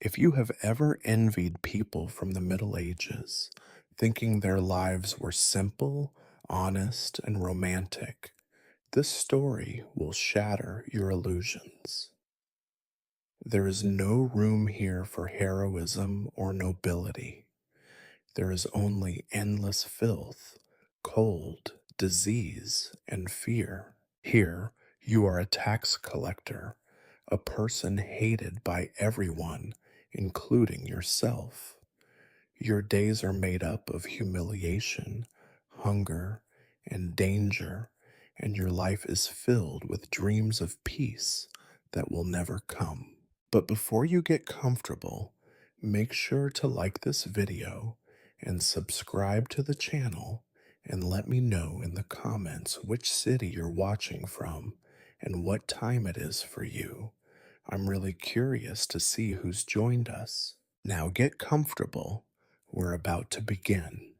If you have ever envied people from the Middle Ages, thinking their lives were simple, honest, and romantic, this story will shatter your illusions. There is no room here for heroism or nobility. There is only endless filth, cold, disease, and fear. Here, you are a tax collector, a person hated by everyone, including yourself. Your days are made up of humiliation, hunger, and danger, and your life is filled with dreams of peace that will never come. But before you get comfortable, make sure to like this video and subscribe to the channel, and let me know in the comments which city you're watching from and what time it is for you. I'm really curious to see who's joined us. Now get comfortable. We're about to begin.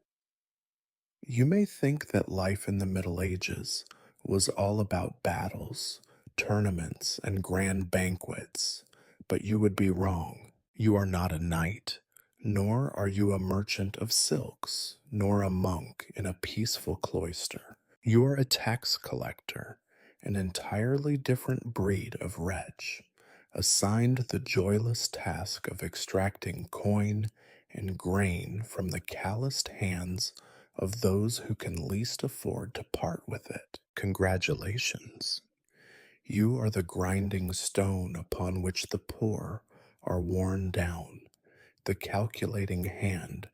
You may think that life in the Middle Ages was all about battles, tournaments, and grand banquets, but you would be wrong. You are not a knight, nor are you a merchant of silks, nor a monk in a peaceful cloister. You are a tax collector, an entirely different breed of wretch, assigned the joyless task of extracting coin and grain from the calloused hands of those who can least afford to part with it. Congratulations. You are the grinding stone upon which the poor are worn down, the calculating hand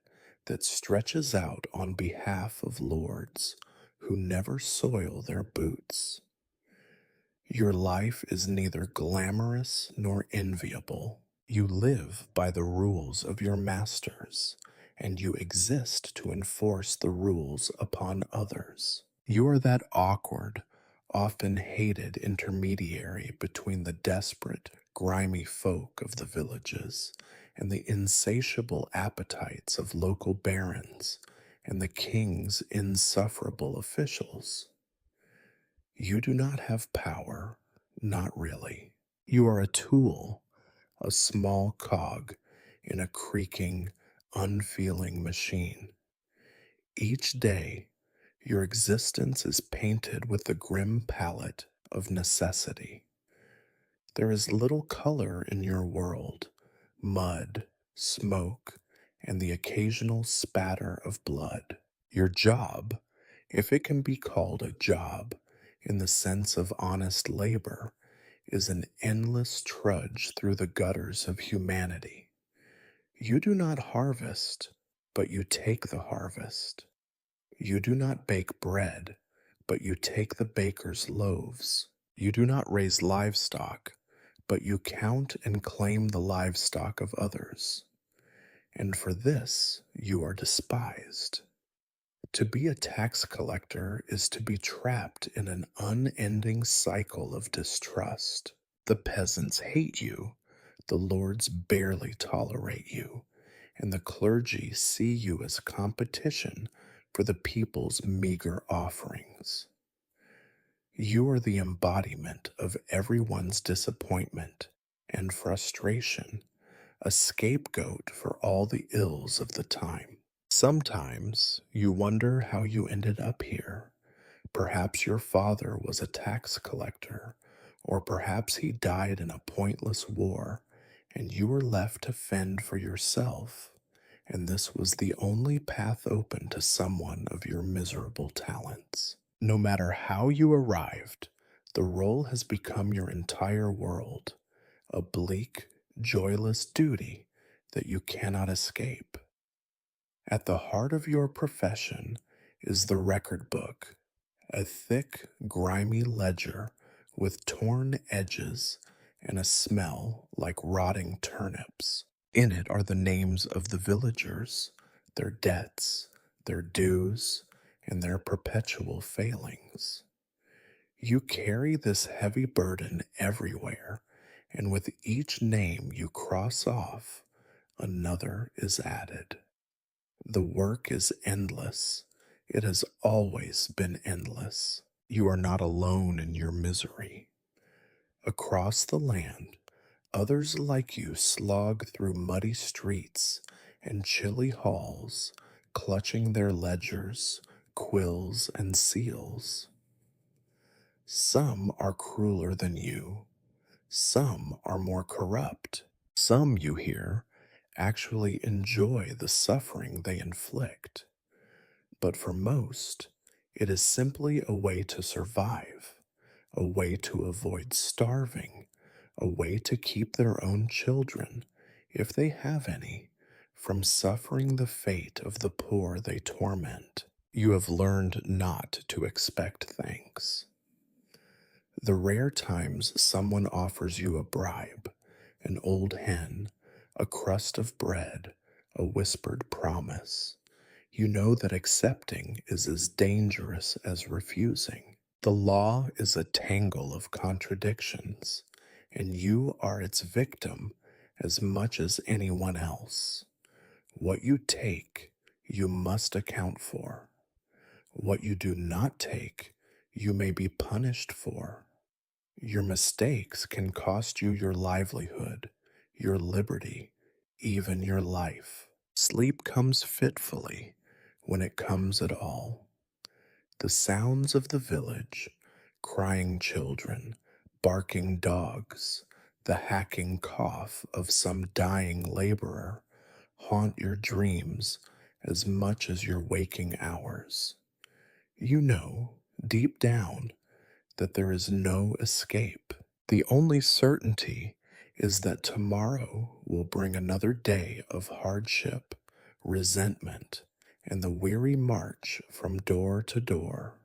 that stretches out on behalf of lords who never soil their boots. Your life is neither glamorous nor enviable. You live by the rules of your masters, and you exist to enforce the rules upon others. You are that awkward, often hated intermediary between the desperate, grimy folk of the villages and the insatiable appetites of local barons and the king's insufferable officials. You do not have power, not really. You are a tool, a small cog in a creaking, unfeeling machine. Each day, your existence is painted with the grim palette of necessity. There is little color in your world: mud, smoke, and the occasional spatter of blood. Your job, if it can be called a job in the sense of honest labor, is an endless trudge through the gutters of humanity. You do not harvest, but you take the harvest. You do not bake bread, but you take the baker's loaves. You do not raise livestock, but you count and claim the livestock of others. And for this you are despised. To be a tax collector is to be trapped in an unending cycle of distrust. The peasants hate you, the lords barely tolerate you, and the clergy see you as competition for the people's meager offerings. You are the embodiment of everyone's disappointment and frustration, a scapegoat for all the ills of the time. Sometimes you wonder how you ended up here. Perhaps your father was a tax collector, or perhaps he died in a pointless war, and you were left to fend for yourself, and this was the only path open to someone of your miserable talents. No matter how you arrived, the role has become your entire world, a bleak, joyless duty that you cannot escape. At the heart of your profession is the record book, a thick, grimy ledger with torn edges and a smell like rotting turnips. In it are the names of the villagers, their debts, their dues, and their perpetual failings. You carry this heavy burden everywhere, and with each name you cross off, another is added. The work is endless. It has always been endless. You are not alone in your misery. Across the land, Others like you slog through muddy streets and chilly halls, clutching their ledgers, quills, and seals. Some are crueler than you, some are more corrupt. Some, you hear, actually enjoy the suffering they inflict. But for most, it is simply a way to survive, a way to avoid starving, a way to keep their own children, if they have any, from suffering the fate of the poor they torment. You have learned not to expect thanks. The rare times someone offers you a bribe, an old hen, a crust of bread, a whispered promise, you know that accepting is as dangerous as refusing. The law is a tangle of contradictions, and you are its victim as much as anyone else. What you take, you must account for. What you do not take, you may be punished for. Your mistakes can cost you your livelihood, your liberty, even your life. Sleep comes fitfully when it comes at all. The sounds of the village, crying children, barking dogs, the hacking cough of some dying laborer haunt your dreams as much as your waking hours. You know, deep down, that there is no escape. The only certainty is that tomorrow will bring another day of hardship, resentment, and the weary march from door to door.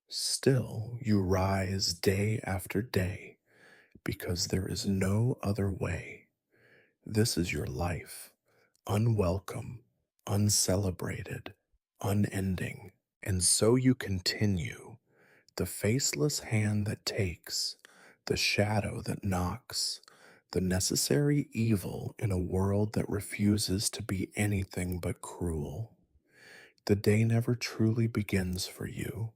Still, you rise day after day because there is no other way. This is your life, unwelcome, uncelebrated, unending. And so you continue, the faceless hand that takes, the shadow that knocks, the necessary evil in a world that refuses to be anything but cruel. The day never truly begins for you.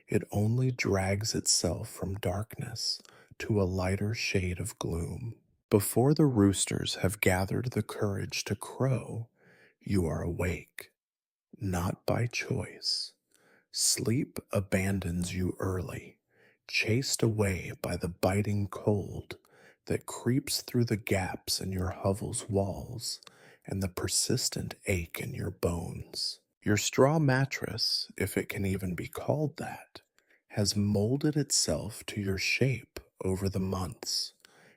It only drags itself from darkness to a lighter shade of gloom. Before the roosters have gathered the courage to crow, you are awake, not by choice. Sleep abandons you early, chased away by the biting cold that creeps through the gaps in your hovel's walls and the persistent ache in your bones. Your straw mattress, if it can even be called that, has molded itself to your shape over the months,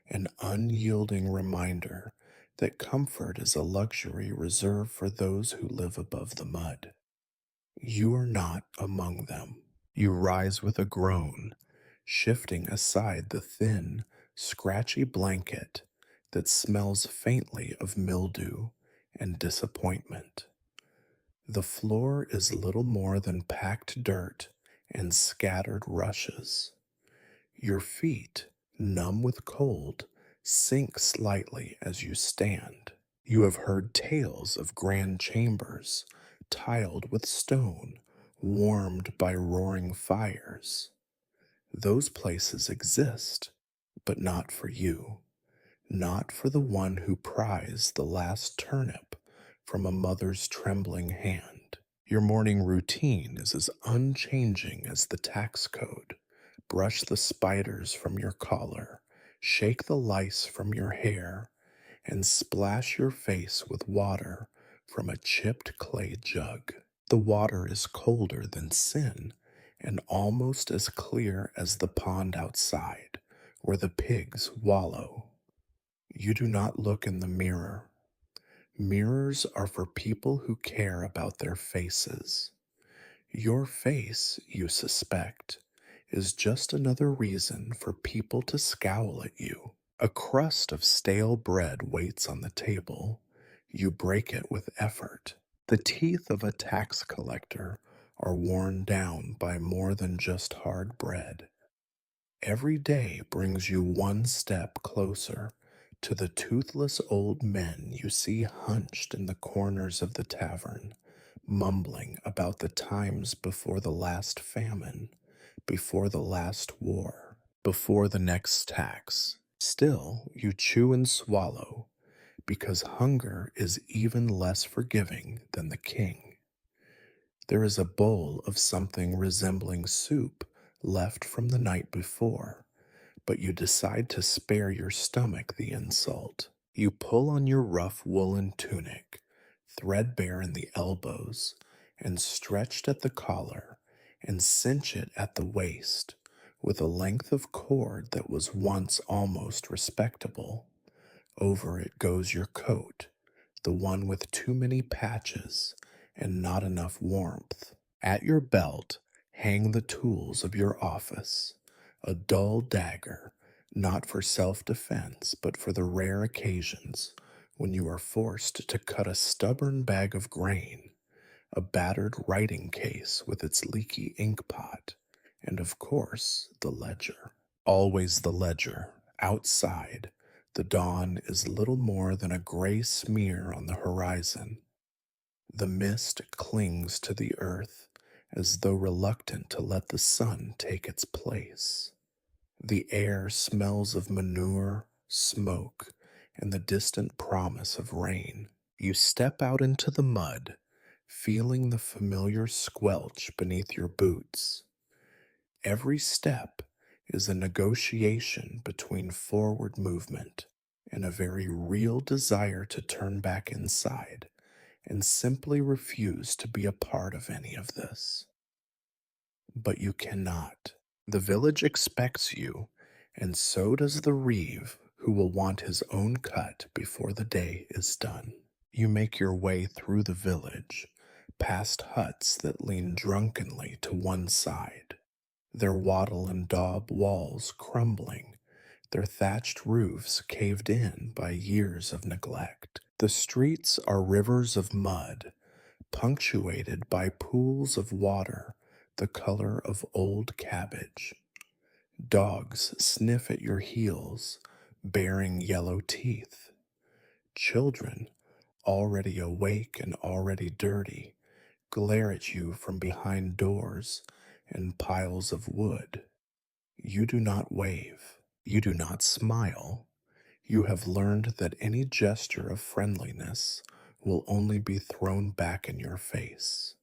an unyielding reminder that comfort is a luxury reserved for those who live above the mud. You are not among them. You rise with a groan, shifting aside the thin, scratchy blanket that smells faintly of mildew and disappointment. The floor is little more than packed dirt and scattered rushes. Your feet, numb with cold, sink slightly as you stand. You have heard tales of grand chambers, tiled with stone, warmed by roaring fires. Those places exist, but not for you, not for the one who pries the last turnip from a mother's trembling hand. Your morning routine is as unchanging as the tax code. Brush the spiders from your collar, shake the lice from your hair, and splash your face with water from a chipped clay jug. The water is colder than sin and almost as clear as the pond outside where the pigs wallow. You do not look in the mirror. Mirrors are for people who care about their faces. Your face, you suspect, is just another reason for people to scowl at you. A crust of stale bread waits on the table. You break it with effort. The teeth of a tax collector are worn down by more than just hard bread. Every day brings you one step closer to the toothless old men you see hunched in the corners of the tavern, mumbling about the times before the last famine, before the last war, before the next tax. Still, you chew and swallow because hunger is even less forgiving than the king. There is a bowl of something resembling soup left from the night before, but you decide to spare your stomach the insult. You pull on your rough woolen tunic, threadbare in the elbows and stretched at the collar, and cinch it at the waist with a length of cord that was once almost respectable. Over it goes your coat, the one with too many patches and not enough warmth. At your belt hang the tools of your office, a dull dagger, not for self defense, but for the rare occasions when you are forced to cut a stubborn bag of grain, a battered writing case with its leaky ink pot, and of course, the ledger. Always the ledger. Outside, the dawn is little more than a gray smear on the horizon. The mist clings to the earth as though reluctant to let the sun take its place. The air smells of manure, smoke, and the distant promise of rain. You step out into the mud, feeling the familiar squelch beneath your boots. Every step is a negotiation between forward movement and a very real desire to turn back inside and simply refuse to be a part of any of this. But you cannot. The village expects you, and so does the reeve, who will want his own cut before the day is done. You make your way through the village, past huts that lean drunkenly to one side, their wattle and daub walls crumbling, their thatched roofs caved in by years of neglect. The streets are rivers of mud, punctuated by pools of water the color of old cabbage. Dogs sniff at your heels, baring yellow teeth. Children, already awake and already dirty, glare at you from behind doors and piles of wood. You do not wave. You do not smile. You have learned that any gesture of friendliness will only be thrown back in your face.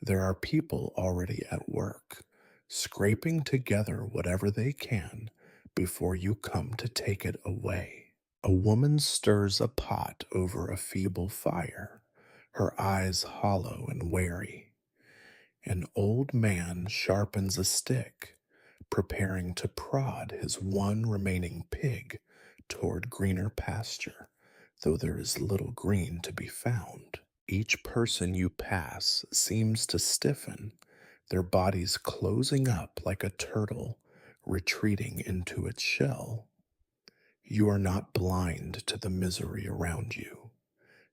There are people already at work, scraping together whatever they can before you come to take it away. A woman stirs a pot over a feeble fire, her eyes hollow and wary. An old man sharpens a stick, preparing to prod his one remaining pig toward greener pasture, though there is little green to be found. Each person you pass seems to stiffen, their bodies closing up like a turtle retreating into its shell. You are not blind to the misery around you.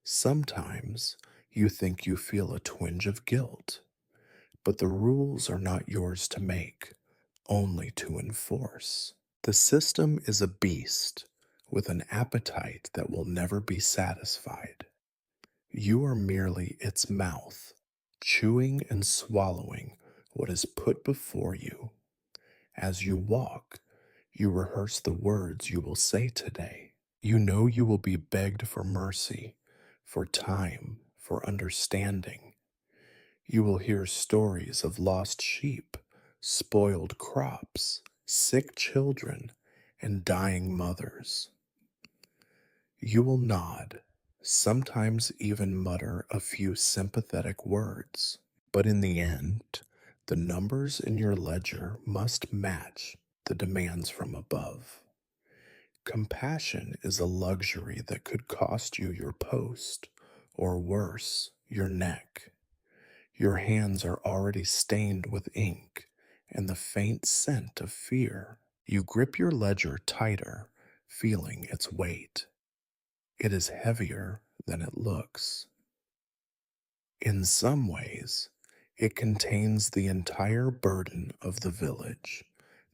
Sometimes you think you feel a twinge of guilt, but the rules are not yours to make, only to enforce. The system is a beast with an appetite that will never be satisfied. You are merely its mouth, chewing and swallowing what is put before you. As you walk, you rehearse the words you will say today. You know you will be begged for mercy, for time, for understanding. You will hear stories of lost sheep, spoiled crops, sick children, and dying mothers. You will nod, sometimes even mutter a few sympathetic words. But in the end, the numbers in your ledger must match the demands from above. Compassion is a luxury that could cost you your post, or worse, your neck. Your hands are already stained with ink and the faint scent of fear. You grip your ledger tighter, feeling its weight. It is heavier than it looks. In some ways, it contains the entire burden of the village,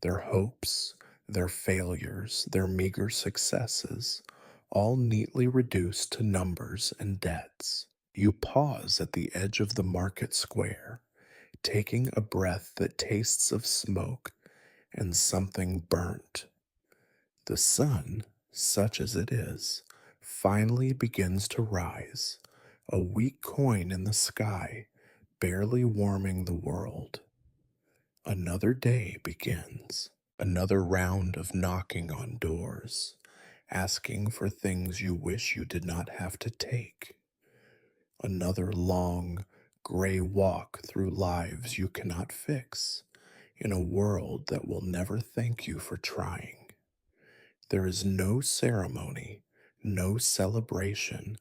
their hopes, their failures, their meager successes, all neatly reduced to numbers and debts. You pause at the edge of the market square, taking a breath that tastes of smoke and something burnt. The sun, such as it is, finally begins to rise, a weak coin in the sky, barely warming the world. Another day begins, another round of knocking on doors, asking for things you wish you did not have to take. Another long, gray walk through lives you cannot fix, in a world that will never thank you for trying. There is no ceremony, no celebration,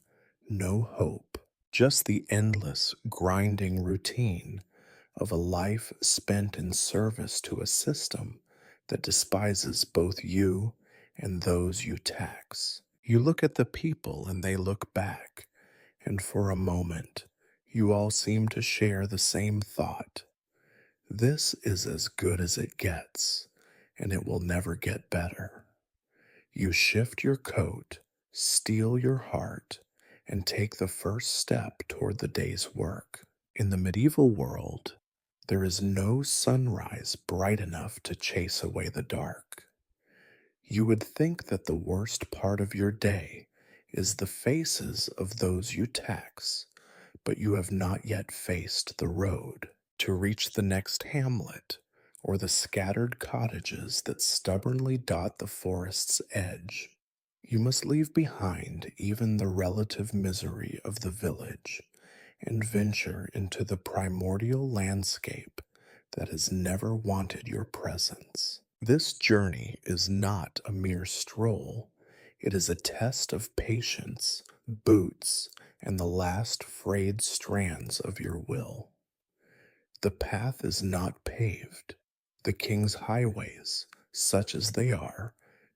no hope, just the endless, grinding routine of a life spent in service to a system that despises both you and those you tax. You look at the people and they look back, and for a moment, you all seem to share the same thought. This is as good as it gets, and it will never get better. You shift your coat, steel your heart, and take the first step toward the day's work. In the medieval world, there is no sunrise bright enough to chase away the dark. You would think that the worst part of your day is the faces of those you tax, but you have not yet faced the road to reach the next hamlet or the scattered cottages that stubbornly dot the forest's edge. You must leave behind even the relative misery of the village and venture into the primordial landscape that has never wanted your presence. This journey is not a mere stroll, it is a test of patience, boots, and the last frayed strands of your will. The path is not paved. The king's highways, such as they are,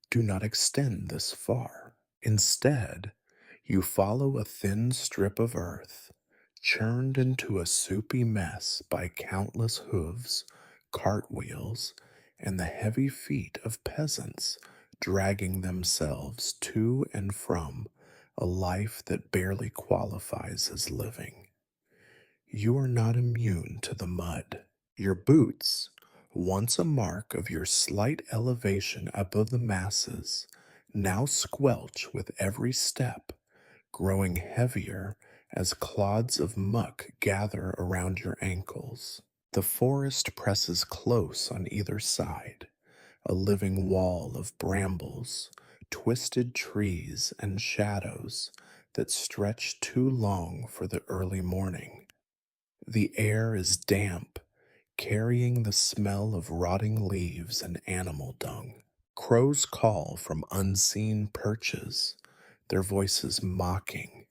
do not extend this far. Instead, you follow a thin strip of earth, churned into a soupy mess by countless hooves, cartwheels, and the heavy feet of peasants dragging themselves to and from a life that barely qualifies as living. You are not immune to the mud. Your boots, once a mark of your slight elevation above the masses, now squelch with every step, growing heavier as clods of muck gather around your ankles. The forest presses close on either side, a living wall of brambles, twisted trees, and shadows that stretch too long for the early morning. The air is damp, carrying the smell of rotting leaves and animal dung. Crows call from unseen perches, their voices mocking,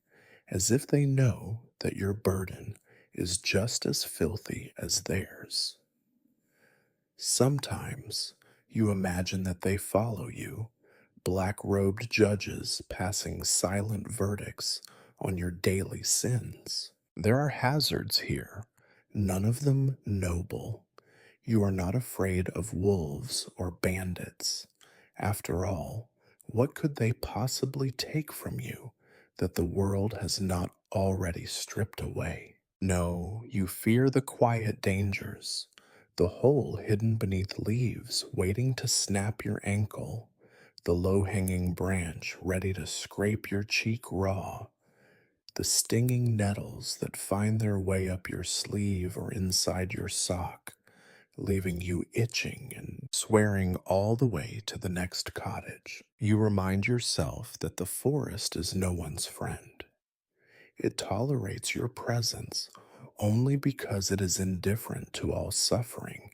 as if they know that your burden is just as filthy as theirs. Sometimes you imagine that they follow you, black-robed judges passing silent verdicts on your daily sins. There are hazards here, none of them noble. You are not afraid of wolves or bandits. After all, what could they possibly take from you that the world has not already stripped away? No, you fear the quiet dangers, the hole hidden beneath leaves waiting to snap your ankle, the low-hanging branch ready to scrape your cheek raw, the stinging nettles that find their way up your sleeve or inside your sock, leaving you itching and swearing all the way to the next cottage. You remind yourself that the forest is no one's friend. It tolerates your presence only because it is indifferent to all suffering,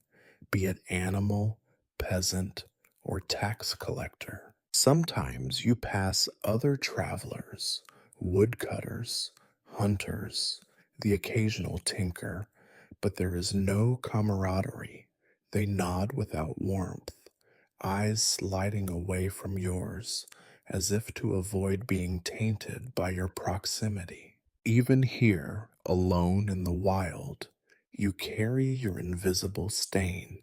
be it animal, peasant, or tax collector. Sometimes you pass other travelers, woodcutters, hunters, the occasional tinker, but there is no camaraderie. They nod without warmth, eyes sliding away from yours, as if to avoid being tainted by your proximity. Even here, alone in the wild, you carry your invisible stain.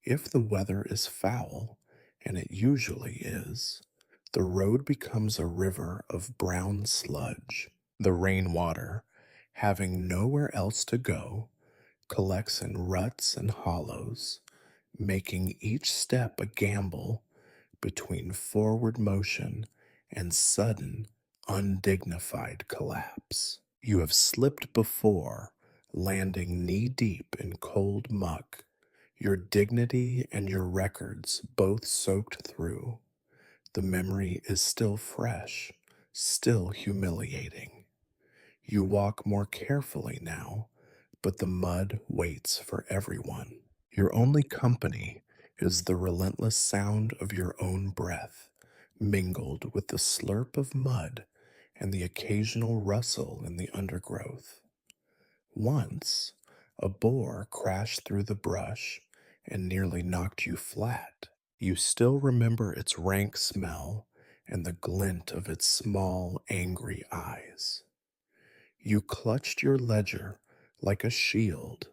If the weather is foul, and it usually is, the road becomes a river of brown sludge. The rainwater, having nowhere else to go, collects in ruts and hollows, making each step a gamble between forward motion and sudden, undignified collapse. You have slipped before, landing knee deep in cold muck, your dignity and your records both soaked through. The memory is still fresh, still humiliating. You walk more carefully now, but the mud waits for everyone. Your only company is the relentless sound of your own breath, mingled with the slurp of mud and the occasional rustle in the undergrowth. Once, a boar crashed through the brush and nearly knocked you flat. You still remember its rank smell and the glint of its small, angry eyes. You clutched your ledger like a shield,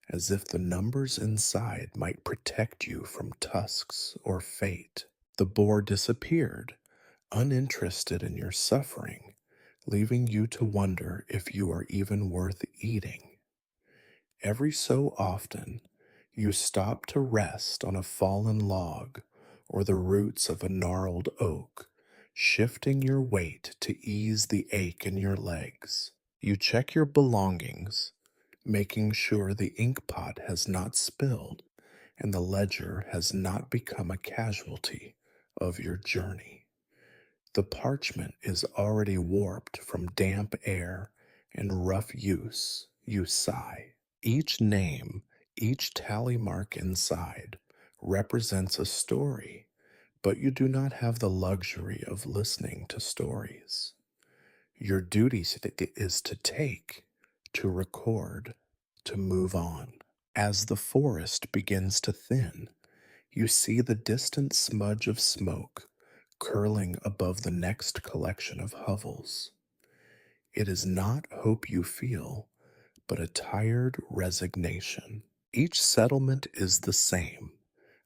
as if the numbers inside might protect you from tusks or fate. The boar disappeared, uninterested in your suffering, leaving you to wonder if you are even worth eating. Every so often, you stop to rest on a fallen log or the roots of a gnarled oak, shifting your weight to ease the ache in your legs. You check your belongings, making sure the ink pot has not spilled and the ledger has not become a casualty of your journey. The parchment is already warped from damp air and rough use. You sigh. Each name, each tally mark inside represents a story, but you do not have the luxury of listening to stories. Your duty is to take, to record, to move on. As the forest begins to thin, you see the distant smudge of smoke curling above the next collection of hovels. It is not hope you feel, but a tired resignation. Each settlement is the same,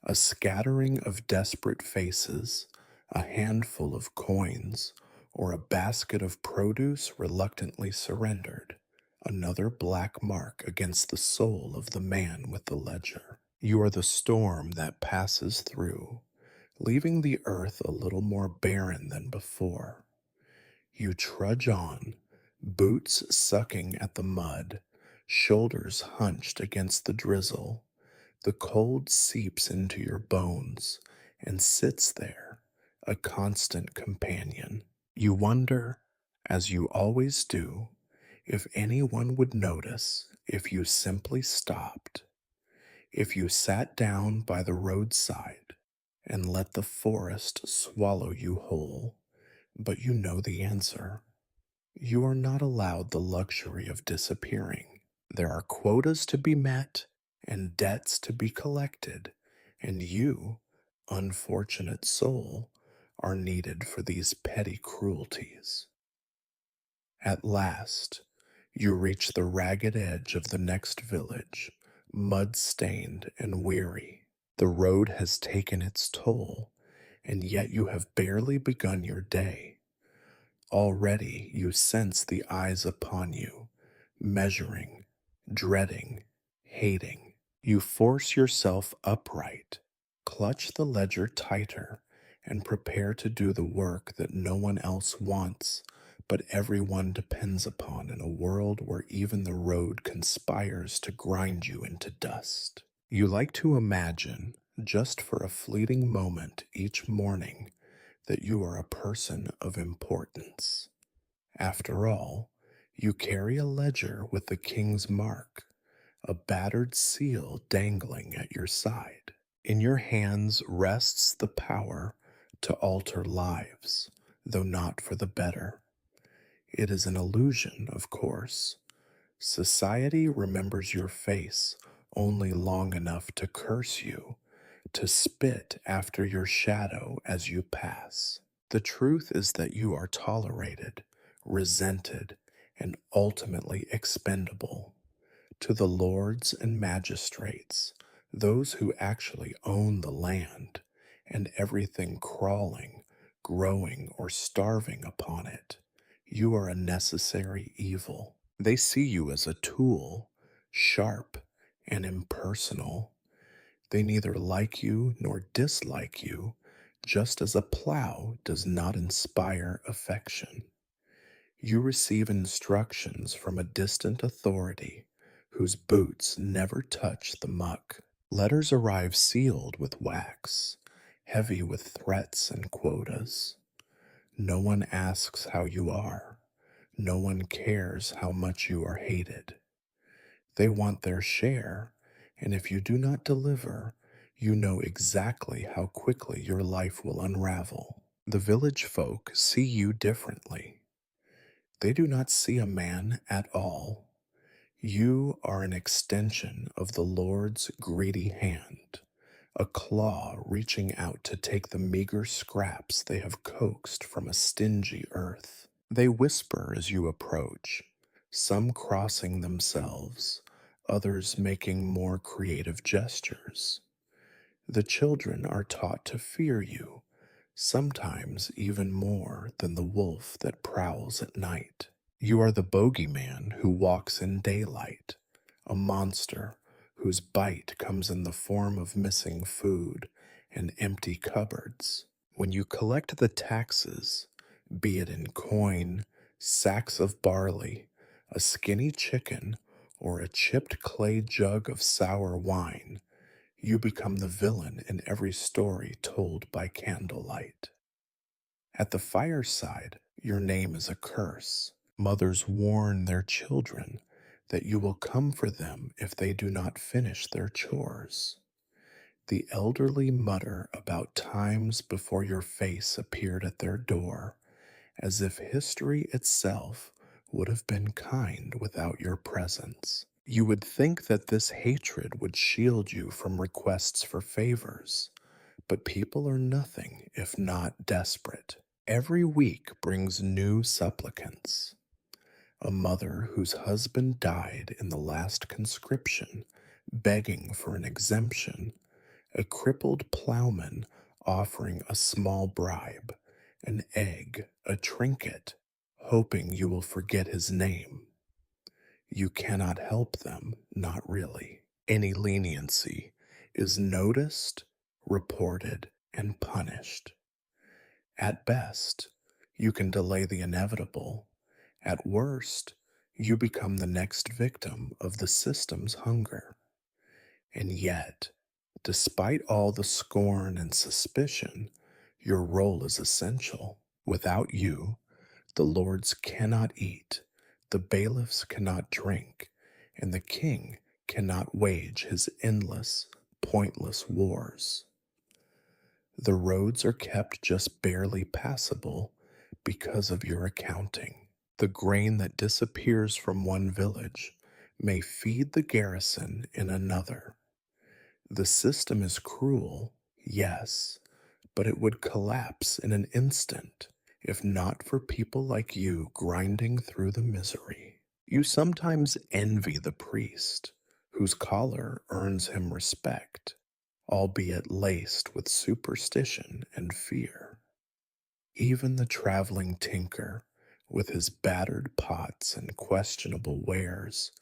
a scattering of desperate faces, a handful of coins, or a basket of produce reluctantly surrendered, another black mark against the soul of the man with the ledger. You are the storm that passes through, leaving the earth a little more barren than before. You trudge on, boots sucking at the mud, shoulders hunched against the drizzle. The cold seeps into your bones and sits there, a constant companion. You wonder, as you always do, if anyone would notice if you simply stopped, if you sat down by the roadside and let the forest swallow you whole. But you know the answer. You are not allowed the luxury of disappearing. There are quotas to be met and debts to be collected, and you, unfortunate soul, are needed for these petty cruelties. At last, you reach the ragged edge of the next village, mud-stained and weary. The road has taken its toll, and yet you have barely begun your day. Already you sense the eyes upon you, measuring, dreading, hating. You force yourself upright, clutch the ledger tighter, and prepare to do the work that no one else wants, but everyone depends upon in a world where even the road conspires to grind you into dust. You like to imagine, just for a fleeting moment each morning, that you are a person of importance. After all, you carry a ledger with the king's mark, a battered seal dangling at your side. In your hands rests the power to alter lives, though not for the better. It is an illusion, of course. Society remembers your face only long enough to curse you, to spit after your shadow as you pass. The truth is that you are tolerated, resented, and ultimately expendable. To the lords and magistrates, those who actually own the land and everything crawling, growing, or starving upon it, you are a necessary evil. They see you as a tool, sharp and impersonal. They neither like you nor dislike you, just as a plow does not inspire affection. You receive instructions from a distant authority whose boots never touch the muck. Letters arrive sealed with wax, heavy with threats and quotas. No one asks how you are. No one cares how much you are hated. They want their share, and if you do not deliver, you know exactly how quickly your life will unravel. The village folk see you differently. They do not see a man at all. You are an extension of the Lord's greedy hand, a claw reaching out to take the meager scraps they have coaxed from a stingy earth. They whisper as you approach, some crossing themselves, others making more creative gestures. The children are taught to fear you, sometimes even more than the wolf that prowls at night. You are the bogeyman who walks in daylight, a monster whose bite comes in the form of missing food and empty cupboards. When you collect the taxes, be it in coin, sacks of barley, a skinny chicken, or a chipped clay jug of sour wine, you become the villain in every story told by candlelight. At the fireside, your name is a curse. Mothers warn their children that you will come for them if they do not finish their chores. The elderly mutter about times before your face appeared at their door, as if history itself would have been kind without your presence. You would think that this hatred would shield you from requests for favors, but people are nothing if not desperate. Every week brings new supplicants. A mother whose husband died in the last conscription, begging for an exemption, a crippled plowman offering a small bribe, an egg, a trinket, hoping you will forget his name. You cannot help them, not really. Any leniency is noticed, reported, and punished. At best, you can delay the inevitable. At worst, you become the next victim of the system's hunger. And yet, despite all the scorn and suspicion, your role is essential. Without you, the lords cannot eat, the bailiffs cannot drink, and the king cannot wage his endless, pointless wars. The roads are kept just barely passable because of your accounting. The grain that disappears from one village may feed the garrison in another. The system is cruel, yes, but it would collapse in an instant if not for people like you grinding through the misery. You sometimes envy the priest, whose collar earns him respect, albeit laced with superstition and fear. Even the traveling tinker, with his battered pots and questionable wares,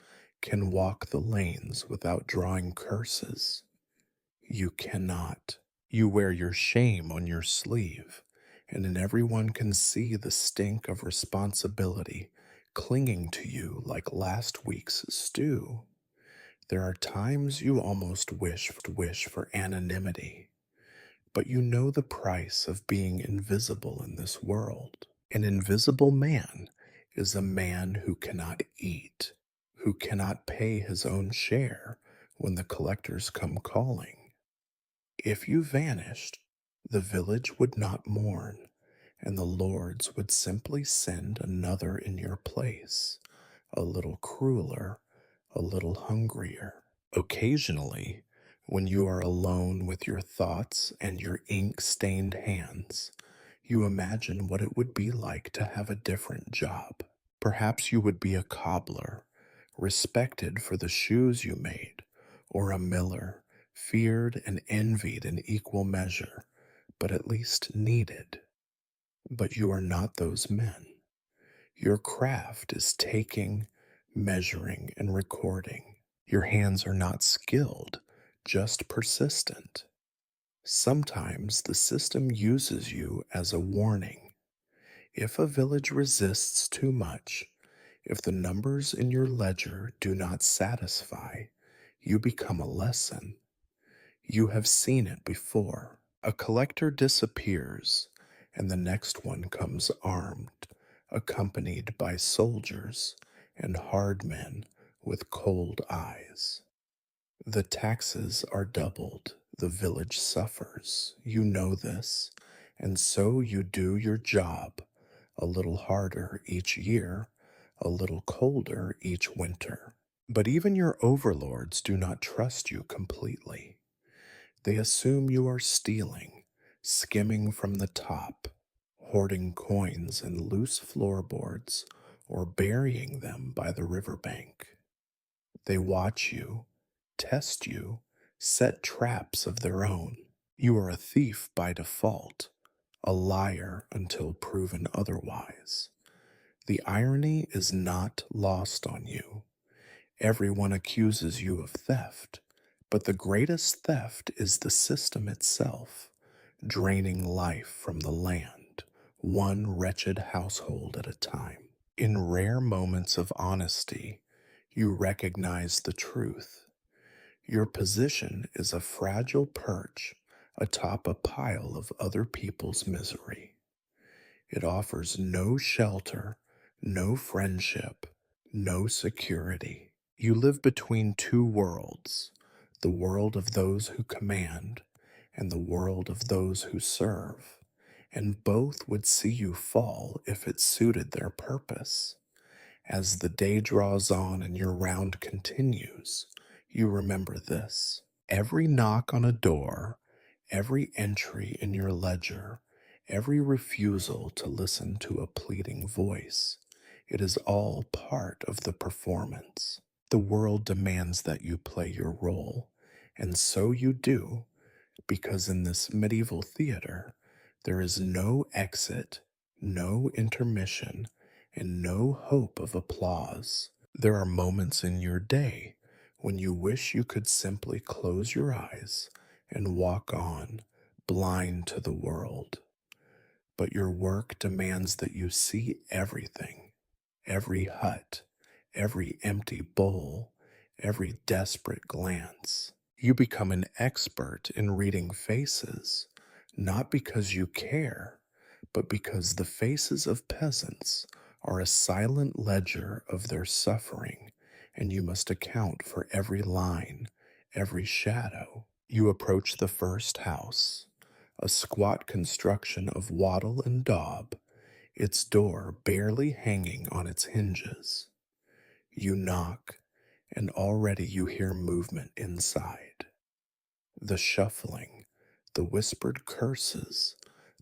can walk the lanes without drawing curses. You cannot. You wear your shame on your sleeve, and then everyone can see the stink of responsibility clinging to you like last week's stew. There are times you almost wish for anonymity, but you know the price of being invisible in this world. An invisible man is a man who cannot eat, who cannot pay his own share when the collectors come calling. If you vanished, the village would not mourn, and the lords would simply send another in your place, a little crueler, a little hungrier. Occasionally, when you are alone with your thoughts and your ink stained hands, you imagine what it would be like to have a different job. Perhaps you would be a cobbler, respected for the shoes you made, or a miller, feared and envied in equal measure, but at least needed. But you are not those men. Your craft is taking, measuring, and recording. Your hands are not skilled, just persistent. Sometimes the system uses you as a warning. If a village resists too much, if the numbers in your ledger do not satisfy, you become a lesson. You have seen it before. A collector disappears, and the next one comes armed, accompanied by soldiers and hard men with cold eyes. The taxes are doubled. The village suffers. You know this, and so you do your job a little harder each year, a little colder each winter. But even your overlords do not trust you completely. They assume you are stealing, skimming from the top, hoarding coins in loose floorboards, or burying them by the riverbank. They watch you, test you, set traps of their own. You are a thief by default, a liar until proven otherwise. The irony is not lost on you. Everyone accuses you of theft, but the greatest theft is the system itself, draining life from the land, one wretched household at a time. In rare moments of honesty, you recognize the truth. Your position is a fragile perch atop a pile of other people's misery. It offers no shelter, no friendship, no security. You live between two worlds, the world of those who command and the world of those who serve, and both would see you fall if it suited their purpose. As the day draws on and your round continues, you remember this. Every knock on a door, every entry in your ledger, every refusal to listen to a pleading voice, it is all part of the performance. The world demands that you play your role, and so you do, because in this medieval theater, there is no exit, no intermission, and no hope of applause. There are moments in your day when you wish you could simply close your eyes and walk on, blind to the world. But your work demands that you see everything, every hut, every empty bowl, every desperate glance. You become an expert in reading faces, not because you care, but because the faces of peasants are a silent ledger of their suffering, and you must account for every line, every shadow. You approach the first house, a squat construction of wattle and daub, its door barely hanging on its hinges. You knock, and already you hear movement inside. The shuffling, the whispered curses,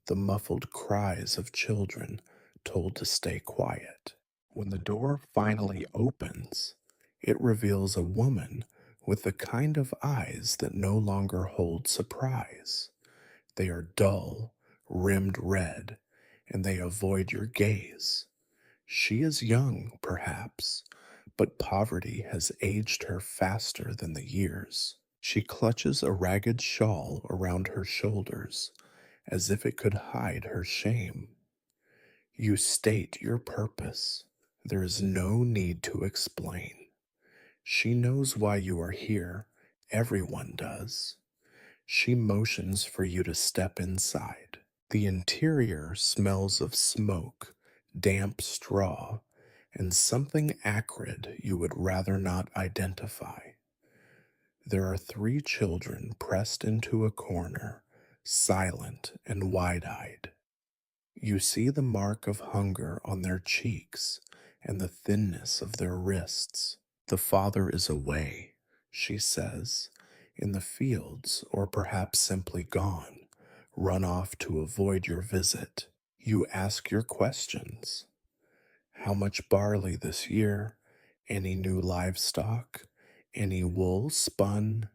the muffled cries of children told to stay quiet. When the door finally opens, it reveals a woman with the kind of eyes that no longer hold surprise. They are dull, rimmed red, and they avoid your gaze. She is young, perhaps, but poverty has aged her faster than the years. She clutches a ragged shawl around her shoulders, as if it could hide her shame. You state your purpose. There is no need to explain. She knows why you are here. Everyone does. She motions for you to step inside. The interior smells of smoke, damp straw, and something acrid you would rather not identify. There are three children pressed into a corner, silent and wide-eyed. You see the mark of hunger on their cheeks and the thinness of their wrists. The father is away, she says, in the fields, or perhaps simply gone, run off to avoid your visit. You ask your questions. How much barley this year? Any new livestock? Any wool spun?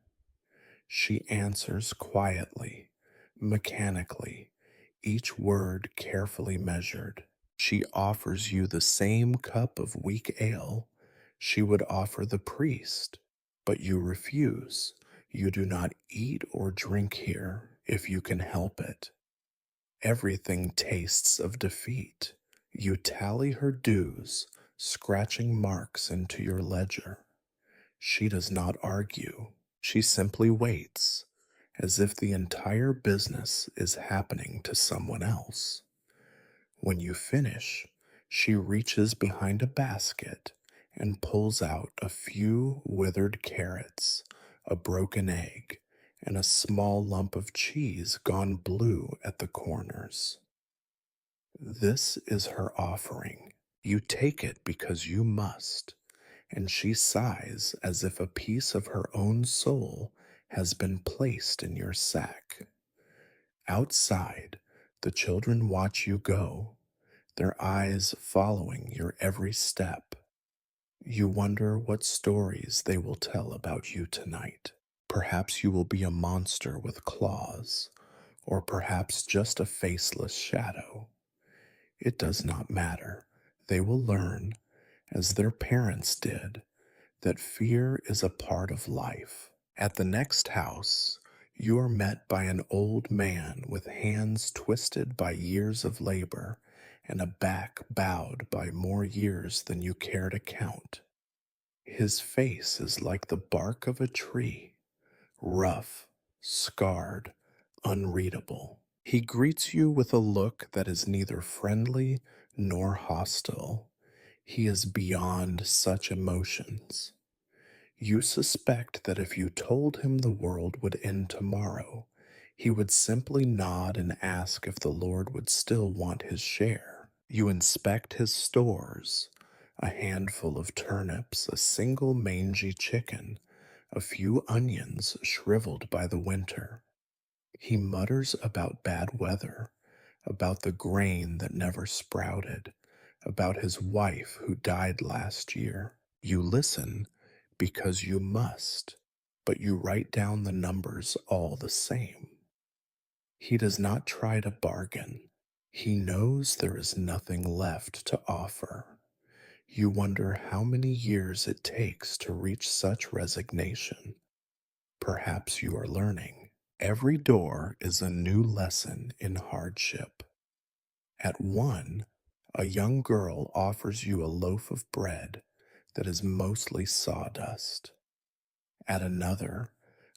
She answers quietly, mechanically, each word carefully measured. She offers you the same cup of weak ale she would offer the priest, but you refuse. You do not eat or drink here. if you can help it. Everything tastes of defeat. You tally her dues, scratching marks into your ledger. She does not argue. She simply waits, as if the entire business is happening to someone else. When you finish, she reaches behind a basket and pulls out a few withered carrots, a broken egg, and a small lump of cheese gone blue at the corners. This is her offering. You take it because you must, and she sighs as if a piece of her own soul has been placed in your sack. Outside, the children watch you go, their eyes following your every step. You wonder what stories they will tell about you tonight. Perhaps you will be a monster with claws, or perhaps just a faceless shadow. It does not matter. They will learn, as their parents did, that fear is a part of life. At the next house, you are met by an old man with hands twisted by years of labor and a back bowed by more years than you care to count. His face is like the bark of a tree, rough, scarred, unreadable. He greets you with a look that is neither friendly nor hostile. He is beyond such emotions. You suspect that if you told him the world would end tomorrow, he would simply nod and ask if the Lord would still want his share. You inspect his stores, a handful of turnips, a single mangy chicken, a few onions shriveled by the winter. He mutters about bad weather, about the grain that never sprouted, about his wife who died last year. You listen because you must, but you write down the numbers all the same. He does not try to bargain. He knows there is nothing left to offer. You wonder how many years it takes to reach such resignation. Perhaps you are learning. Every door is a new lesson in hardship. At one, a young girl offers you a loaf of bread that is mostly sawdust. At another,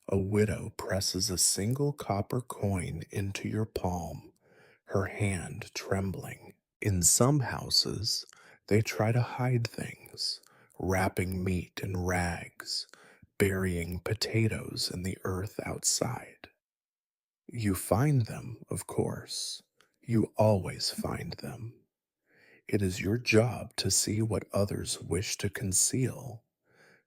a widow presses a single copper coin into your palm, her hand trembling. In some houses, they try to hide things, wrapping meat in rags, burying potatoes in the earth outside. You find them, of course. You always find them. It is your job to see what others wish to conceal.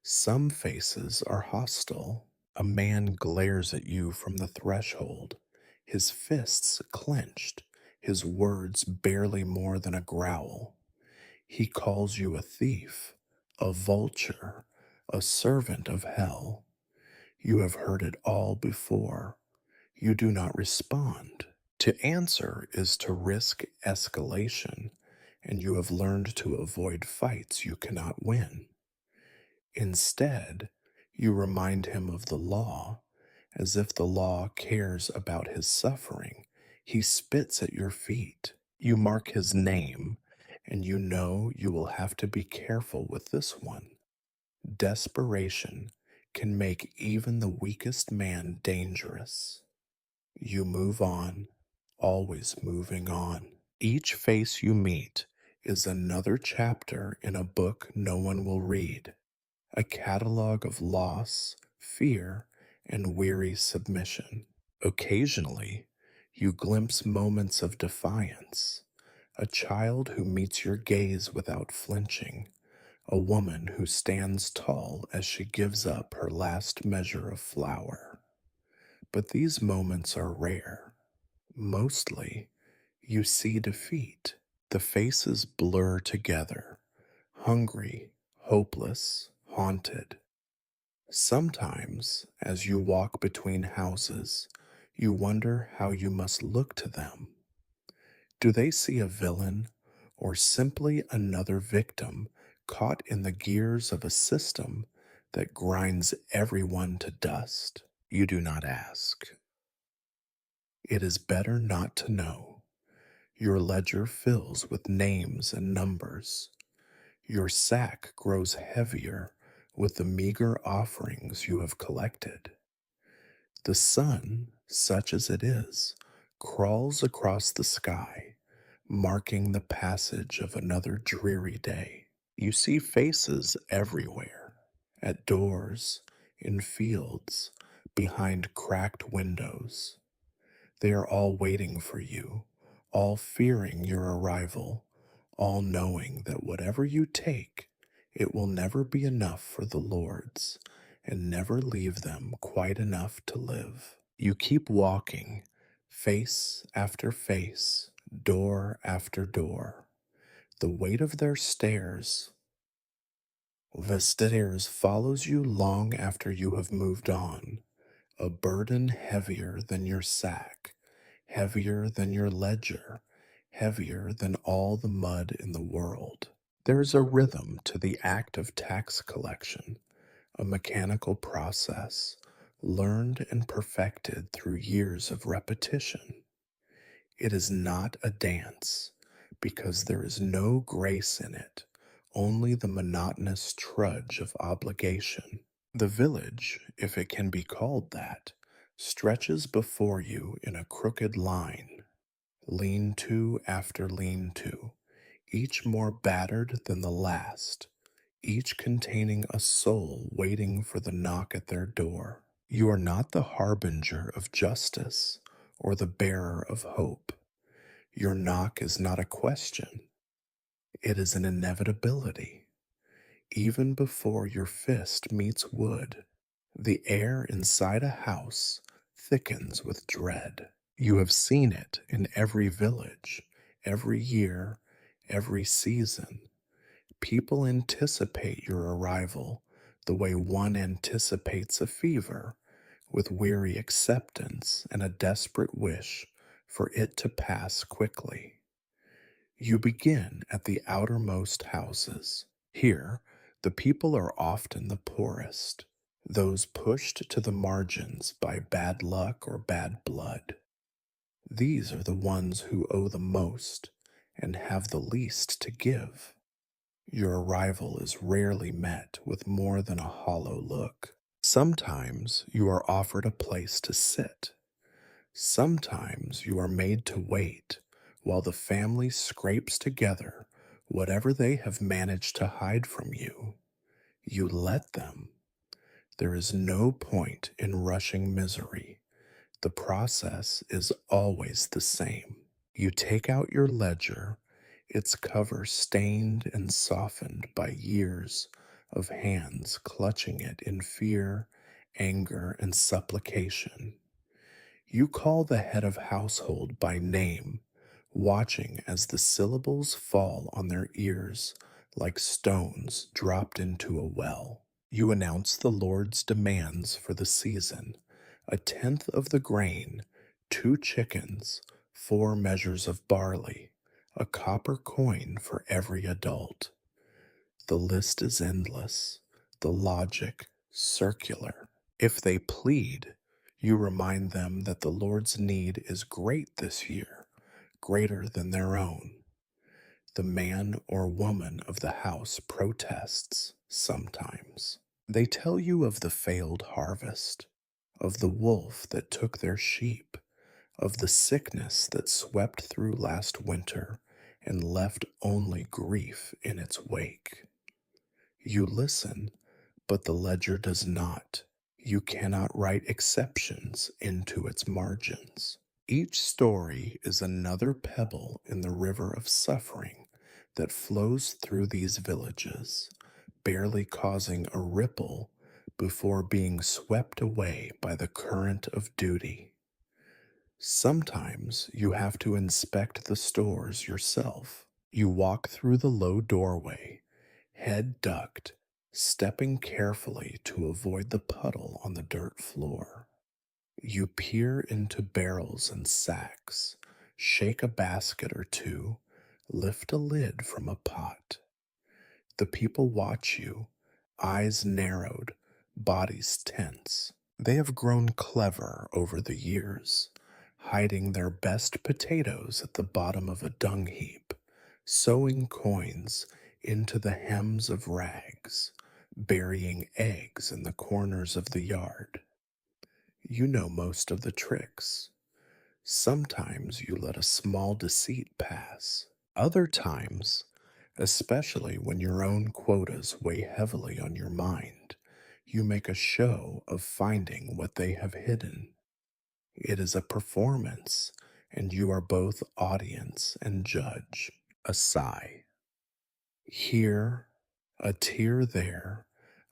Some faces are hostile. A man glares at you from the threshold, his fists clenched, his words barely more than a growl. He calls you a thief, a vulture, a servant of hell. You have heard it all before. You do not respond. To answer is to risk escalation, and you have learned to avoid fights you cannot win. Instead, you remind him of the law, as if the law cares about his suffering. He spits at your feet. You mark his name, and you know you will have to be careful with this one. Desperation can make even the weakest man dangerous. You move on, always moving on. Each face you meet is another chapter in a book no one will read, a catalog of loss, fear, and weary submission. Occasionally, you glimpse moments of defiance, a child who meets your gaze without flinching, a woman who stands tall as she gives up her last measure of flour. But these moments are rare. Mostly, you see defeat. The faces blur together, hungry, hopeless, haunted. Sometimes, as you walk between houses, you wonder how you must look to them. Do they see a villain or simply another victim caught in the gears of a system that grinds everyone to dust? You do not ask. It is better not to know. Your ledger fills with names and numbers. Your sack grows heavier with the meager offerings you have collected. The sun, such as it is, crawls across the sky, marking the passage of another dreary day. You see faces everywhere, at doors, in fields, behind cracked windows. They are all waiting for you, all fearing your arrival, all knowing that whatever you take, it will never be enough for the Lord's, and never leave them quite enough to live. You keep walking, face after face, door after door. The weight of their stares, the stares follows you long after you have moved on, a burden heavier than your sack, heavier than your ledger, heavier than all the mud in the world. There is a rhythm to the act of tax collection, a mechanical process, learned and perfected through years of repetition. It is not a dance, because there is no grace in it, only the monotonous trudge of obligation. The village, if it can be called that, stretches before you in a crooked line, lean to after lean to, each more battered than the last, each containing a soul waiting for the knock at their door. You are not the harbinger of justice or the bearer of hope. Your knock is not a question, it is an inevitability. Even before your fist meets wood, the air inside a house thickens with dread. You have seen it in every village, every year, every season. People anticipate your arrival the way one anticipates a fever, with weary acceptance and a desperate wish for it to pass quickly. You begin at the outermost houses. Here, the people are often the poorest, those pushed to the margins by bad luck or bad blood. These are the ones who owe the most and have the least to give. Your arrival is rarely met with more than a hollow look. Sometimes you are offered a place to sit. Sometimes you are made to wait while the family scrapes together whatever they have managed to hide from you. You let them. There is no point in rushing misery. The process is always the same. You take out your ledger, its cover stained and softened by years of hands clutching it in fear, anger, and supplication. You call the head of household by name, watching as the syllables fall on their ears like stones dropped into a well. You announce the Lord's demands for the season: a tenth of the grain, 2 chickens, 4 measures of barley, a copper coin for every adult. The list is endless, the logic circular. If they plead, you remind them that the Lord's need is great this year, greater than their own. The man or woman of the house protests sometimes. They tell you of the failed harvest, of the wolf that took their sheep, of the sickness that swept through last winter and left only grief in its wake. You listen, but the ledger does not. You cannot write exceptions into its margins. Each story is another pebble in the river of suffering that flows through these villages, barely causing a ripple before being swept away by the current of duty. Sometimes you have to inspect the stores yourself. You walk through the low doorway, head ducked, stepping carefully to avoid the puddle on the dirt floor. You peer into barrels and sacks, shake a basket or two, lift a lid from a pot. The people watch you, eyes narrowed, bodies tense. They have grown clever over the years, hiding their best potatoes at the bottom of a dung heap, sewing coins into the hems of rags, burying eggs in the corners of the yard. You know most of the tricks. Sometimes you let a small deceit pass. Other times, especially when your own quotas weigh heavily on your mind, you make a show of finding what they have hidden. It is a performance, and you are both audience and judge. A sigh. Here, a tear there,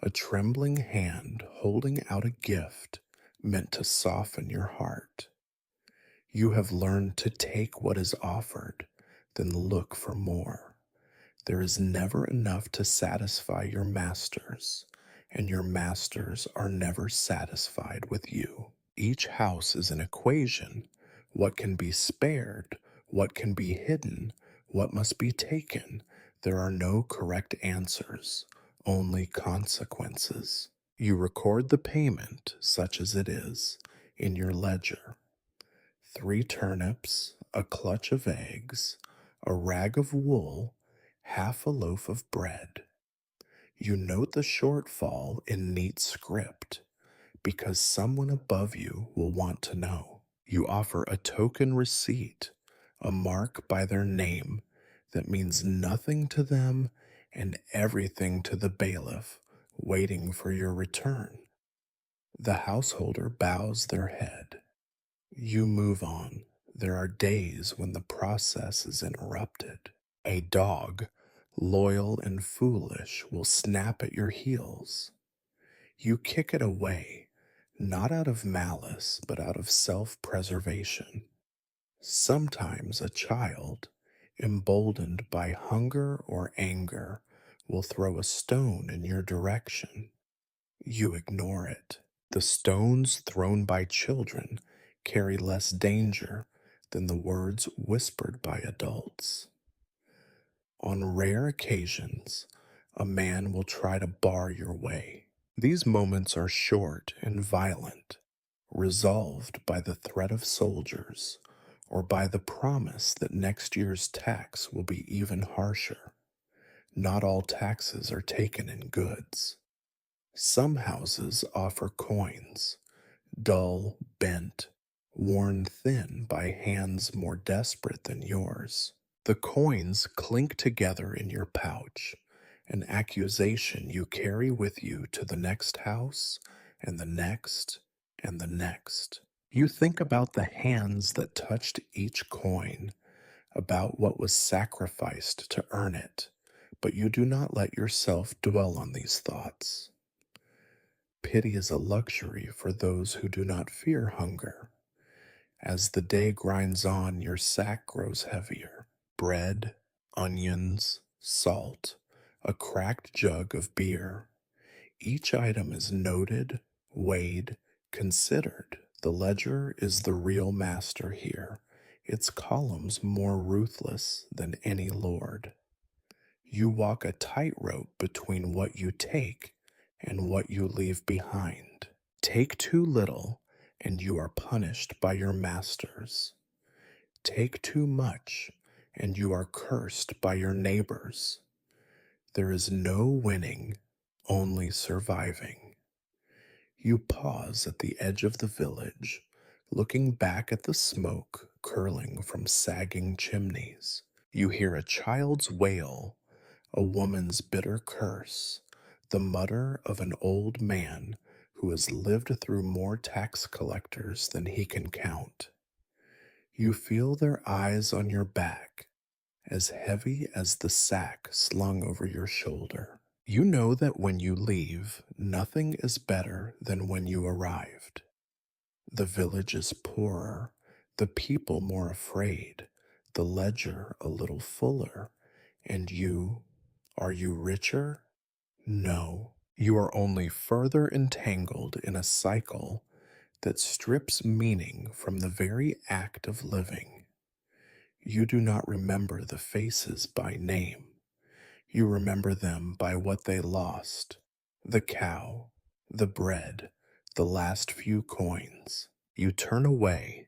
a trembling hand holding out a gift meant to soften your heart. You have learned to take what is offered, then look for more. There is never enough to satisfy your masters, and your masters are never satisfied with you. Each house is an equation. What can be spared? What can be hidden? What must be taken? There are no correct answers, only consequences. You record the payment, such as it is, in your ledger. 3 turnips, a clutch of eggs, a rag of wool, half a loaf of bread. You note the shortfall in neat script because someone above you will want to know. You offer a token receipt, a mark by their name that means nothing to them and everything to the bailiff waiting for your return. The householder bows their head. You move on. There are days when the process is interrupted. A dog, loyal and foolish, will snap at your heels. You kick it away, not out of malice, but out of self preservation. Sometimes a child, emboldened by hunger or anger, will throw a stone in your direction. You ignore it. The stones thrown by children carry less danger than the words whispered by adults. On rare occasions, a man will try to bar your way. These moments are short and violent, resolved by the threat of soldiers or by the promise that next year's tax will be even harsher. Not all taxes are taken in goods. Some houses offer coins, dull, bent, worn thin by hands more desperate than yours. The coins clink together in your pouch, an accusation you carry with you to the next house and the next and the next. You think about the hands that touched each coin, about what was sacrificed to earn it, but you do not let yourself dwell on these thoughts. Pity is a luxury for those who do not fear hunger. As the day grinds on, your sack grows heavier. Bread, onions, salt, a cracked jug of beer. Each item is noted, weighed, considered. The ledger is the real master here, its columns more ruthless than any lord. You walk a tightrope between what you take and what you leave behind. Take too little, and you are punished by your masters. Take too much, and you are cursed by your neighbors. There is no winning, only surviving. You pause at the edge of the village, looking back at the smoke curling from sagging chimneys. You hear a child's wail, a woman's bitter curse, the mutter of an old man who has lived through more tax collectors than he can count. You feel their eyes on your back, as heavy as the sack slung over your shoulder. You know that when you leave, nothing is better than when you arrived. The village is poorer, the people more afraid, the ledger a little fuller, and you, are you richer? No, you are only further entangled in a cycle that strips meaning from the very act of living. You do not remember the faces by name. You remember them by what they lost: the cow, the bread, the last few coins. You turn away,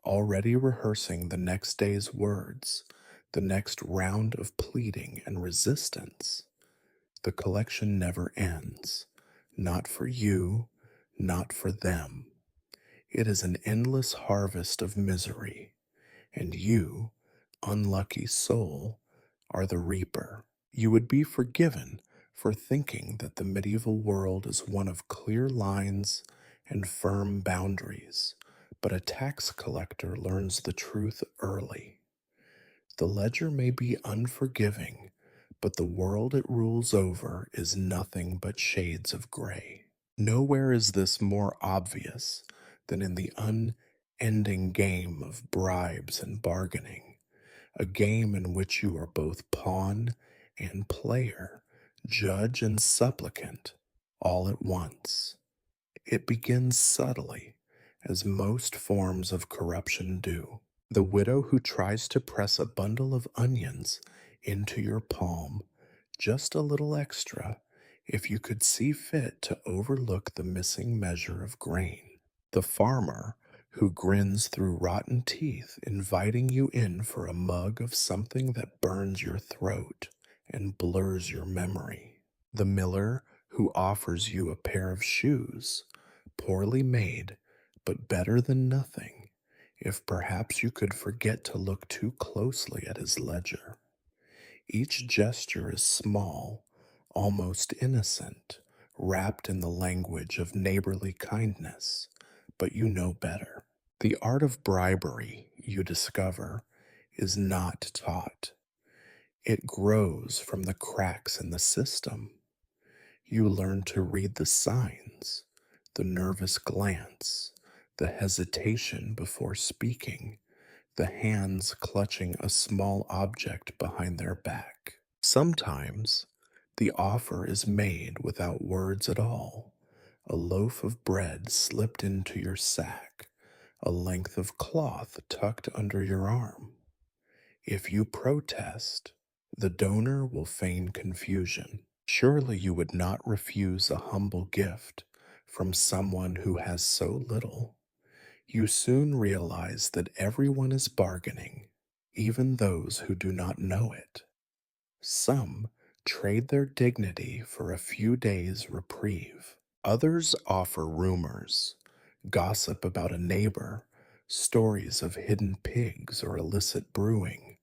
already rehearsing the next day's words, the next round of pleading and resistance. The collection never ends. Not for you, not for them. It is an endless harvest of misery, and you, unlucky soul, are the reaper. You would be forgiven for thinking that the medieval world is one of clear lines and firm boundaries, but a tax collector learns the truth early. The ledger may be unforgiving, but the world it rules over is nothing but shades of gray. Nowhere is this more obvious than in the unending game of bribes and bargaining, a game in which you are both pawn and player, judge and supplicant, all at once. It begins subtly, as most forms of corruption do. The widow who tries to press a bundle of onions into your palm, just a little extra, if you could see fit to overlook the missing measure of grain. The farmer who grins through rotten teeth, inviting you in for a mug of something that burns your throat and blurs your memory. The miller who offers you a pair of shoes, poorly made, but better than nothing, if perhaps you could forget to look too closely at his ledger. Each gesture is small, almost innocent, wrapped in the language of neighborly kindness, but you know better. The art of bribery, you discover, is not taught. It grows from the cracks in the system. You learn to read the signs, the nervous glance, the hesitation before speaking, the hands clutching a small object behind their back. Sometimes the offer is made without words at all. A loaf of bread slipped into your sack, a length of cloth tucked under your arm. If you protest, the donor will feign confusion. Surely you would not refuse a humble gift from someone who has so little. You soon realize that everyone is bargaining, even those who do not know it. Some trade their dignity for a few days' reprieve. Others offer rumors, gossip about a neighbor, stories of hidden pigs or illicit brewing,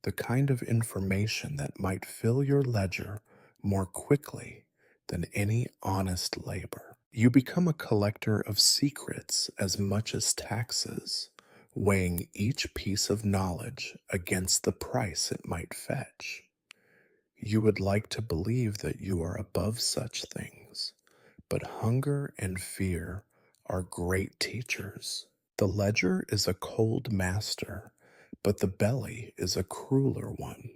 the kind of information that might fill your ledger more quickly than any honest labor. You become a collector of secrets as much as taxes, weighing each piece of knowledge against the price it might fetch. You would like to believe that you are above such things, but hunger and fear are great teachers. The ledger is a cold master, but the belly is a crueler one.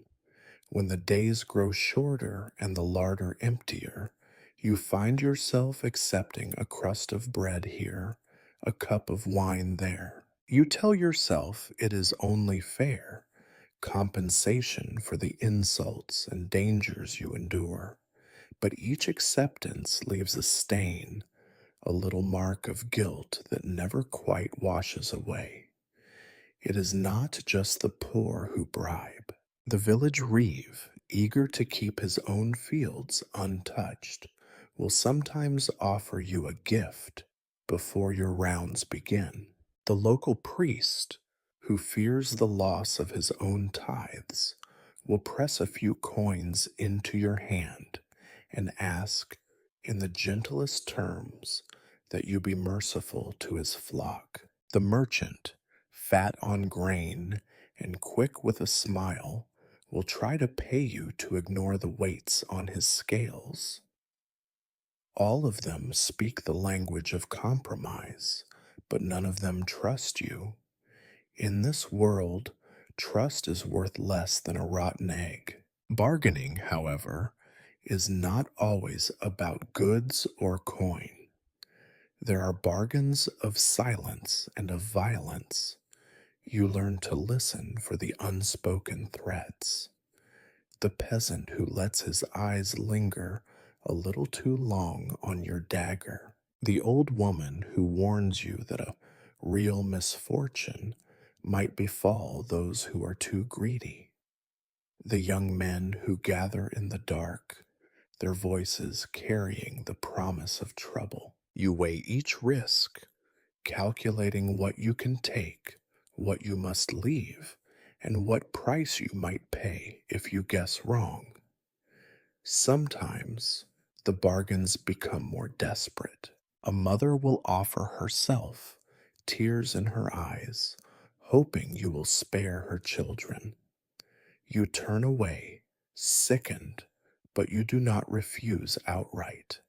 When the days grow shorter and the larder emptier, you find yourself accepting a crust of bread here, a cup of wine there. You tell yourself it is only fair, compensation for the insults and dangers you endure. But each acceptance leaves a stain, a little mark of guilt that never quite washes away. It is not just the poor who bribe. The village reeve, eager to keep his own fields untouched, will sometimes offer you a gift before your rounds begin. The local priest, who fears the loss of his own tithes, will press a few coins into your hand and ask, in the gentlest terms, that you be merciful to his flock. The merchant, fat on grain and quick with a smile, will try to pay you to ignore the weights on his scales. All of them speak the language of compromise, but none of them trust you. In this world, trust is worth less than a rotten egg. Bargaining, however, is not always about goods or coin. There are bargains of silence and of violence. You learn to listen for the unspoken threats. The peasant who lets his eyes linger a little too long on your dagger. The old woman who warns you that a Real misfortune might befall those who are too greedy. The young men who gather in the dark, their voices carrying the promise of trouble. You weigh each risk, calculating what you can take, what you must leave, and what price you might pay if you guess wrong. Sometimes the bargains become more desperate. A mother will offer herself, tears in her eyes, hoping you will spare her children. You turn away, sickened, but you do not refuse outright.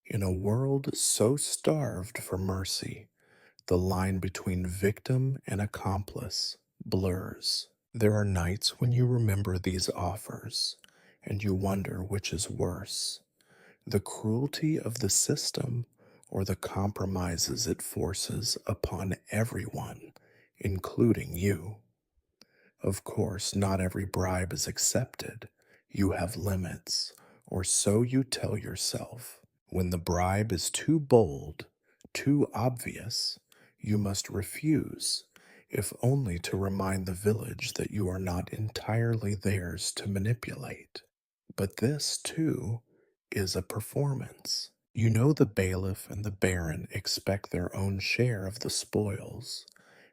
In a world so starved for mercy, the line between victim and accomplice blurs. There are nights when you remember these offers, and you wonder which is worse, the cruelty of the system or the compromises it forces upon everyone, including you. Of course, not every bribe is accepted. You have limits, or so you tell yourself. When the bribe is too bold, too obvious, you must refuse, if only to remind the village that you are not entirely theirs to manipulate. But this, too, is a performance. You know the bailiff and the baron expect their own share of the spoils,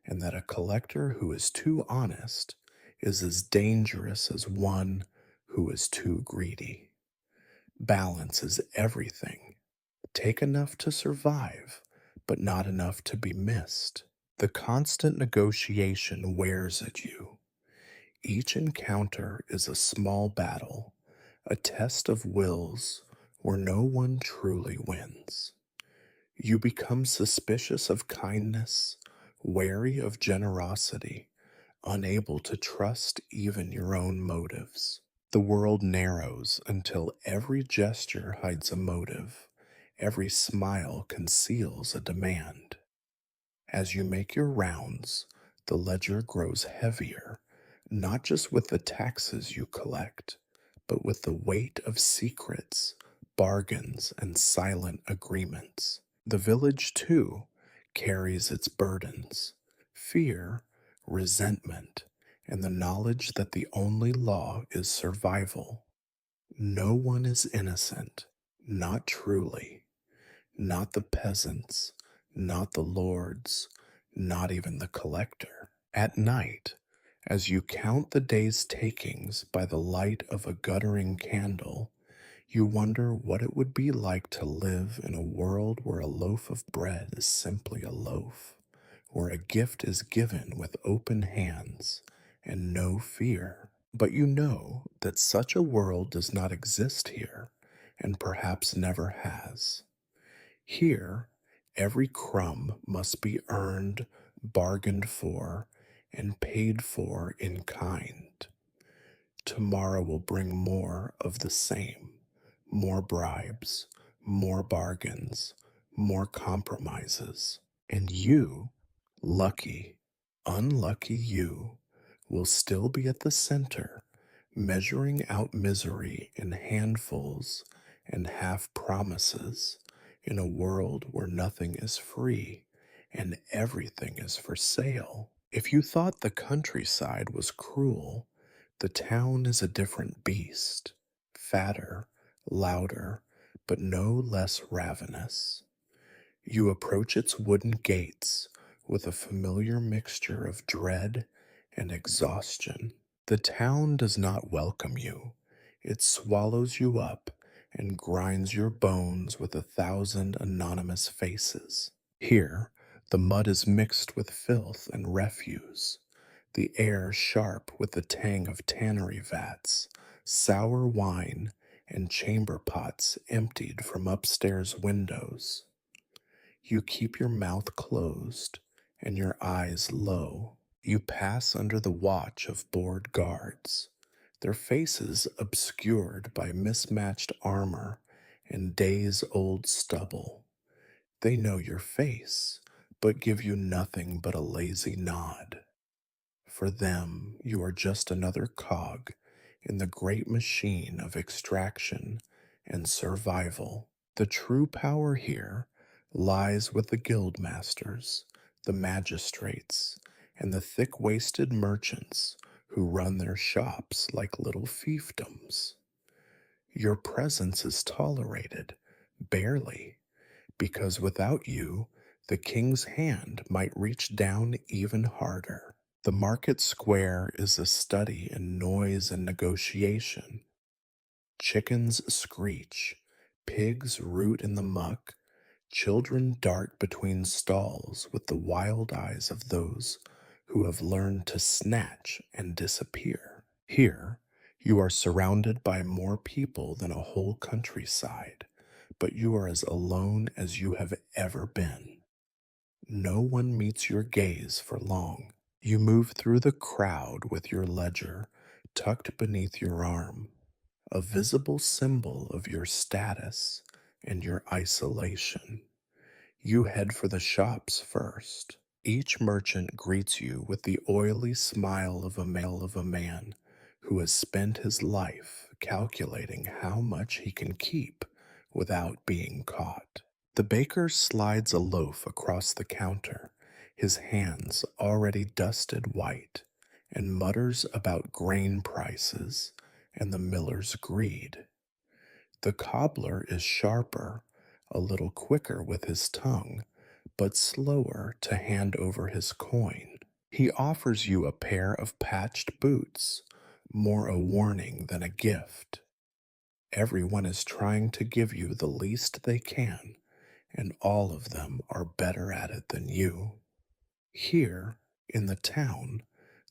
and that a collector who is too honest is as dangerous as one who is too greedy. Balance is everything. Take enough to survive, but not enough to be missed. The constant negotiation wears at you. Each encounter is a small battle, a test of wills where no one truly wins. You become suspicious of kindness, wary of generosity, unable to trust even your own motives. The world narrows until every gesture hides a motive, every smile conceals a demand. As you make your rounds, the ledger grows heavier, not just with the taxes you collect, but with the weight of secrets, bargains, and silent agreements. The village, too, carries its burdens: fear, resentment, and the knowledge that the only law is survival. No one is innocent, not truly. Not the peasants, not the lords, not even the collector. At night, as you count the day's takings by the light of a guttering candle, you wonder what it would be like to live in a world where a loaf of bread is simply a loaf, where a gift is given with open hands and no fear. But you know that such a world does not exist here, and perhaps never has. Here, every crumb must be earned, bargained for, and paid for in kind. Tomorrow will bring more of the same: more bribes, more bargains, more compromises. And you, lucky, unlucky you, will still be at the center, measuring out misery in handfuls and half promises, in a world where nothing is free and everything is for sale. If you thought the countryside was cruel, the town is a different beast, fatter, louder, but no less ravenous. You approach its wooden gates with a familiar mixture of dread and exhaustion. The town does not welcome you. It swallows you up and grinds your bones with 1,000 anonymous faces. Here, the mud is mixed with filth and refuse, the air sharp with the tang of tannery vats, sour wine, and chamber pots emptied from upstairs windows. You keep your mouth closed and your eyes low. You pass under the watch of bored guards, their faces obscured by mismatched armor and days-old stubble. They know your face, but give you nothing but a lazy nod. For them, you are just another cog in the great machine of extraction and survival. The true power here lies with the guild masters, the magistrates, and the thick waisted merchants who run their shops like little fiefdoms. Your presence is tolerated, barely, because without you, the king's hand might reach down even harder. The market square is a study in noise and negotiation. Chickens screech, pigs root in the muck, children dart between stalls with the wild eyes of those who have learned to snatch and disappear. Here, you are surrounded by more people than a whole countryside, but you are as alone as you have ever been. No one meets your gaze for long. You move through the crowd with your ledger tucked beneath your arm, a visible symbol of your status and your isolation. You head for the shops first. Each merchant greets you with the oily smile of a man who has spent his life calculating how much he can keep without being caught. The baker slides a loaf across the counter, his hands already dusted white, and mutters about grain prices and the miller's greed. The cobbler is sharper, a little quicker with his tongue, but slower to hand over his coin. He offers you a pair of patched boots, more a warning than a gift. Everyone is trying to give you the least they can, and all of them are better at it than you. Here, in the town,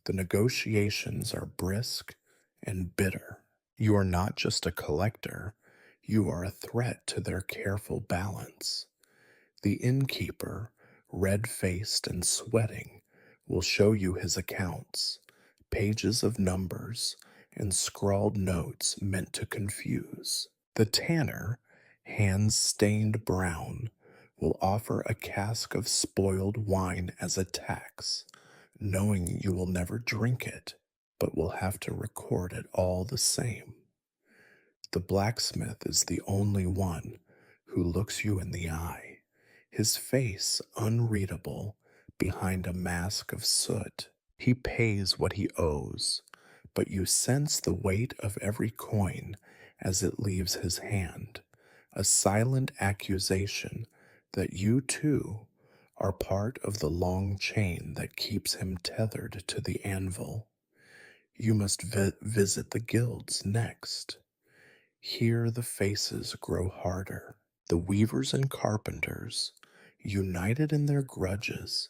the negotiations are brisk and bitter. You are not just a collector, you are a threat to their careful balance. The innkeeper, red faced and sweating, will show you his accounts, pages of numbers, and scrawled notes meant to confuse. The tanner, hands stained brown, will offer a cask of spoiled wine as a tax, knowing you will never drink it, but will have to record it all the same. The blacksmith is the only one who looks you in the eye, his face unreadable behind a mask of soot. He pays what he owes, but you sense the weight of every coin as it leaves his hand, a silent accusation that you too are part of the long chain that keeps him tethered to the anvil. You must visit the guilds next. Here the faces grow harder. The weavers and carpenters, united in their grudges,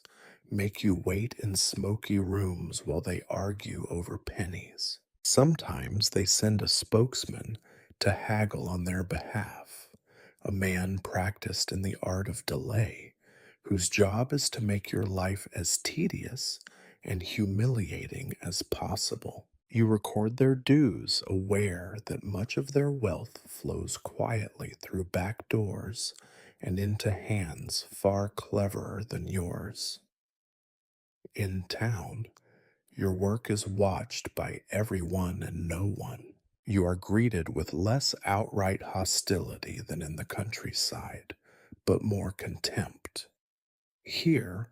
make you wait in smoky rooms while they argue over pennies. Sometimes they send a spokesman to haggle on their behalf, a man practiced in the art of delay, whose job is to make your life as tedious and humiliating as possible. You record their dues, aware that much of their wealth flows quietly through back doors and into hands far cleverer than yours. In town, your work is watched by everyone and no one. You are greeted with less outright hostility than in the countryside, but more contempt. Here,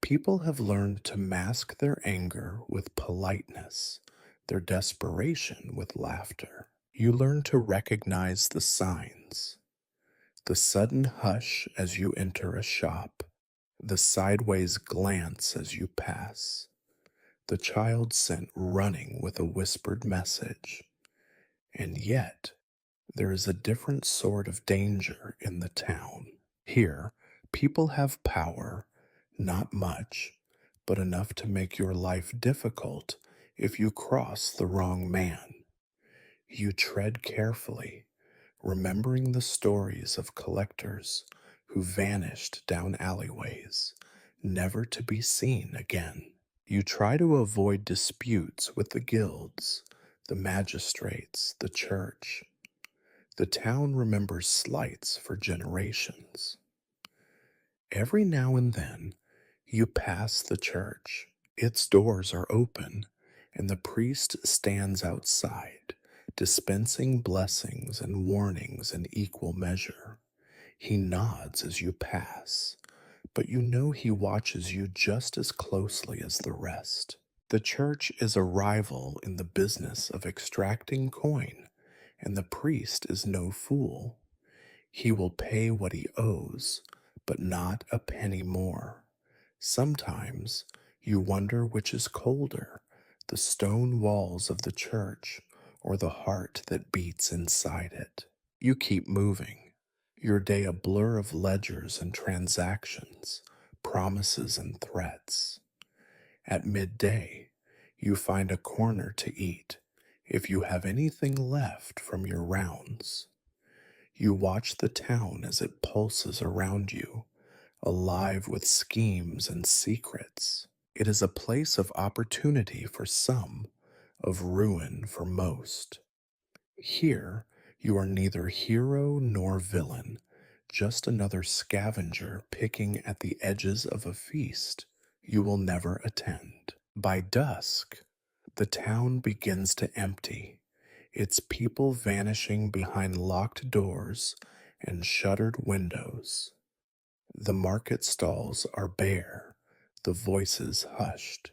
people have learned to mask their anger with politeness, their desperation with laughter. You learn to recognize the signs: the sudden hush as you enter a shop, the sideways glance as you pass, the child sent running with a whispered message. And yet, there is a different sort of danger in the town. Here, people have power, not much, but enough to make your life difficult if you cross the wrong man. You tread carefully, remembering the stories of collectors who vanished down alleyways, never to be seen again. You try to avoid disputes with the guilds, the magistrates, the church. The town remembers slights for generations. Every now and then, you pass the church. Its doors are open, and the priest stands outside, dispensing blessings and warnings in equal measure. He nods as you pass, but you know he watches you just as closely as the rest. The church is a rival in the business of extracting coin, and the priest is no fool. He will pay what he owes, but not a penny more. Sometimes you wonder which is colder, the stone walls of the church or the heart that beats inside it. You keep moving, your day a blur of ledgers and transactions, promises and threats. At midday, you find a corner to eat, if you have anything left from your rounds. You watch the town as it pulses around you, alive with schemes and secrets. It is a place of opportunity for some, of ruin for most. Here, you are neither hero nor villain, just another scavenger picking at the edges of a feast you will never attend. By dusk, the town begins to empty, its people vanishing behind locked doors and shuttered windows. The market stalls are bare, the voices hushed.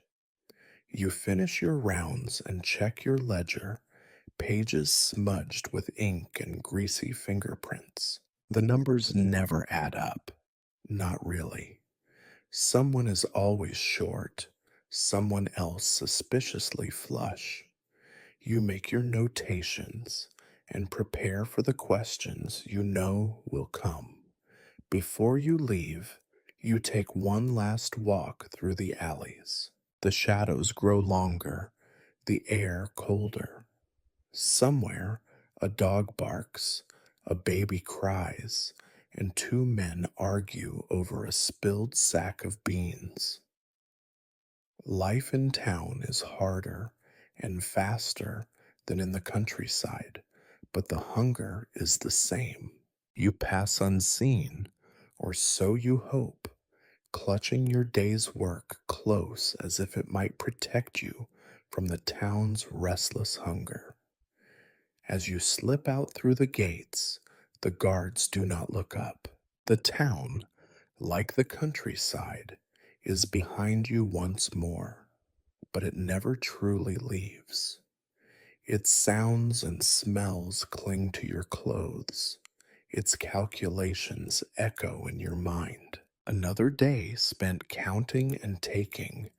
You finish your rounds and check your ledger, pages smudged with ink and greasy fingerprints. The numbers never add up. Not really. Someone is always short, someone else suspiciously flush. You make your notations and prepare for the questions you know will come. Before you leave, you take one last walk through the alleys. The shadows grow longer, the air colder. Somewhere, a dog barks, a baby cries, and two men argue over a spilled sack of beans. Life in town is harder and faster than in the countryside, but the hunger is the same. You pass unseen, or so you hope, clutching your day's work close as if it might protect you from the town's restless hunger. As you slip out through the gates, the guards do not look up. The town, like the countryside, is behind you once more, but it never truly leaves. Its sounds and smells cling to your clothes. Its calculations echo in your mind. Another day spent counting and taking,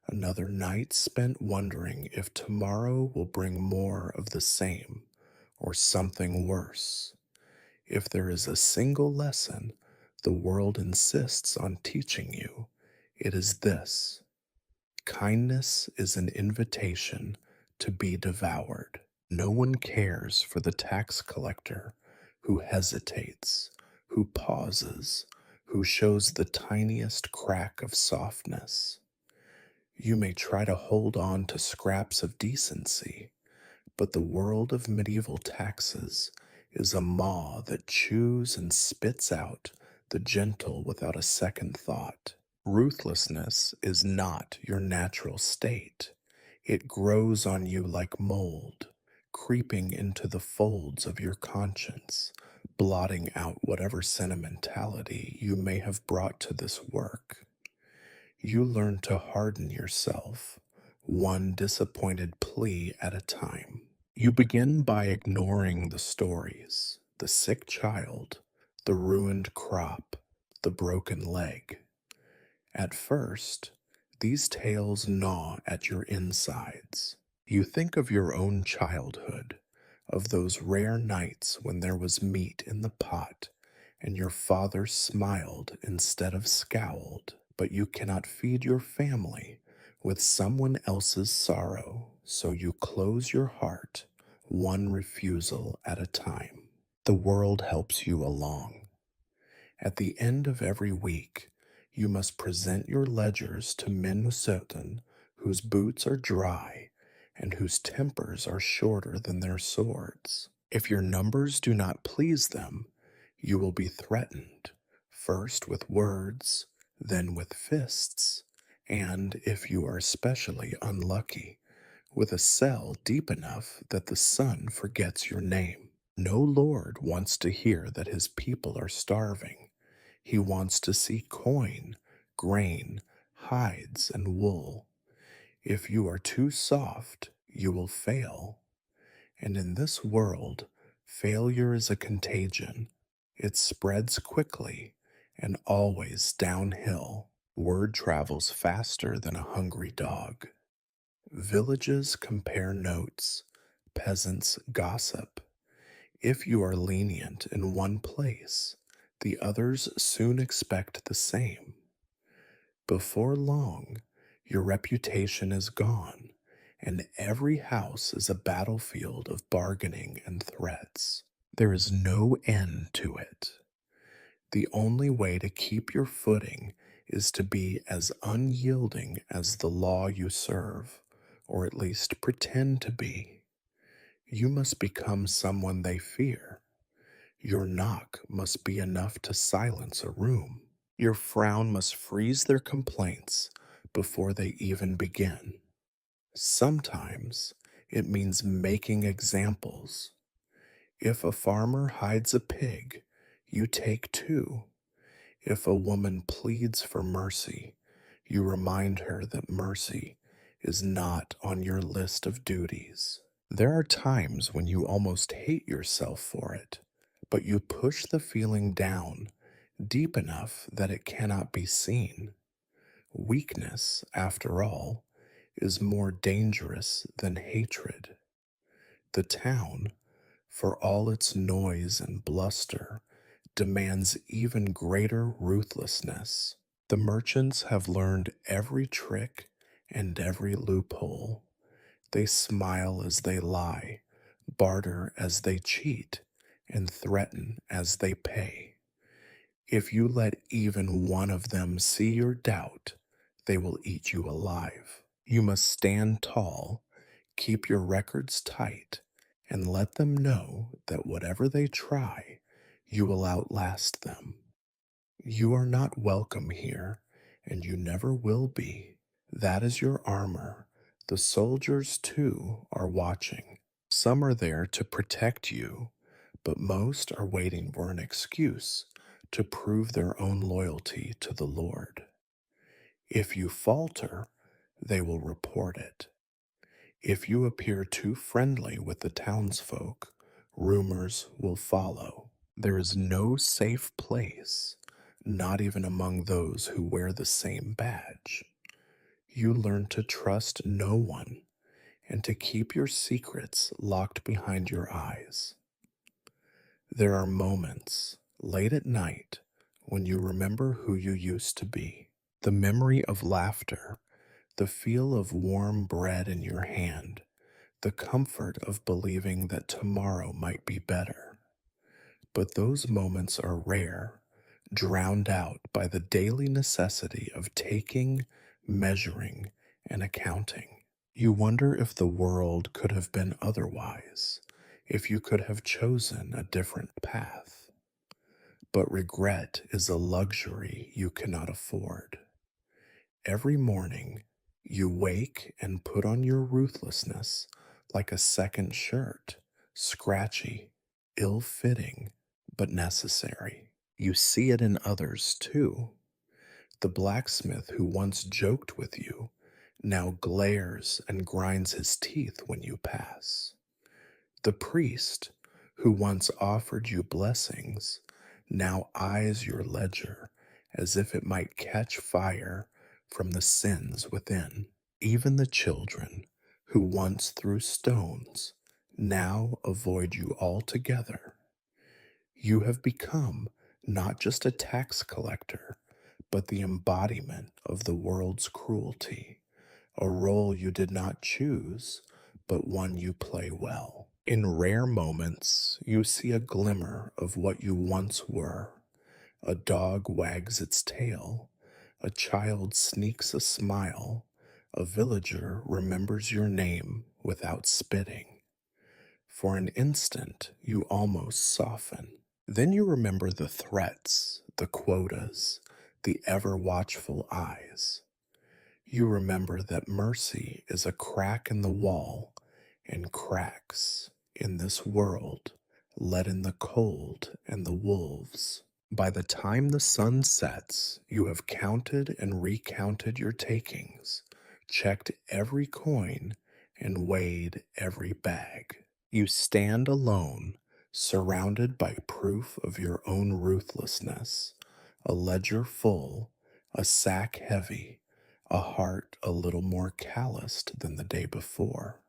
another night spent wondering if tomorrow will bring more of the same or something worse. If there is a single lesson the world insists on teaching you, it is this: kindness is an invitation to be devoured. No one cares for the tax collector who hesitates, who pauses, who shows the tiniest crack of softness. You may try to hold on to scraps of decency, but the world of medieval taxes is a maw that chews and spits out the gentle without a second thought. Ruthlessness is not your natural state. It grows on you like mold, creeping into the folds of your conscience, blotting out whatever sentimentality you may have brought to this work. You learn to harden yourself, one disappointed plea at a time. You begin by ignoring the stories, the sick child, the ruined crop, the broken leg. At first, these tales gnaw at your insides. You think of your own childhood, of those rare nights when there was meat in the pot and your father smiled instead of scowled, but you cannot feed your family with someone else's sorrow, so you close your heart one refusal at a time. The world helps you along. At the end of every week, you must present your ledgers to men certain whose boots are dry and whose tempers are shorter than their swords. If your numbers do not please them, you will be threatened, first with words, then with fists, and, if you are especially unlucky, with a cell deep enough that the sun forgets your name. No lord wants to hear that his people are starving. He wants to see coin, grain, hides, and wool. If you are too soft, you will fail. And in this world, failure is a contagion. It spreads quickly and always downhill. Word travels faster than a hungry dog. Villages compare notes, peasants gossip. If you are lenient in one place, the others soon expect the same. Before long, your reputation is gone, and every house is a battlefield of bargaining and threats. There is no end to it. The only way to keep your footing is to be as unyielding as the law you serve, or at least pretend to be. You must become someone they fear. Your knock must be enough to silence a room. Your frown must freeze their complaints before they even begin. Sometimes it means making examples. If a farmer hides a pig, you take two. If a woman pleads for mercy, you remind her that mercy is not on your list of duties. There are times when you almost hate yourself for it, but you push the feeling down deep enough that it cannot be seen. Weakness, after all, is more dangerous than hatred. The town, for all its noise and bluster, demands even greater ruthlessness. The merchants have learned every trick and every loophole. They smile as they lie, barter as they cheat, and threaten as they pay. If you let even one of them see your doubt, they will eat you alive. You must stand tall, keep your records tight, and let them know that whatever they try, you will outlast them. You are not welcome here, and you never will be. That is your armor. The soldiers, too, are watching. Some are there to protect you, but most are waiting for an excuse to prove their own loyalty to the Lord. If you falter, they will report it. If you appear too friendly with the townsfolk, rumors will follow. There is no safe place, not even among those who wear the same badge. You learn to trust no one and to keep your secrets locked behind your eyes. There are moments, late at night, when you remember who you used to be. The memory of laughter, the feel of warm bread in your hand, the comfort of believing that tomorrow might be better. But those moments are rare, drowned out by the daily necessity of taking, measuring, and accounting. You wonder if the world could have been otherwise, if you could have chosen a different path. But regret is a luxury you cannot afford. Every morning, you wake and put on your ruthlessness like a second shirt, scratchy, ill fitting, but necessary. You see it in others too. The blacksmith who once joked with you now glares and grinds his teeth when you pass. The priest who once offered you blessings now eyes your ledger as if it might catch fire from the sins within. Even the children who once threw stones now avoid you altogether. You have become not just a tax collector, but the embodiment of the world's cruelty, a role you did not choose, but one you play well. In rare moments, you see a glimmer of what you once were. A dog wags its tail, a child sneaks a smile, a villager remembers your name without spitting. For an instant, you almost soften. Then you remember the threats, the quotas, the ever watchful eyes. You remember that mercy is a crack in the wall, and cracks in this world let in the cold and the wolves. By the time the sun sets, you have counted and recounted your takings, checked every coin, and weighed every bag. You stand alone, surrounded by proof of your own ruthlessness, a ledger full, a sack heavy, a heart a little more calloused than the day before.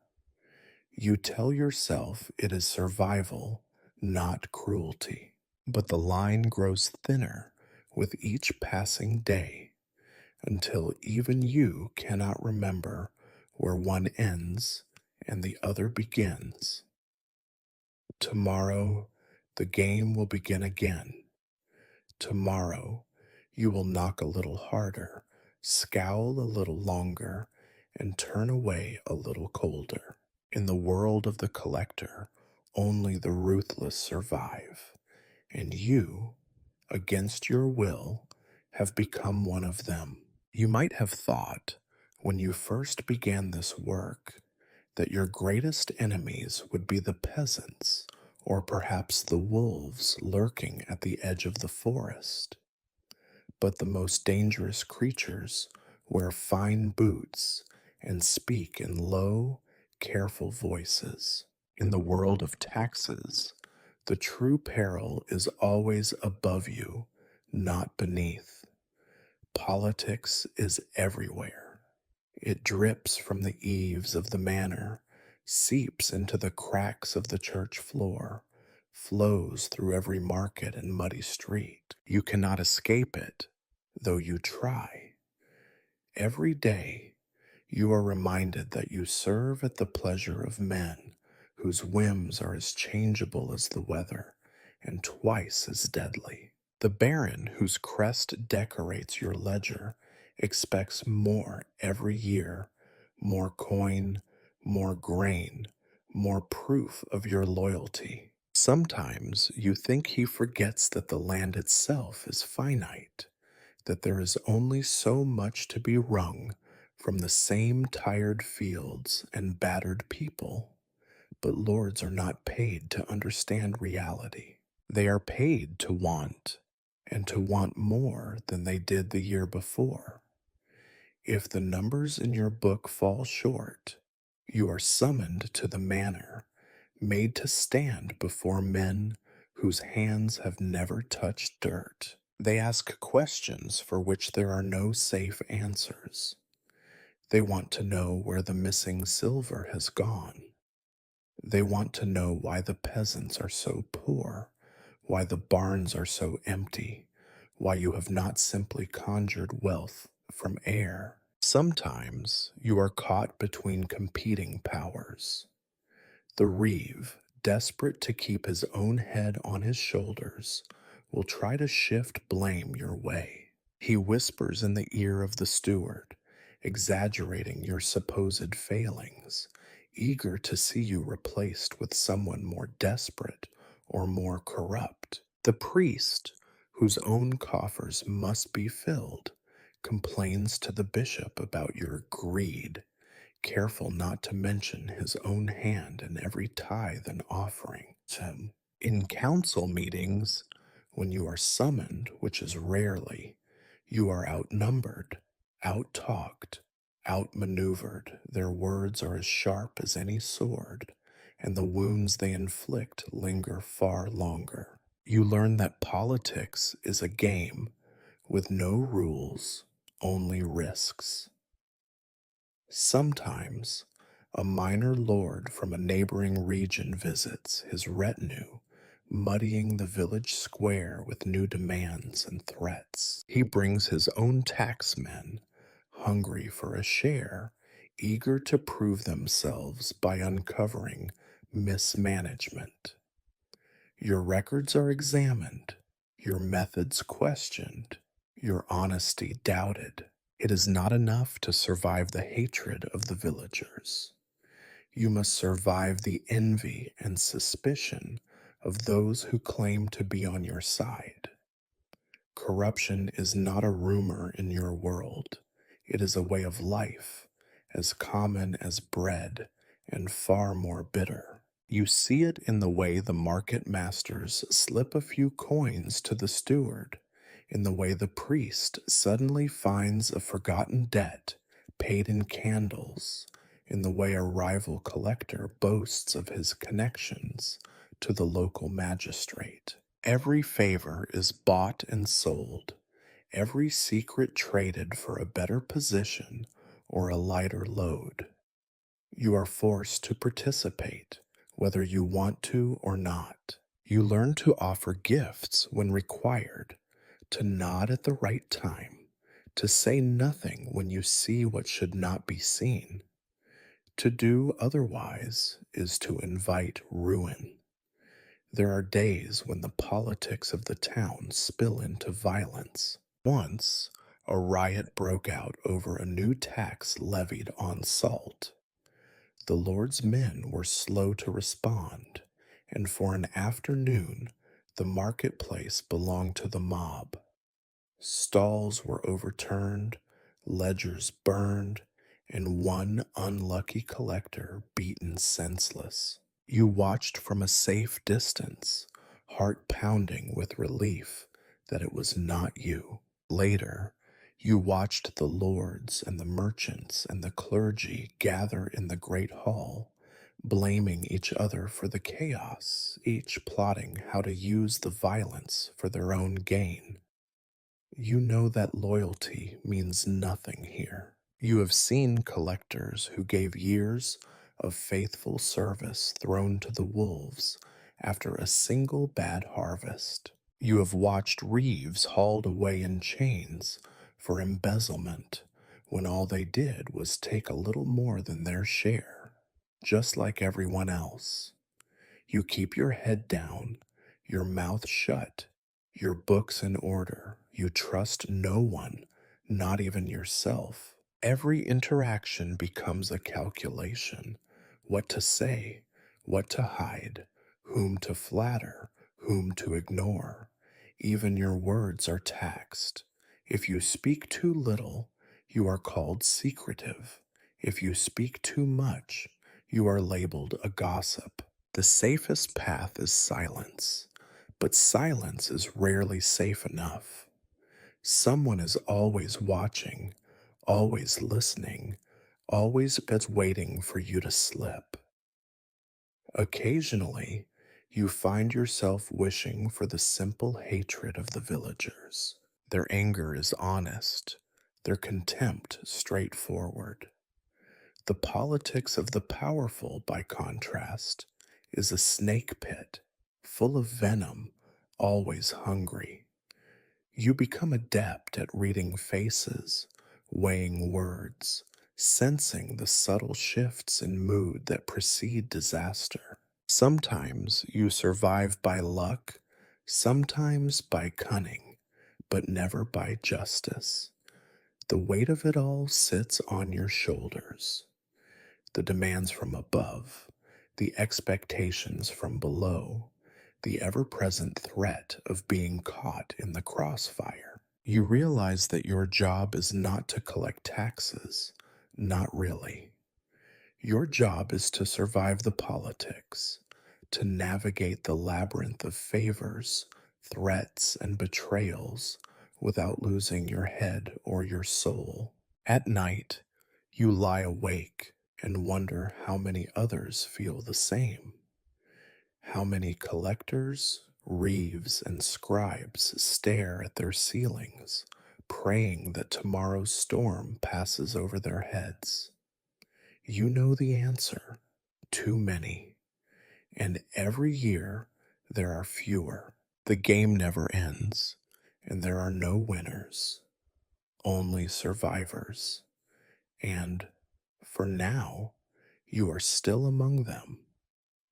You tell yourself it is survival, not cruelty. But the line grows thinner with each passing day until even you cannot remember where one ends and the other begins. Tomorrow, the game will begin again. Tomorrow, you will knock a little harder, scowl a little longer, and turn away a little colder. In the world of the collector, only the ruthless survive, and you, against your will, have become one of them. You might have thought, when you first began this work, that your greatest enemies would be the peasants, or perhaps the wolves lurking at the edge of the forest. But the most dangerous creatures wear fine boots and speak in low, careful voices. In the world of taxes, the true peril is always above you, not beneath. Politics is everywhere. It drips from the eaves of the manor, seeps into the cracks of the church floor, flows through every market and muddy street. You cannot escape it, though you try. Every day, you are reminded that you serve at the pleasure of men whose whims are as changeable as the weather and twice as deadly. The baron whose crest decorates your ledger expects more every year, more coin, more grain, more proof of your loyalty. Sometimes you think he forgets that the land itself is finite, that there is only so much to be wrung from the same tired fields and battered people. But lords are not paid to understand reality. They are paid to want, and to want more than they did the year before. If the numbers in your book fall short, you are summoned to the manor, made to stand before men whose hands have never touched dirt. They ask questions for which there are no safe answers. They want to know where the missing silver has gone. They want to know why the peasants are so poor, why the barns are so empty, why you have not simply conjured wealth from air. Sometimes you are caught between competing powers. The reeve, desperate to keep his own head on his shoulders, will try to shift blame your way. He whispers in the ear of the steward, exaggerating your supposed failings, eager to see you replaced with someone more desperate or more corrupt. The priest, whose own coffers must be filled, complains to the bishop about your greed, careful not to mention his own hand in every tithe and offering to him. In council meetings, when you are summoned, which is rarely, you are outnumbered, out-talked, outmaneuvered. Their words are as sharp as any sword, and the wounds they inflict linger far longer. You learn that politics is a game with no rules, only risks. Sometimes a minor lord from a neighboring region visits his retinue, muddying the village square with new demands and threats. He brings his own taxmen, hungry for a share, eager to prove themselves by uncovering mismanagement. Your records are examined, your methods questioned, your honesty doubted. It is not enough to survive the hatred of the villagers. You must survive the envy and suspicion of those who claim to be on your side. Corruption is not a rumor in your world. It is a way of life, as common as bread and far more bitter. You see it in the way the market masters slip a few coins to the steward, in the way the priest suddenly finds a forgotten debt paid in candles, in the way a rival collector boasts of his connections to the local magistrate. Every favor is bought and sold, every secret traded for a better position or a lighter load. You are forced to participate, whether you want to or not. You learn to offer gifts when required, to nod at the right time, to say nothing when you see what should not be seen. To do otherwise is to invite ruin. There are days when the politics of the town spill into violence. Once, a riot broke out over a new tax levied on salt. The Lord's men were slow to respond, and for an afternoon the marketplace belonged to the mob. Stalls were overturned, ledgers burned, and one unlucky collector beaten senseless. You watched from a safe distance, heart pounding with relief that it was not you. Later, you watched the lords and the merchants and the clergy gather in the great hall, blaming each other for the chaos, each plotting how to use the violence for their own gain. You know that loyalty means nothing here. You have seen collectors who gave years of faithful service thrown to the wolves after a single bad harvest. You have watched reeves hauled away in chains for embezzlement when all they did was take a little more than their share, just like everyone else. You keep your head down, your mouth shut, your books in order. You trust no one, not even yourself. Every interaction becomes a calculation: what to say, what to hide, whom to flatter, whom to ignore. Even your words are taxed. If you speak too little, you are called secretive. If you speak too much, you are labeled a gossip. The safest path is silence, but silence is rarely safe enough. Someone is always watching, always listening, always but waiting for you to slip. Occasionally, you find yourself wishing for the simple hatred of the villagers. Their anger is honest, their contempt straightforward. The politics of the powerful, by contrast, is a snake pit, full of venom, always hungry. You become adept at reading faces, weighing words, sensing the subtle shifts in mood that precede disaster. Sometimes you survive by luck, sometimes by cunning, but never by justice. The weight of it all sits on your shoulders. The demands from above, the expectations from below, the ever present threat of being caught in the crossfire. You realize that your job is not to collect taxes, not really. Your job is to survive the politics, to navigate the labyrinth of favors, threats, and betrayals without losing your head or your soul. At night, you lie awake and wonder how many others feel the same. How many collectors, reeves, and scribes stare at their ceilings, praying that tomorrow's storm passes over their heads. You know the answer: too many. And every year there are fewer. The game never ends, and there are no winners, only survivors. And for now, you are still among them.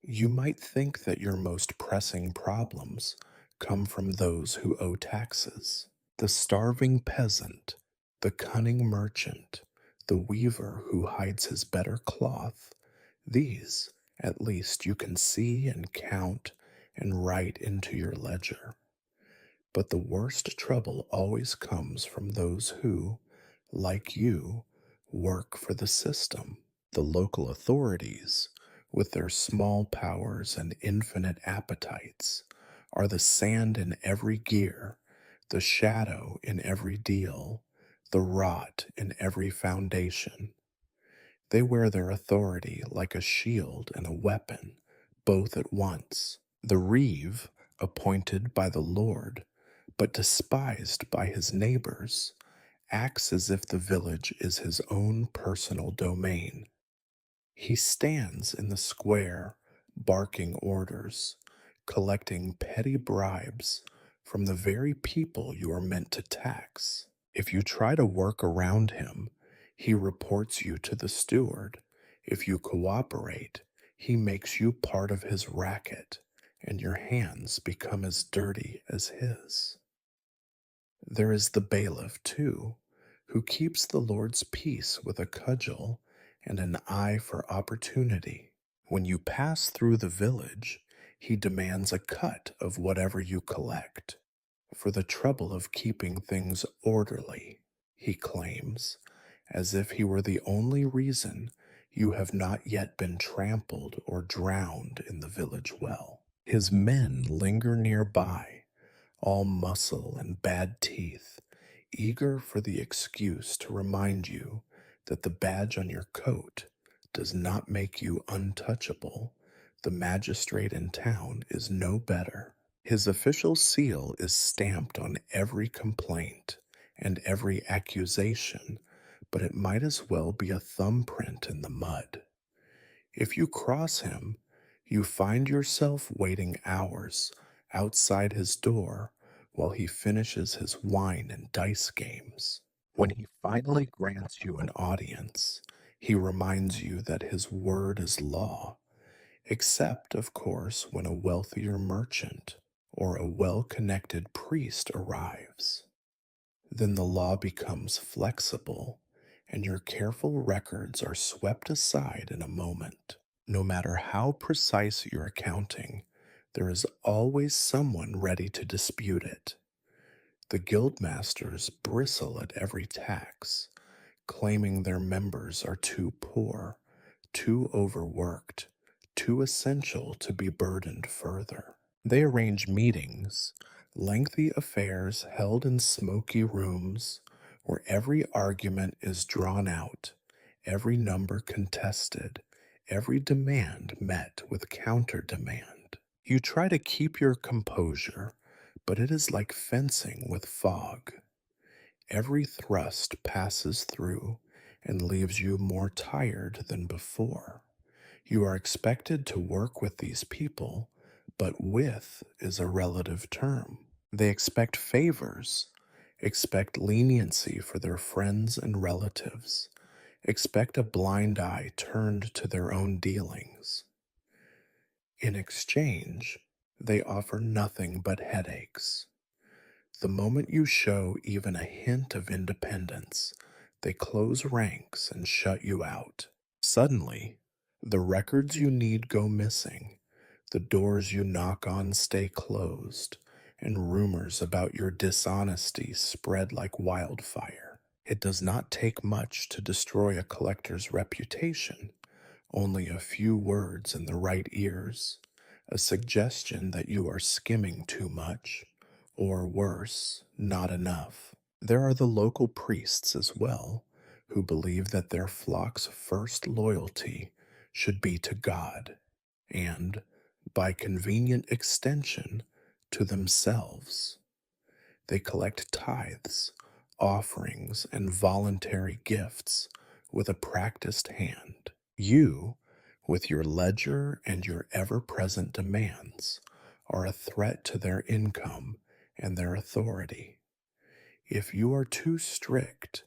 You might think that your most pressing problems come from those who owe taxes. The starving peasant, the cunning merchant, the weaver who hides his better cloth, these, at least, you can see and count and write into your ledger. But the worst trouble always comes from those who, like you, work for the system. The local authorities, with their small powers and infinite appetites, are the sand in every gear, the shadow in every deal, the rot in every foundation. They wear their authority like a shield and a weapon, both at once. The reeve, appointed by the Lord, but despised by his neighbors, acts as if the village is his own personal domain. He stands in the square, barking orders, collecting petty bribes from the very people you are meant to tax. If you try to work around him, he reports you to the steward. If you cooperate, he makes you part of his racket, and your hands become as dirty as his. There is the bailiff, too, who keeps the Lord's peace with a cudgel and an eye for opportunity. When you pass through the village, he demands a cut of whatever you collect. For the trouble of keeping things orderly, he claims, as if he were the only reason you have not yet been trampled or drowned in the village well. His men linger nearby, all muscle and bad teeth, eager for the excuse to remind you that the badge on your coat does not make you untouchable. The magistrate in town is no better. His official seal is stamped on every complaint and every accusation, but it might as well be a thumbprint in the mud. If you cross him, you find yourself waiting hours outside his door while he finishes his wine and dice games. When he finally grants you an audience, he reminds you that his word is law, except, of course, when a wealthier merchant or a well connected priest arrives. Then the law becomes flexible, and your careful records are swept aside in a moment. No matter how precise your accounting, there is always someone ready to dispute it. The guildmasters bristle at every tax, claiming their members are too poor, too overworked, too essential to be burdened further. They arrange meetings, lengthy affairs held in smoky rooms where every argument is drawn out, every number contested, every demand met with counter demand. You try to keep your composure, but it is like fencing with fog. Every thrust passes through and leaves you more tired than before. You are expected to work with these people, but with is a relative term. They expect favors, expect leniency for their friends and relatives, expect a blind eye turned to their own dealings. In exchange, they offer nothing but headaches. The moment you show even a hint of independence, they close ranks and shut you out. Suddenly, the records you need go missing, the doors you knock on stay closed, and rumors about your dishonesty spread like wildfire. It does not take much to destroy a collector's reputation, only a few words in the right ears, a suggestion that you are skimming too much, or worse, not enough. There are the local priests as well, who believe that their flock's first loyalty should be to God, and, by convenient extension, to themselves. They collect tithes, offerings, and voluntary gifts with a practiced hand. You, with your ledger and your ever present demands, are a threat to their income and their authority. If you are too strict,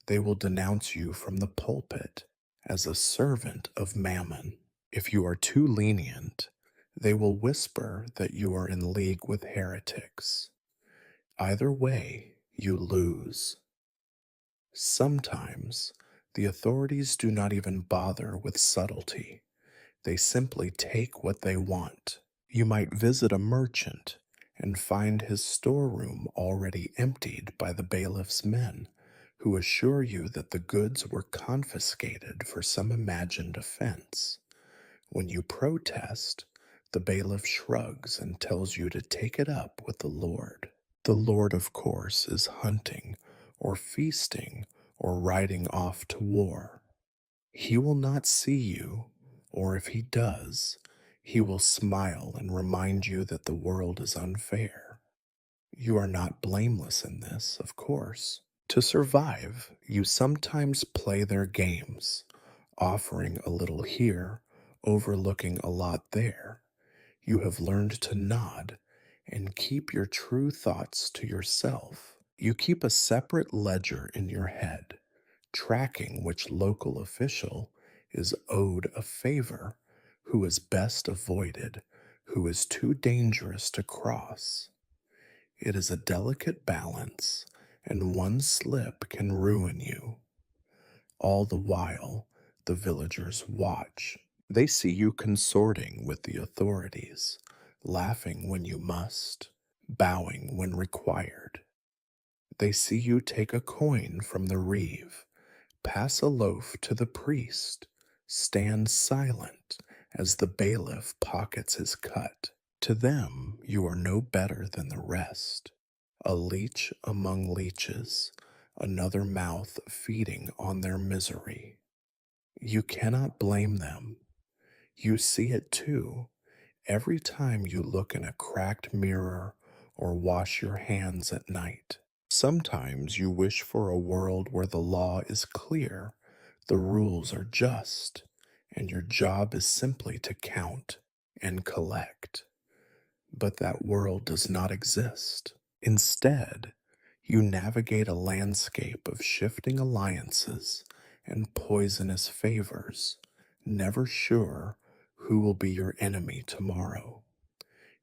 they will denounce you from the pulpit as a servant of mammon. If you are too lenient, they will whisper that you are in league with heretics. Either way, you lose. Sometimes, the authorities do not even bother with subtlety. They simply take what they want. You might visit a merchant and find his storeroom already emptied by the bailiff's men, who assure you that the goods were confiscated for some imagined offense. When you protest, the bailiff shrugs and tells you to take it up with the Lord. The Lord, of course, is hunting or feasting or riding off to war. He will not see you, or if he does, he will smile and remind you that the world is unfair. You are not blameless in this, of course. To survive, you sometimes play their games, offering a little here, overlooking a lot there. You have learned to nod and keep your true thoughts to yourself. You keep a separate ledger in your head, tracking which local official is owed a favor, who is best avoided, who is too dangerous to cross. It is a delicate balance, and one slip can ruin you. All the while, the villagers watch. They see you consorting with the authorities, laughing when you must, bowing when required. They see you take a coin from the reeve, pass a loaf to the priest, stand silent as the bailiff pockets his cut. To them, you are no better than the rest, a leech among leeches, another mouth feeding on their misery. You cannot blame them. You see it too every time you look in a cracked mirror or wash your hands at night. Sometimes you wish for a world where the law is clear, the rules are just, and your job is simply to count and collect. But that world does not exist. Instead, you navigate a landscape of shifting alliances and poisonous favors, never sure who will be your enemy tomorrow.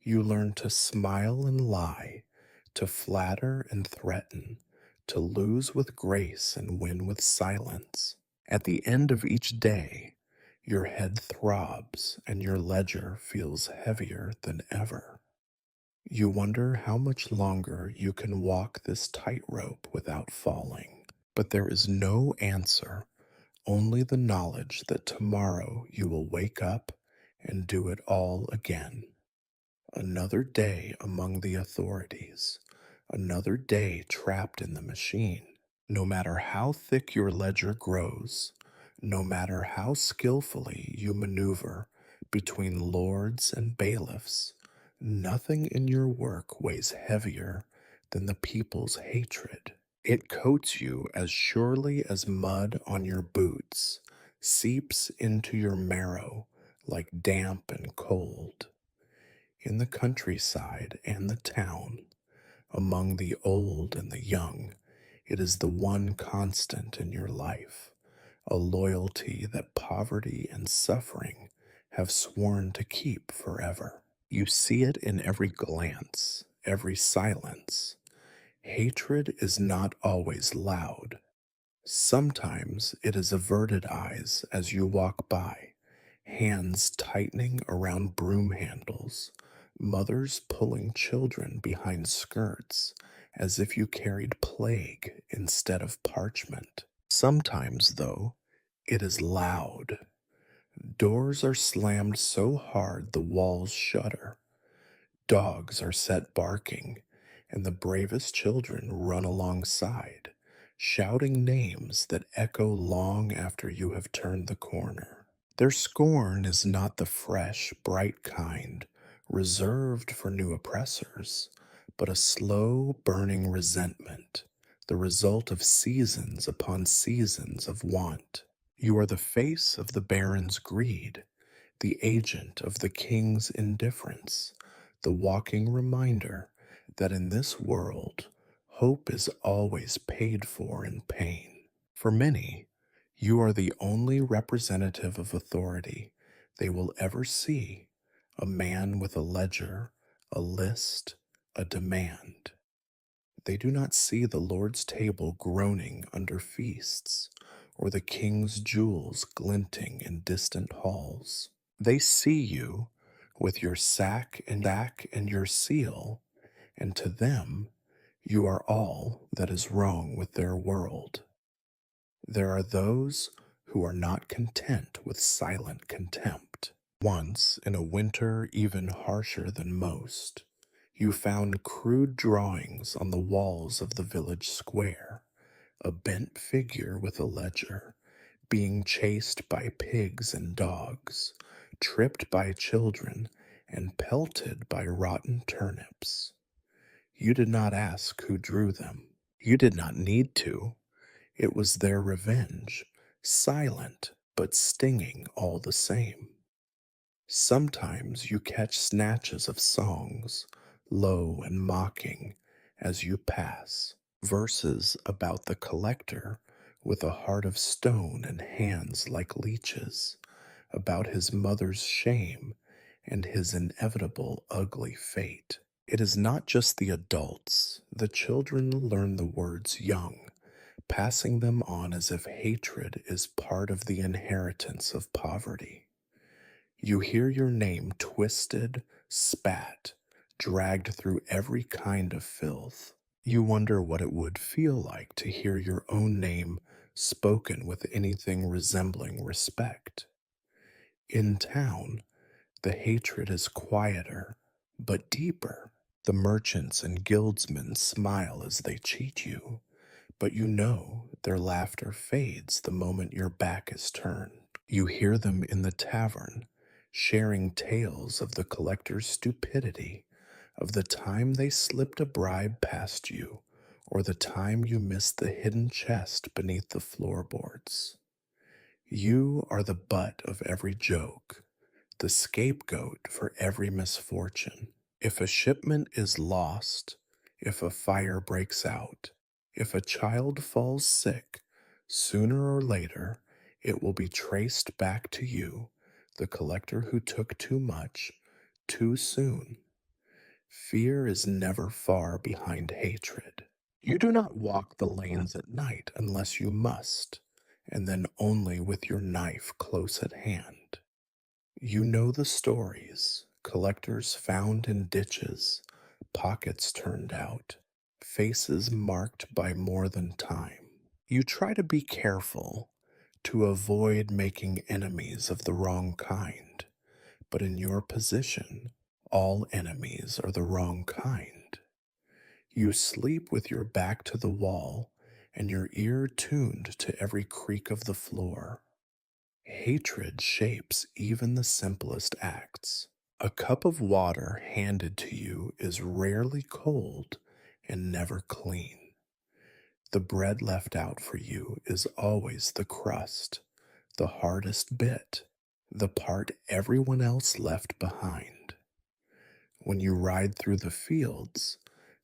You learn to smile and lie, to flatter and threaten, to lose with grace and win with silence. At the end of each day, your head throbs and your ledger feels heavier than ever. You wonder how much longer you can walk this tightrope without falling. But there is no answer, only the knowledge that tomorrow you will wake up and do it all again. Another day among the authorities, another day trapped in the machine. No matter how thick your ledger grows, no matter how skillfully you maneuver between lords and bailiffs, nothing in your work weighs heavier than the people's hatred. It coats you as surely as mud on your boots, seeps into your marrow like damp and cold. In the countryside and the town, among the old and the young, it is the one constant in your life, a loyalty that poverty and suffering have sworn to keep forever. You see it in every glance, every silence. Hatred is not always loud. Sometimes it is averted eyes as you walk by, hands tightening around broom handles, mothers pulling children behind skirts as if you carried plague instead of parchment. Sometimes, though, it is loud. Doors are slammed so hard the walls shudder. Dogs are set barking, and the bravest children run alongside, shouting names that echo long after you have turned the corner. Their scorn is not the fresh, bright kind, reserved for new oppressors, but a slow, burning resentment, the result of seasons upon seasons of want. You are the face of the baron's greed, the agent of the king's indifference, the walking reminder that in this world, hope is always paid for in pain. For many, you are the only representative of authority they will ever see, a man with a ledger, a list, a demand. They do not see the Lord's table groaning under feasts, or the king's jewels glinting in distant halls. They see you with your sack and your seal, and to them you are all that is wrong with their world. There are those who are not content with silent contempt. Once, in a winter even harsher than most, you found crude drawings on the walls of the village square, a bent figure with a ledger, being chased by pigs and dogs, tripped by children, and pelted by rotten turnips. You did not ask who drew them. You did not need to. It was their revenge, silent but stinging all the same. Sometimes you catch snatches of songs, low and mocking, as you pass, verses about the collector with a heart of stone and hands like leeches, about his mother's shame and his inevitable ugly fate. It is not just the adults, the children learn the words young, passing them on as if hatred is part of the inheritance of poverty. You hear your name twisted, spat, dragged through every kind of filth. You wonder what it would feel like to hear your own name spoken with anything resembling respect. In town, the hatred is quieter, but deeper. The merchants and guildsmen smile as they cheat you, but you know their laughter fades the moment your back is turned. You hear them in the tavern, sharing tales of the collector's stupidity, of the time they slipped a bribe past you, or the time you missed the hidden chest beneath the floorboards. You are the butt of every joke, the scapegoat for every misfortune. If a shipment is lost, if a fire breaks out, if a child falls sick, sooner or later it will be traced back to you, the collector who took too much, too soon. Fear is never far behind hatred. You do not walk the lanes at night unless you must, and then only with your knife close at hand. You know the stories, collectors found in ditches, pockets turned out, faces marked by more than time. You try to be careful, to avoid making enemies of the wrong kind, but in your position, all enemies are the wrong kind. You sleep with your back to the wall and your ear tuned to every creak of the floor. Hatred shapes even the simplest acts. A cup of water handed to you is rarely cold and never clean. The bread left out for you is always the crust, the hardest bit, the part everyone else left behind. When you ride through the fields,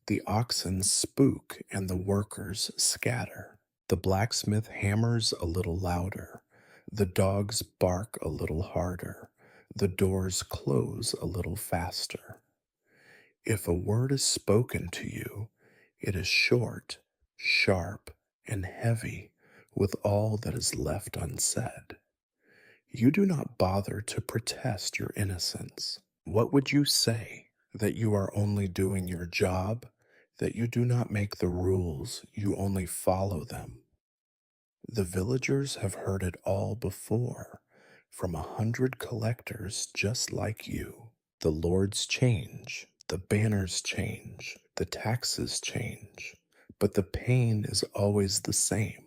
the oxen spook and the workers scatter. The blacksmith hammers a little louder. The dogs bark a little harder. The doors close a little faster. If a word is spoken to you, it is short, sharp, and heavy with all that is left unsaid. You do not bother to protest your innocence. What would you say? That you are only doing your job? That you do not make the rules, you only follow them? The villagers have heard it all before, from 100 collectors just like you. The lords change, the banners change, the taxes change, but the pain is always the same,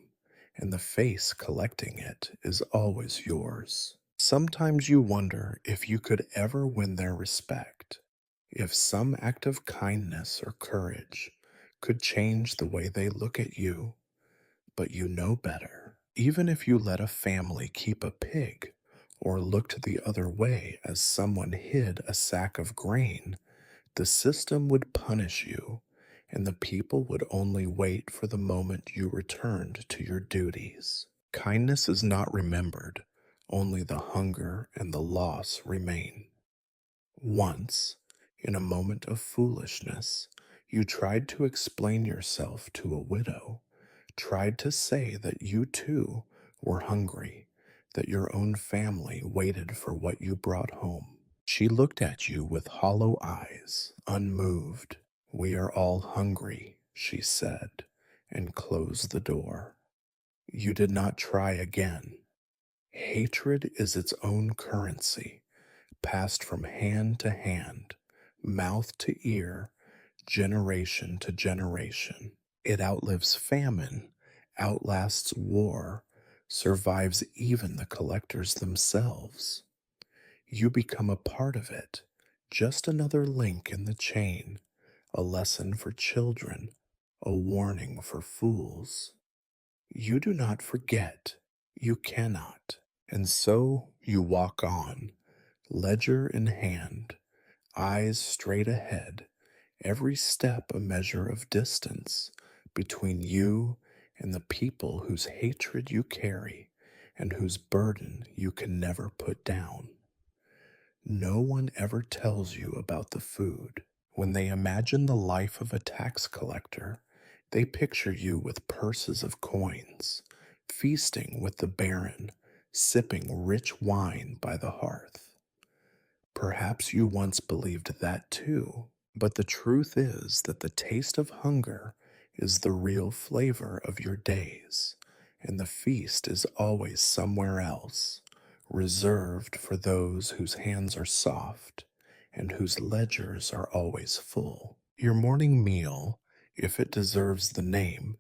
and the face collecting it is always yours. Sometimes you wonder if you could ever win their respect, if some act of kindness or courage could change the way they look at you, but you know better. Even if you let a family keep a pig or looked the other way as someone hid a sack of grain, the system would punish you, and the people would only wait for the moment you returned to your duties. Kindness is not remembered, only the hunger and the loss remain. Once, in a moment of foolishness, you tried to explain yourself to a widow, tried to say that you too were hungry, that your own family waited for what you brought home. She looked at you with hollow eyes, unmoved. "We are all hungry," she said, and closed the door. You did not try again. Hatred is its own currency, passed from hand to hand, mouth to ear, generation to generation. It outlives famine, outlasts war, survives even the collectors themselves. You become a part of it, just another link in the chain, a lesson for children, a warning for fools. You do not forget, you cannot, and so you walk on, ledger in hand, eyes straight ahead, every step a measure of distance between you and the people whose hatred you carry and whose burden you can never put down. No one ever tells you about the food. When they imagine the life of a tax collector, they picture you with purses of coins, feasting with the baron, sipping rich wine by the hearth. Perhaps you once believed that too, but the truth is that the taste of hunger is the real flavor of your days, and the feast is always somewhere else, reserved for those whose hands are soft and whose ledgers are always full. Your morning meal, if it deserves the name,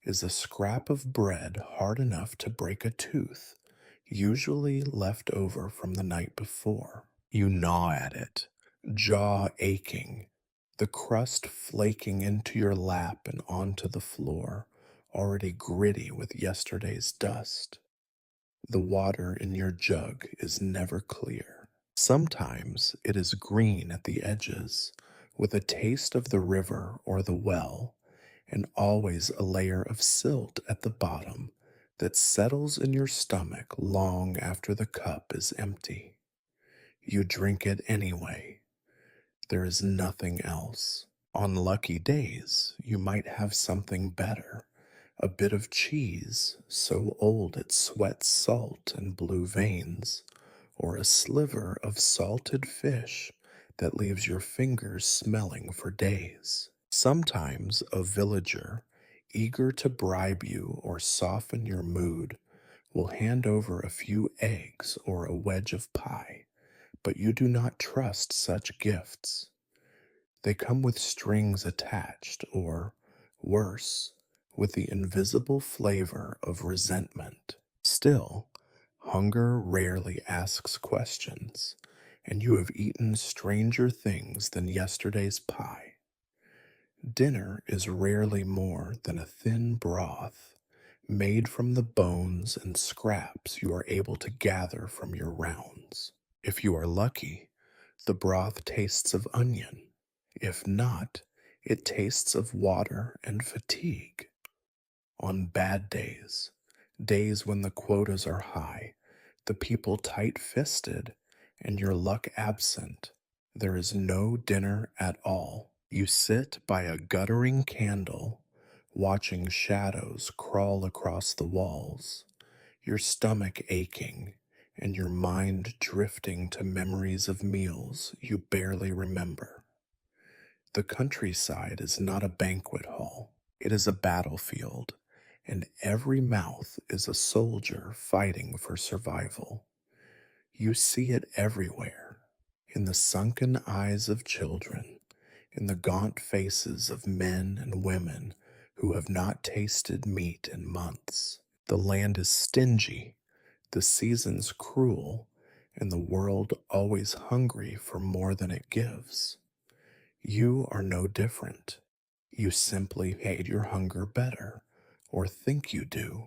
is a scrap of bread hard enough to break a tooth, usually left over from the night before. You gnaw at it, jaw aching, the crust flaking into your lap and onto the floor, already gritty with yesterday's dust. The water in your jug is never clear. Sometimes it is green at the edges, with a taste of the river or the well, and always a layer of silt at the bottom that settles in your stomach long after the cup is empty. You drink it anyway. There is nothing else. On lucky days, you might have something better, a bit of cheese so old it sweats salt and blue veins, or a sliver of salted fish that leaves your fingers smelling for days. Sometimes a villager, eager to bribe you or soften your mood, will hand over a few eggs or a wedge of pie, but you do not trust such gifts. They come with strings attached, or, worse, with the invisible flavor of resentment. Still, hunger rarely asks questions, and you have eaten stranger things than yesterday's pie. Dinner is rarely more than a thin broth, made from the bones and scraps you are able to gather from your rounds. If you are lucky, the broth tastes of onion. If not, it tastes of water and fatigue. On bad days, days when the quotas are high, the people tight fisted, and your luck absent, there is no dinner at all. You sit by a guttering candle, watching shadows crawl across the walls, your stomach aching, and your mind drifting to memories of meals you barely remember. The countryside is not a banquet hall, it is a battlefield, and every mouth is a soldier fighting for survival. You see it everywhere, in the sunken eyes of children, in the gaunt faces of men and women who have not tasted meat in months. The land is stingy, the seasons cruel, and the world always hungry for more than it gives. You are no different. You simply hate your hunger better, or think you do.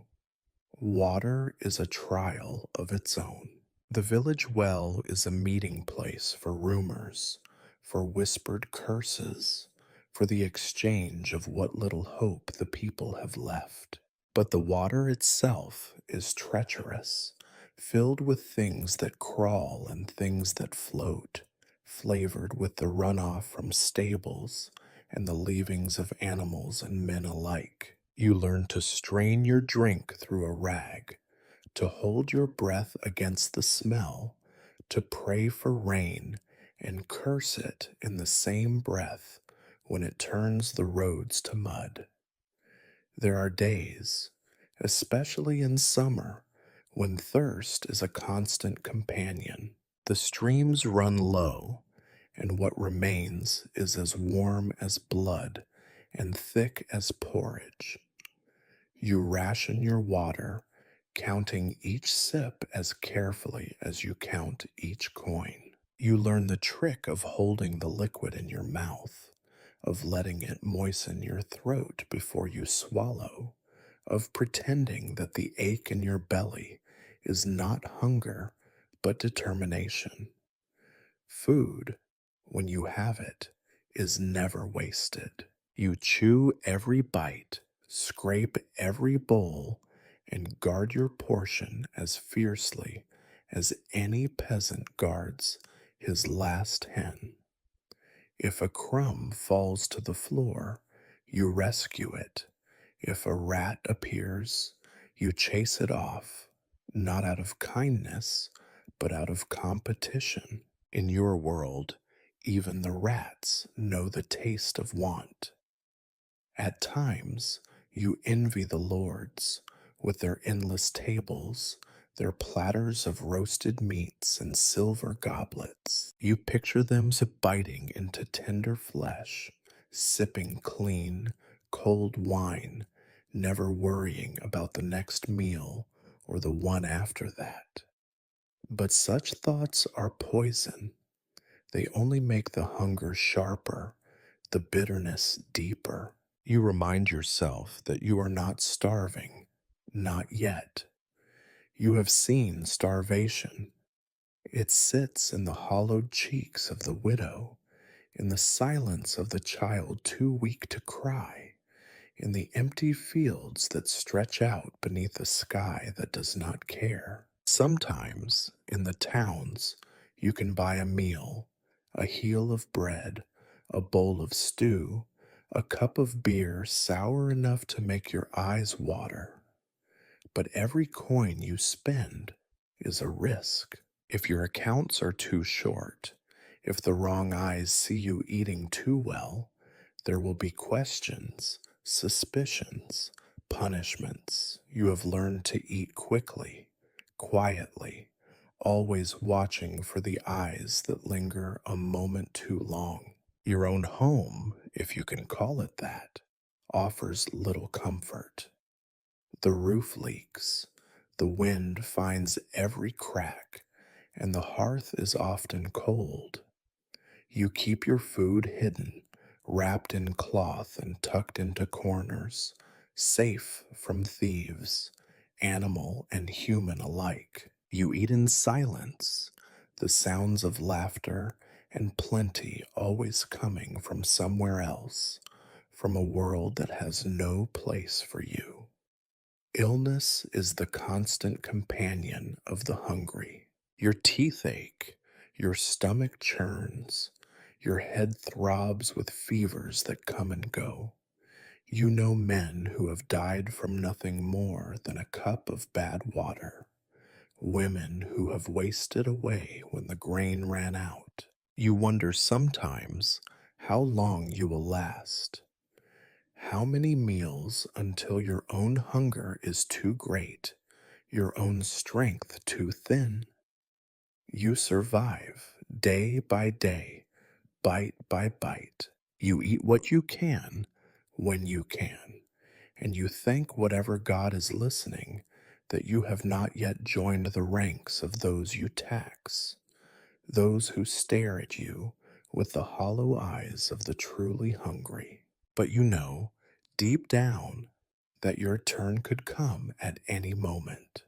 Water is a trial of its own. The village well is a meeting place for rumors, for whispered curses, for the exchange of what little hope the people have left. But the water itself is treacherous, filled with things that crawl and things that float, flavored with the runoff from stables and the leavings of animals and men alike. You learn to strain your drink through a rag, to hold your breath against the smell, to pray for rain and curse it in the same breath when it turns the roads to mud. There are days, especially in summer, when thirst is a constant companion. The streams run low, and what remains is as warm as blood and thick as porridge. You ration your water, counting each sip as carefully as you count each coin. You learn the trick of holding the liquid in your mouth, of letting it moisten your throat before you swallow, of pretending that the ache in your belly is not hunger but determination. Food, when you have it, is never wasted. You chew every bite, scrape every bowl, and guard your portion as fiercely as any peasant guards his last hen. If a crumb falls to the floor, you rescue it. If a rat appears, you chase it off, not out of kindness, but out of competition. In your world, even the rats know the taste of want. At times, you envy the lords with their endless tables, their platters of roasted meats and silver goblets. You picture them biting into tender flesh, sipping clean, cold wine, never worrying about the next meal or the one after that. But such thoughts are poison. They only make the hunger sharper, the bitterness deeper. You remind yourself that you are not starving, not yet. You have seen starvation. It sits in the hollowed cheeks of the widow, in the silence of the child too weak to cry, in the empty fields that stretch out beneath a sky that does not care. Sometimes, in the towns, you can buy a meal, a heel of bread, a bowl of stew, a cup of beer sour enough to make your eyes water. But every coin you spend is a risk. If your accounts are too short, if the wrong eyes see you eating too well, there will be questions, suspicions, punishments. You have learned to eat quickly, quietly, always watching for the eyes that linger a moment too long. Your own home, if you can call it that, offers little comfort. The roof leaks, the wind finds every crack, and the hearth is often cold. You keep your food hidden, wrapped in cloth and tucked into corners, safe from thieves, animal and human alike. You eat in silence, the sounds of laughter and plenty always coming from somewhere else, from a world that has no place for you. Illness is the constant companion of the hungry. Your teeth ache, your stomach churns, your head throbs with fevers that come and go. You know men who have died from nothing more than a cup of bad water, women who have wasted away when the grain ran out. You wonder sometimes how long you will last. How many meals until your own hunger is too great, your own strength too thin? You survive day by day, bite by bite. You eat what you can when you can, and you thank whatever God is listening that you have not yet joined the ranks of those you tax, those who stare at you with the hollow eyes of the truly hungry. But you know, deep down, that your turn could come at any moment.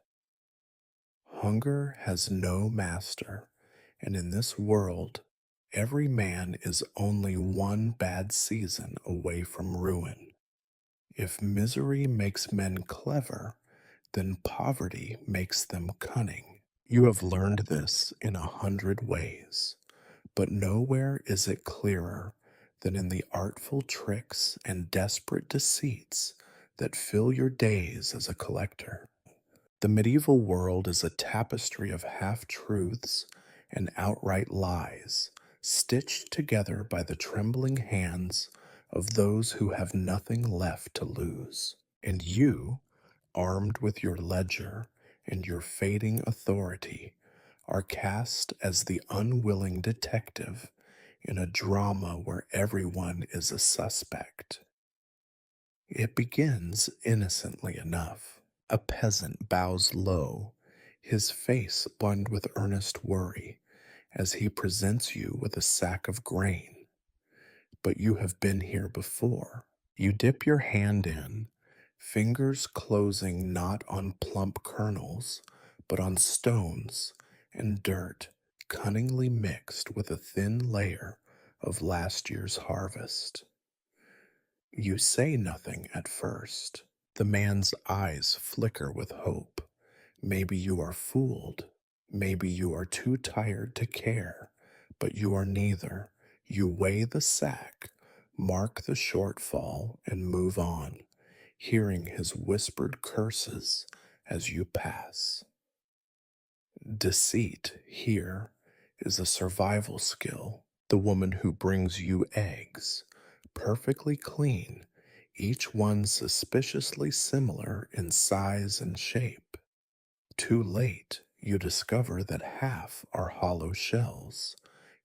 Hunger has no master, and in this world, every man is only one bad season away from ruin. If misery makes men clever, then poverty makes them cunning. You have learned this in 100 ways, but nowhere is it clearer than in the artful tricks and desperate deceits that fill your days as a collector. The medieval world is a tapestry of half-truths and outright lies, stitched together by the trembling hands of those who have nothing left to lose. And you, armed with your ledger and your fading authority, are cast as the unwilling detective in a drama where everyone is a suspect. It begins innocently enough. A peasant bows low, his face burned with earnest worry, as he presents you with a sack of grain. But you have been here before. You dip your hand in, fingers closing not on plump kernels, but on stones and dirt cunningly mixed with a thin layer of last year's harvest. You say nothing at first. The man's eyes flicker with hope. Maybe you are fooled. Maybe you are too tired to care, but you are neither. You weigh the sack, mark the shortfall, and move on, hearing his whispered curses as you pass. Deceit here is a survival skill. The woman who brings you eggs, perfectly clean, each one suspiciously similar in size and shape. Too late, you discover that half are hollow shells,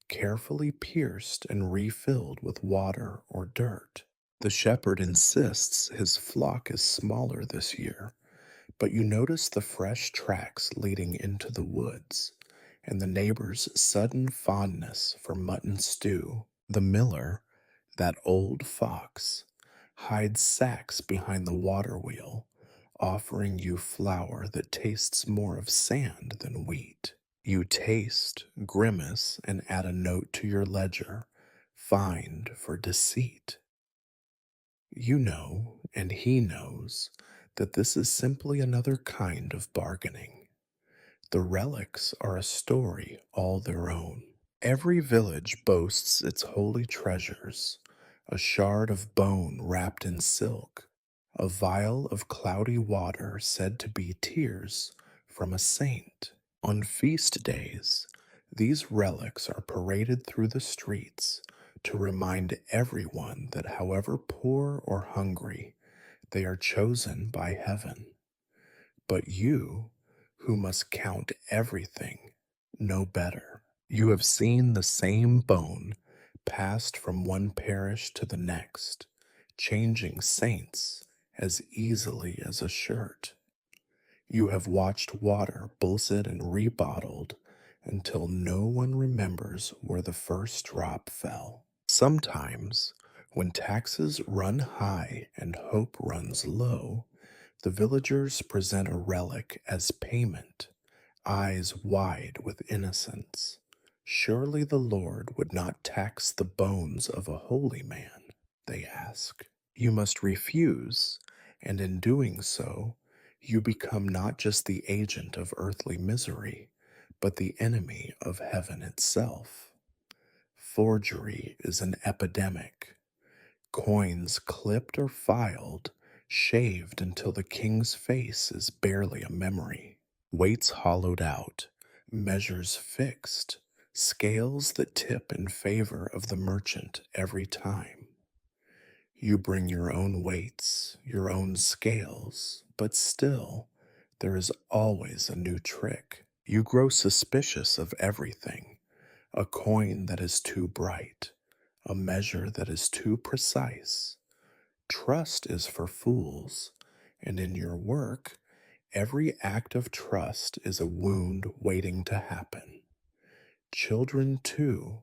carefully pierced and refilled with water or dirt. The shepherd insists his flock is smaller this year, but you notice the fresh tracks leading into the woods, and the neighbor's sudden fondness for mutton stew. The miller, that old fox, hides sacks behind the water wheel, offering you flour that tastes more of sand than wheat. You taste, grimace, and add a note to your ledger, fined for deceit. You know, and he knows, that this is simply another kind of bargaining. The relics are a story all their own. Every village boasts its holy treasures, a shard of bone wrapped in silk, a vial of cloudy water said to be tears from a saint. On feast days, these relics are paraded through the streets to remind everyone that however poor or hungry, they are chosen by heaven. But you, who must count everything, know better. You have seen the same bone passed from one parish to the next, changing saints as easily as a shirt. You have watched water bullset and rebottled until no one remembers where the first drop fell. Sometimes, when taxes run high and hope runs low, the villagers present a relic as payment, eyes wide with innocence. Surely the Lord would not tax the bones of a holy man, they ask. You must refuse, and in doing so, you become not just the agent of earthly misery, but the enemy of heaven itself. Forgery is an epidemic. Coins clipped or filed, shaved until the king's face is barely a memory. Weights hollowed out, measures fixed, scales that tip in favor of the merchant every time. You bring your own weights, your own scales, but still, there is always a new trick. You grow suspicious of everything. A coin that is too bright, a measure that is too precise. Trust is for fools, and in your work, every act of trust is a wound waiting to happen. Children, too,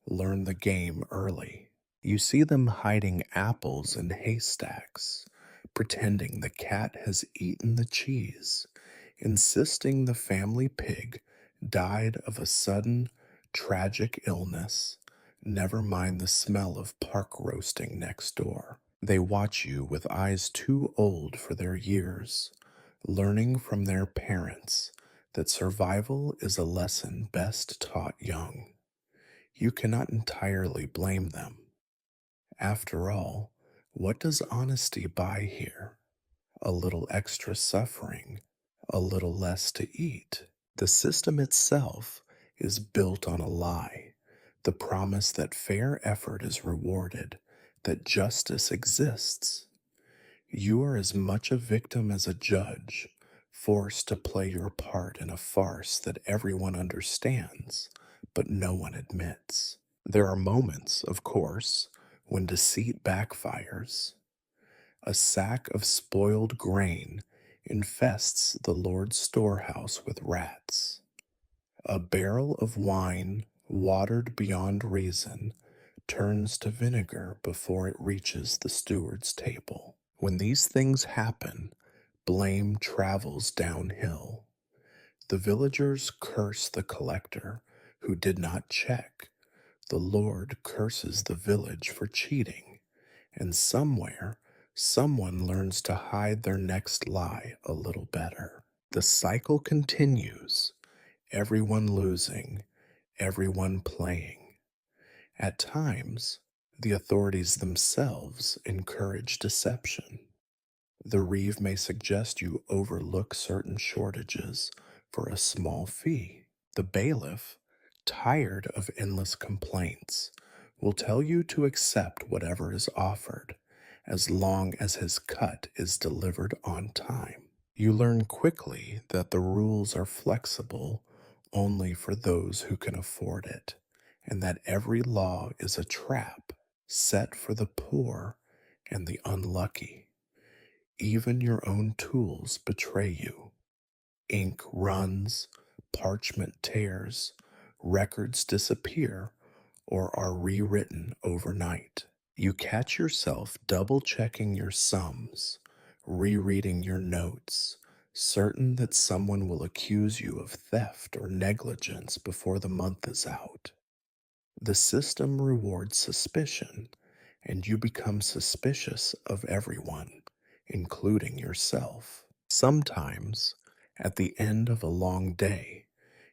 learn the game early. You see them hiding apples in haystacks, pretending the cat has eaten the cheese, insisting the family pig died of a sudden, tragic illness. Never mind the smell of park roasting next door. They watch you with eyes too old for their years, learning from their parents that survival is a lesson best taught young. You cannot entirely blame them. After all, what does honesty buy here? A little extra suffering, a little less to eat. The system itself is built on a lie, the promise that fair effort is rewarded, that justice exists. You are as much a victim as a judge, forced to play your part in a farce that everyone understands, but no one admits. There are moments, of course, when deceit backfires. A sack of spoiled grain infests the Lord's storehouse with rats. A barrel of wine, watered beyond reason, turns to vinegar before it reaches the steward's table. When these things happen, blame travels downhill. The villagers curse the collector who did not check. The Lord curses the village for cheating. And somewhere, someone learns to hide their next lie a little better. The cycle continues, everyone losing, everyone playing. At times, the authorities themselves encourage deception. The reeve may suggest you overlook certain shortages for a small fee. The bailiff, tired of endless complaints, will tell you to accept whatever is offered as long as his cut is delivered on time. You learn quickly that the rules are flexible only for those who can afford it, and that every law is a trap set for the poor and the unlucky. Even your own tools betray you. Ink runs, parchment tears, records disappear or are rewritten overnight. You catch yourself double checking your sums, rereading your notes, certain that someone will accuse you of theft or negligence before the month is out. The system rewards suspicion, and you become suspicious of everyone, including yourself. Sometimes, at the end of a long day,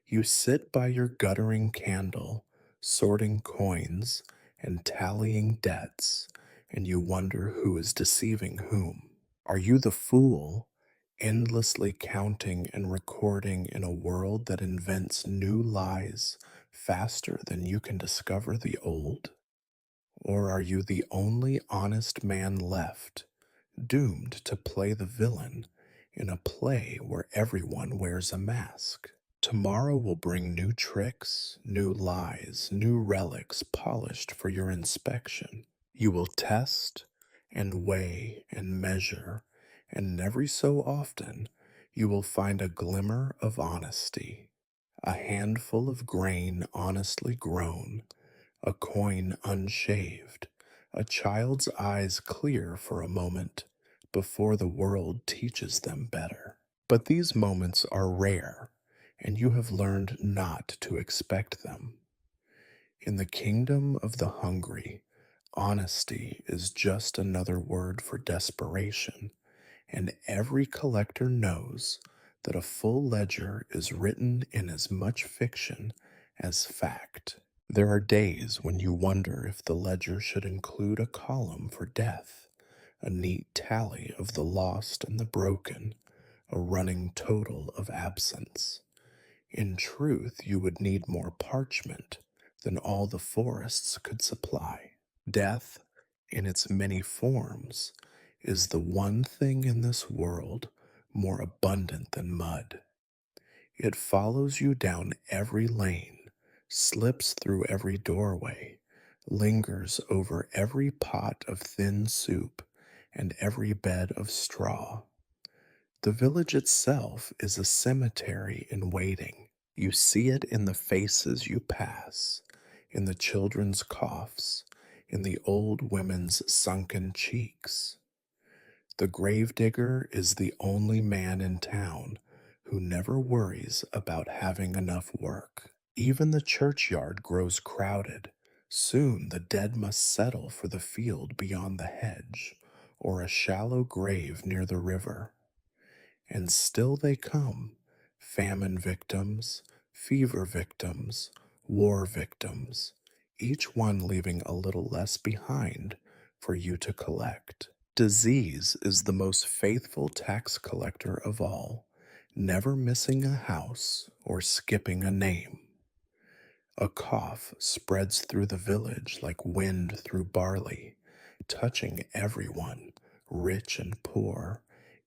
you sit by your guttering candle, sorting coins and tallying debts, and you wonder who is deceiving whom. Are you the fool, endlessly counting and recording in a world that invents new lies faster than you can discover the old? Or are you the only honest man left, doomed to play the villain in a play where everyone wears a mask? Tomorrow will bring new tricks, new lies, new relics polished for your inspection. You will test and weigh and measure, and every so often you will find a glimmer of honesty, a handful of grain honestly grown, a coin unshaved, a child's eyes clear for a moment before the world teaches them better. But these moments are rare, and you have learned not to expect them. In the kingdom of the hungry, honesty is just another word for desperation, and every collector knows that a full ledger is written in as much fiction as fact. There are days when you wonder if the ledger should include a column for death, a neat tally of the lost and the broken, a running total of absence. In truth, you would need more parchment than all the forests could supply. Death, in its many forms, is the one thing in this world more abundant than mud. It follows you down every lane, slips through every doorway, lingers over every pot of thin soup and every bed of straw. The village itself is a cemetery in waiting. You see it in the faces you pass, in the children's coughs, in the old women's sunken cheeks. The gravedigger is the only man in town who never worries about having enough work. Even the churchyard grows crowded. Soon the dead must settle for the field beyond the hedge, or a shallow grave near the river. And still they come, famine victims, fever victims, war victims, each one leaving a little less behind for you to collect. Disease is the most faithful tax collector of all, never missing a house or skipping a name. A cough spreads through the village like wind through barley, touching everyone, rich and poor,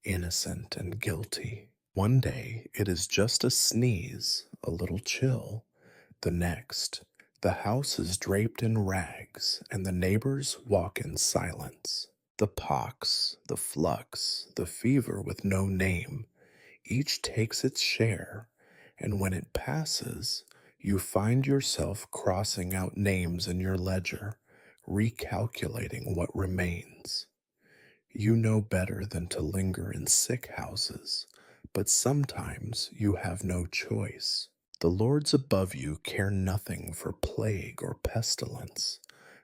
innocent and guilty. One day it is just a sneeze, a little chill. The next, the house is draped in rags, and the neighbors walk in silence. The pox, the flux, the fever with no name, each takes its share, and when it passes, you find yourself crossing out names in your ledger, recalculating what remains. You know better than to linger in sick houses, but sometimes you have no choice. The lords above you care nothing for plague or pestilence.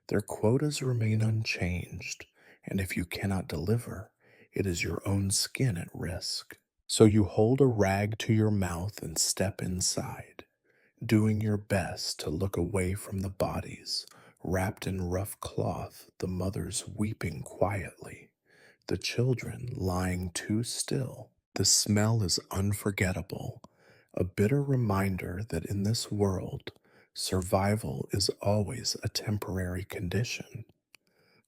Their quotas remain unchanged, and if you cannot deliver, it is your own skin at risk. So you hold a rag to your mouth and step inside, doing your best to look away from the bodies, wrapped in rough cloth, the mothers weeping quietly, the children lying too still. The smell is unforgettable, a bitter reminder that in this world, survival is always a temporary condition.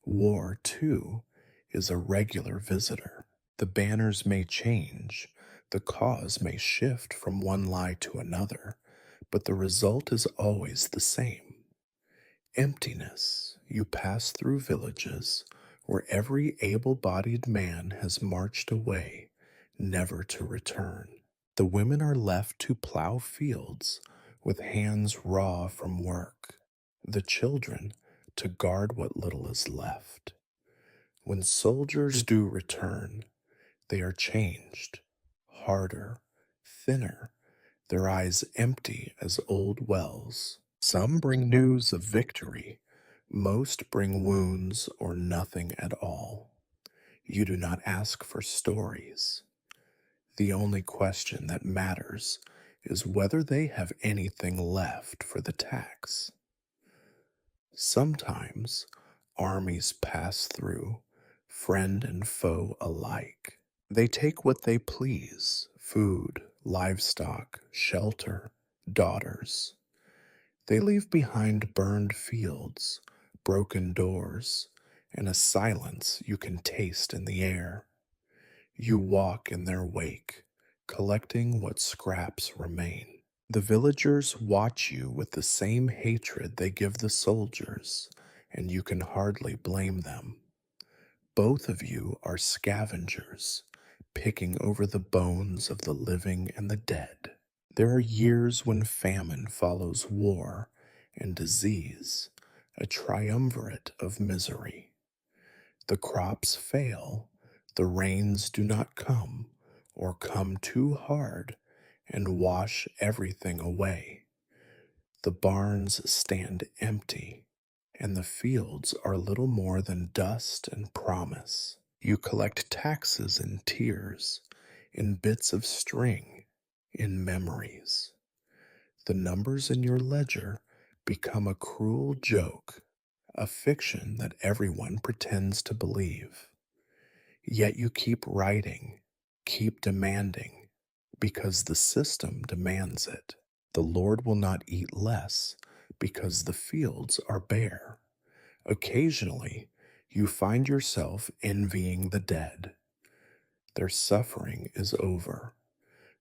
War, too, is a regular visitor. The banners may change, the cause may shift from one lie to another, but the result is always the same. Emptiness. You pass through villages where every able bodied man has marched away, never to return. The women are left to plow fields with hands raw from work, the children to guard what little is left. When soldiers do return, they are changed, harder, thinner, their eyes empty as old wells. Some bring news of victory, most bring wounds or nothing at all. You do not ask for stories. The only question that matters is whether they have anything left for the tax. Sometimes armies pass through, friend and foe alike. They take what they please: food, livestock, shelter, daughters. They leave behind burned fields, broken doors, and a silence you can taste in the air. You walk in their wake, collecting what scraps remain. The villagers watch you with the same hatred they give the soldiers, and you can hardly blame them. Both of you are scavengers, picking over the bones of the living and the dead. There are years when famine follows war and disease, a triumvirate of misery. The crops fail, the rains do not come, or come too hard and wash everything away. The barns stand empty, and the fields are little more than dust and promise. You collect taxes in tears, in bits of string, in memories. The numbers in your ledger become a cruel joke, a fiction that everyone pretends to believe. Yet you keep writing, keep demanding, because the system demands it. The Lord will not eat less, because the fields are bare. Occasionally, you find yourself envying the dead. Their suffering is over.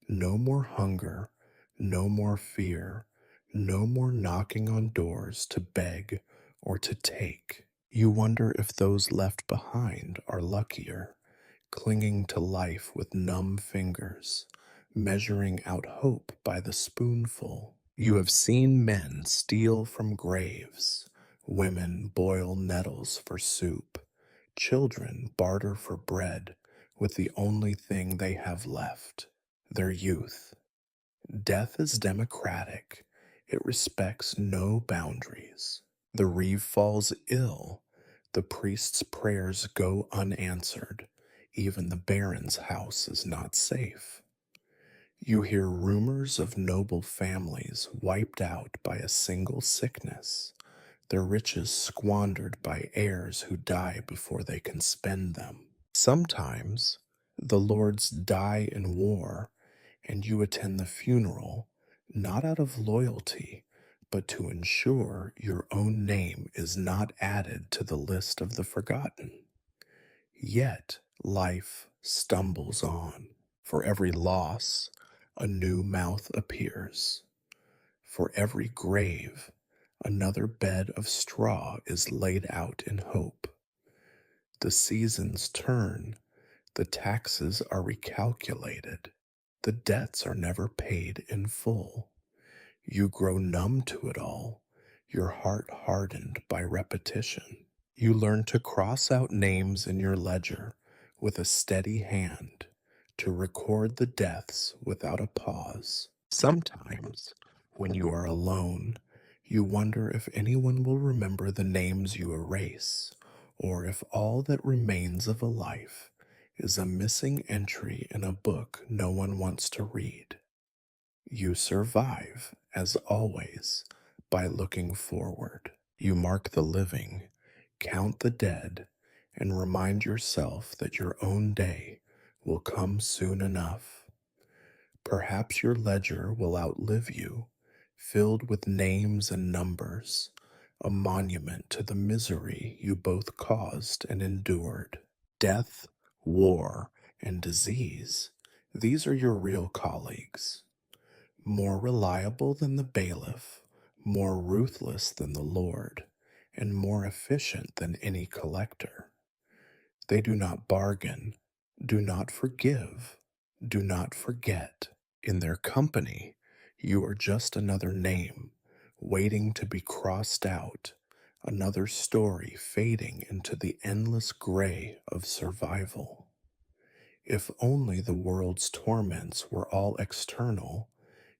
No more hunger, no more fear, no more knocking on doors to beg or to take. You wonder if those left behind are luckier, clinging to life with numb fingers, measuring out hope by the spoonful. You have seen men steal from graves, women boil nettles for soup, children barter for bread with the only thing they have left, their youth. Death is democratic. It respects no boundaries. The reeve falls ill. The priest's prayers go unanswered. Even the baron's house is not safe. You hear rumors of noble families wiped out by a single sickness, their riches squandered by heirs who die before they can spend them. Sometimes the lords die in war, and you attend the funeral, not out of loyalty, but to ensure your own name is not added to the list of the forgotten. Yet life stumbles on. For every loss, a new mouth appears. For every grave, another bed of straw is laid out in hope. The seasons turn, the taxes are recalculated, the debts are never paid in full. You grow numb to it all, your heart hardened by repetition. You learn to cross out names in your ledger with a steady hand, to record the deaths without a pause. Sometimes, when you are alone, you wonder if anyone will remember the names you erase, or if all that remains of a life is a missing entry in a book no one wants to read. You survive, as always, by looking forward. You mark the living, count the dead, and remind yourself that your own day will come soon enough. Perhaps your ledger will outlive you, filled with names and numbers, a monument to the misery you both caused and endured. Death, war, and disease, these are your real colleagues. More reliable than the bailiff, more ruthless than the Lord, and more efficient than any collector. They do not bargain, do not forgive, do not forget. In their company, you are just another name, waiting to be crossed out, another story fading into the endless gray of survival. If only the world's torments were all external,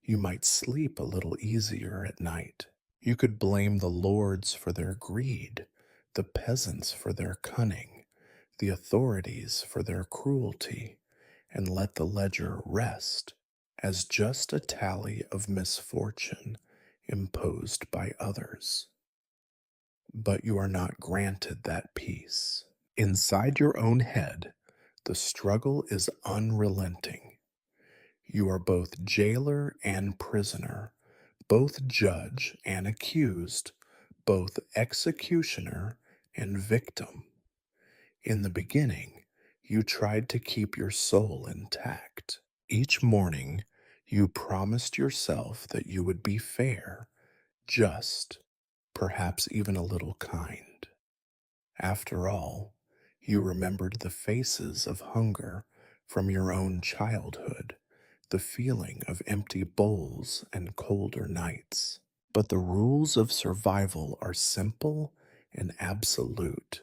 you might sleep a little easier at night. You could blame the lords for their greed, the peasants for their cunning, the authorities for their cruelty, and let the ledger rest as just a tally of misfortune imposed by others. But you are not granted that peace. Inside your own head, the struggle is unrelenting. You are both jailer and prisoner, both judge and accused, both executioner and victim. In the beginning, you tried to keep your soul intact. Each morning, you promised yourself that you would be fair, just, perhaps even a little kind. After all, you remembered the faces of hunger from your own childhood, the feeling of empty bowls and colder nights. But the rules of survival are simple and absolute.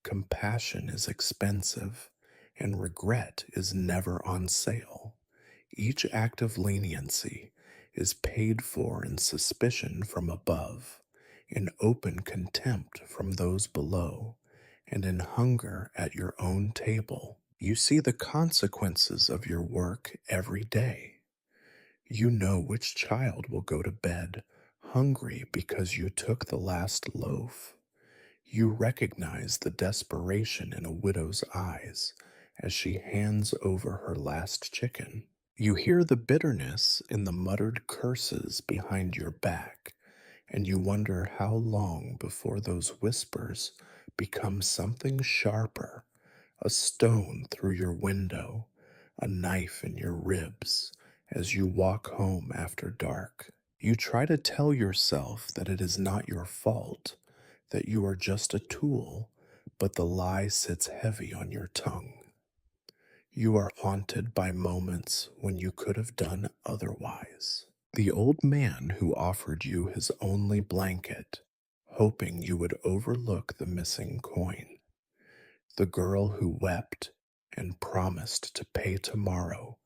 Compassion is expensive, and regret is never on sale. Each act of leniency is paid for in suspicion from above, in open contempt from those below, and in hunger at your own table. You see the consequences of your work every day. You know which child will go to bed hungry because you took the last loaf. You recognize the desperation in a widow's eyes as she hands over her last chicken. You hear the bitterness in the muttered curses behind your back, and you wonder how long before those whispers become something sharper, a stone through your window, a knife in your ribs as you walk home after dark. You try to tell yourself that it is not your fault, that you are just a tool, but the lie sits heavy on your tongue. You are haunted by moments when you could have done otherwise. The old man who offered you his only blanket, hoping you would overlook the missing coin. The girl who wept and promised to pay tomorrow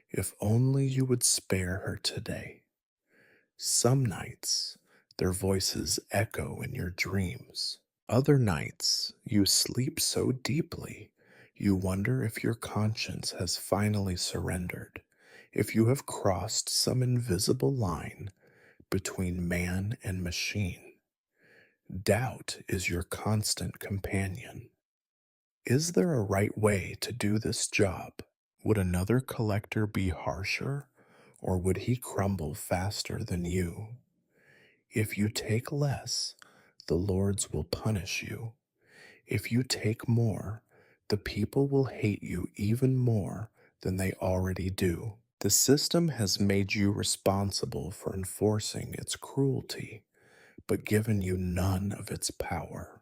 if only you would spare her today. Some nights, their voices echo in your dreams. Other nights, you sleep so deeply, you wonder if your conscience has finally surrendered, if you have crossed some invisible line between man and machine. Doubt is your constant companion. Is there a right way to do this job? Would another collector be harsher, or would he crumble faster than you? If you take less, the lords will punish you. If you take more, the people will hate you even more than they already do. The system has made you responsible for enforcing its cruelty, but given you none of its power.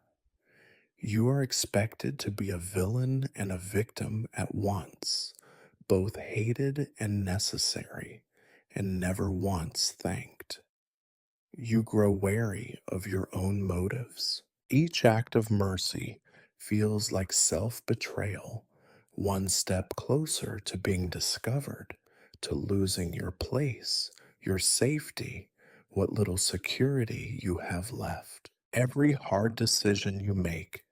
You are expected to be a villain and a victim at once, both hated and necessary, and never once thanked. You grow wary of your own motives. Each act of mercy feels like self betrayal, one step closer to being discovered, to losing your place, your safety, what little security you have left. Every hard decision you make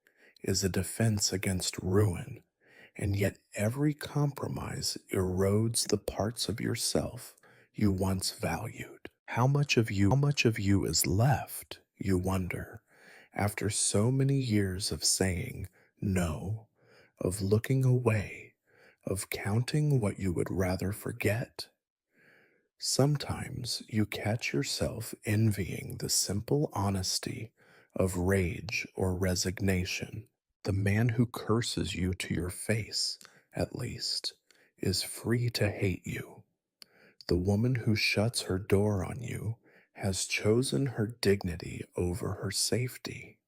is a defense against ruin, and yet every compromise erodes the parts of yourself you once valued. How much of you is left, you wonder, after so many years of saying no, of looking away, of counting what you would rather forget? Sometimes you catch yourself envying the simple honesty of rage or resignation. The man who curses you to your face, at least, is free to hate you. The woman who shuts her door on you has chosen her dignity over her safety.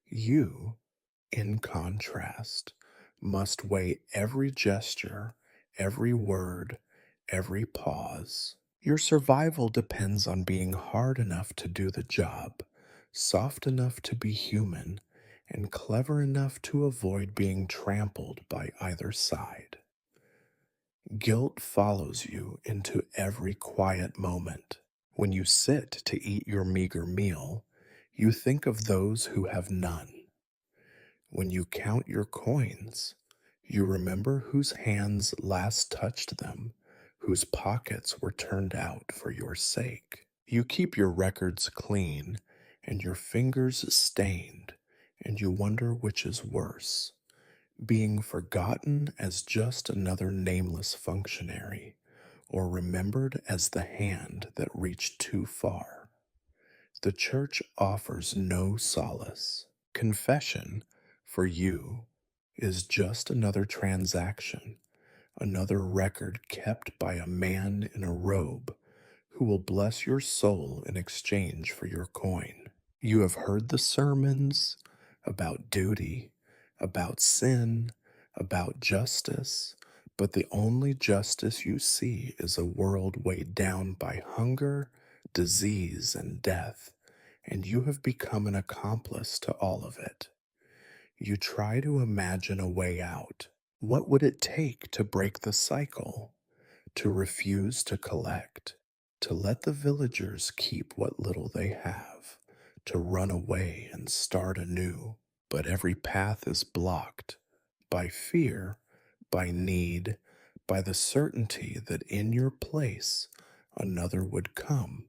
You, in contrast, must weigh every gesture, every word, every pause. Your survival depends on being hard enough to do the job, soft enough to be human, and clever enough to avoid being trampled by either side. Guilt follows you into every quiet moment. When you sit to eat your meager meal, you think of those who have none. When you count your coins, you remember whose hands last touched them, whose pockets were turned out for your sake. You keep your records clean and your fingers stained, and you wonder which is worse, being forgotten as just another nameless functionary, or remembered as the hand that reached too far. The church offers no solace. Confession, for you, is just another transaction, another record kept by a man in a robe who will bless your soul in exchange for your coin. You have heard the sermons about duty, about sin, about justice, but the only justice you see is a world weighed down by hunger, disease, and death, and you have become an accomplice to all of it. You try to imagine a way out. What would it take to break the cycle? To refuse to collect, to let the villagers keep what little they have, to run away and start anew. But every path is blocked by fear, by need, by the certainty that in your place another would come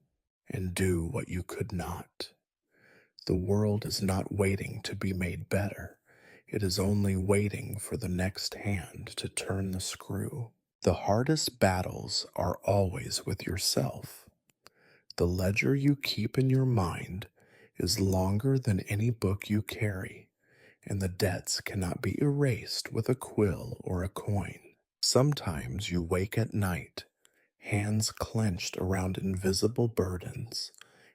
and do what you could not. The world is not waiting to be made better. It is only waiting for the next hand to turn the screw. The hardest battles are always with yourself. The ledger you keep in your mind is longer than any book you carry, and the debts cannot be erased with a quill or a coin. Sometimes you wake at night, hands clenched around invisible burdens,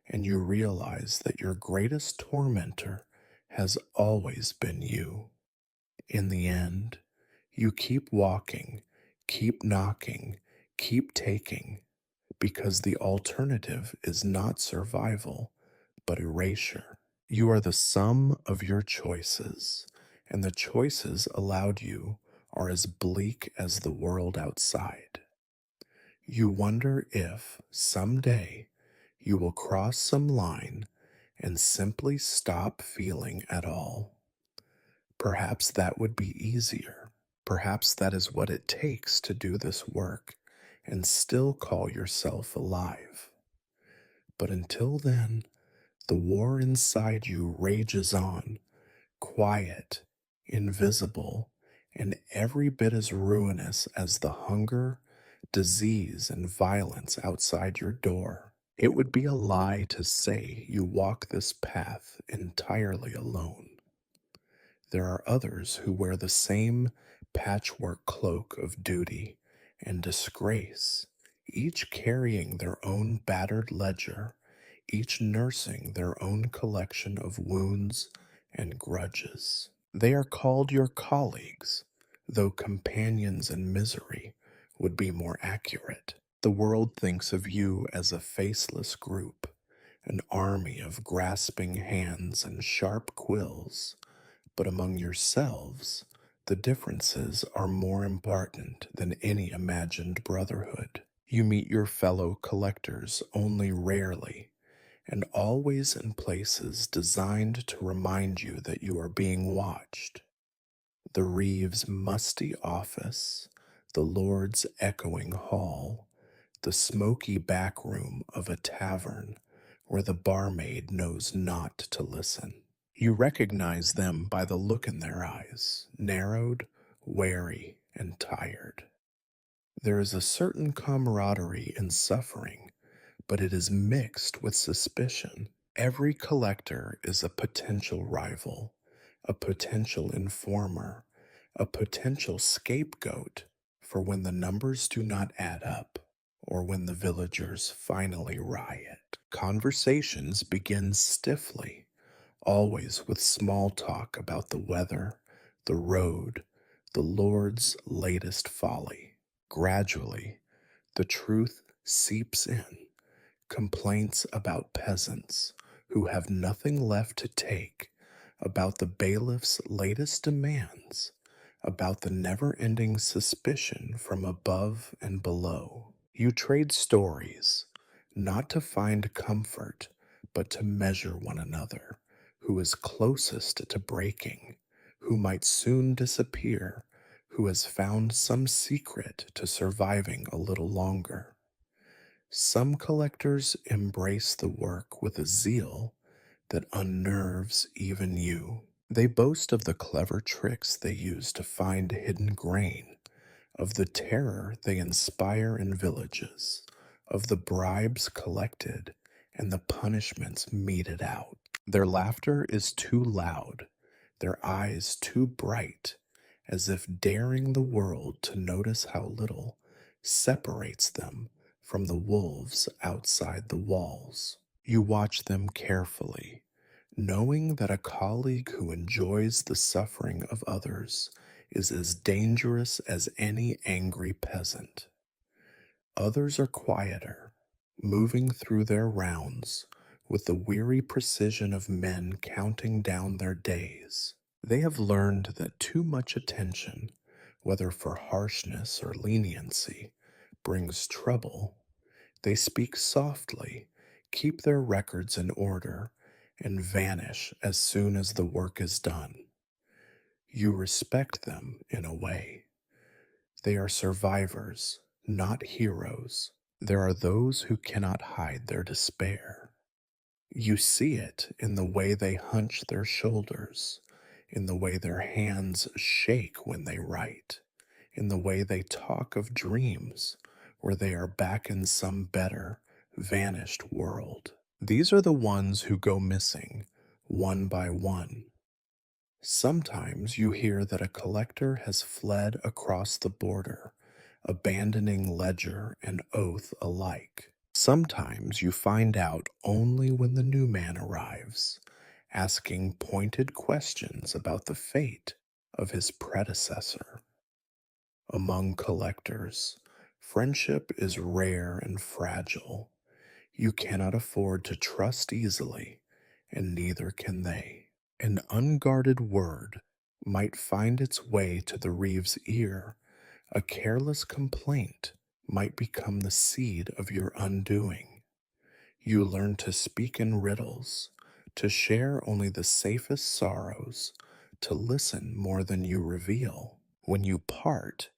and you realize that your greatest tormentor has always been you. In the end, you keep walking, keep knocking, keep taking, because the alternative is not survival, but erasure. You are the sum of your choices, and the choices allowed you are as bleak as the world outside. You wonder if, someday, you will cross some line and simply stop feeling at all. Perhaps that would be easier. Perhaps that is what it takes to do this work and still call yourself alive. But until then, the war inside you rages on, quiet, invisible, and every bit as ruinous as the hunger, disease, and violence outside your door. It would be a lie to say you walk this path entirely alone. There are others who wear the same patchwork cloak of duty, and disgrace, each carrying their own battered ledger, each nursing their own collection of wounds and grudges. They are called your colleagues, though companions in misery would be more accurate. The world thinks of you as a faceless group, an army of grasping hands and sharp quills, but among yourselves, the differences are more important than any imagined brotherhood. You meet your fellow collectors only rarely, and always in places designed to remind you that you are being watched. The Reeves' musty office, the Lord's echoing hall, the smoky back room of a tavern where the barmaid knows not to listen. You recognize them by the look in their eyes, narrowed, wary, and tired. There is a certain camaraderie in suffering, but it is mixed with suspicion. Every collector is a potential rival, a potential informer, a potential scapegoat for when the numbers do not add up or when the villagers finally riot. Conversations begin stiffly, always with small talk about the weather, the road, the Lord's latest folly. Gradually, the truth seeps in. Complaints about peasants who have nothing left to take, about the bailiff's latest demands, about the never ending suspicion from above and below. You trade stories, not to find comfort, but to measure one another, who is closest to breaking, who might soon disappear, who has found some secret to surviving a little longer. Some collectors embrace the work with a zeal that unnerves even you. They boast of the clever tricks they use to find hidden grain, of the terror they inspire in villages, of the bribes collected and the punishments meted out. Their laughter is too loud, their eyes too bright, as if daring the world to notice how little separates them from the wolves outside the walls. You watch them carefully, knowing that a colleague who enjoys the suffering of others is as dangerous as any angry peasant. Others are quieter, moving through their rounds with the weary precision of men counting down their days. They have learned that too much attention, whether for harshness or leniency, brings trouble. They speak softly, keep their records in order, and vanish as soon as the work is done. You respect them in a way. They are survivors, not heroes. There are those who cannot hide their despair. You see it in the way they hunch their shoulders, in the way their hands shake when they write, in the way they talk of dreams where they are back in some better, vanished world. These are the ones who go missing, one by one. Sometimes you hear that a collector has fled across the border, abandoning ledger and oath alike. Sometimes you find out only when the new man arrives, asking pointed questions about the fate of his predecessor. Among collectors, friendship is rare and fragile. You cannot afford to trust easily, and neither can they. An unguarded word might find its way to the Reeve's ear. A careless complaint might become the seed of your undoing. You learn to speak in riddles, to share only the safest sorrows, to listen more than you reveal. When you part,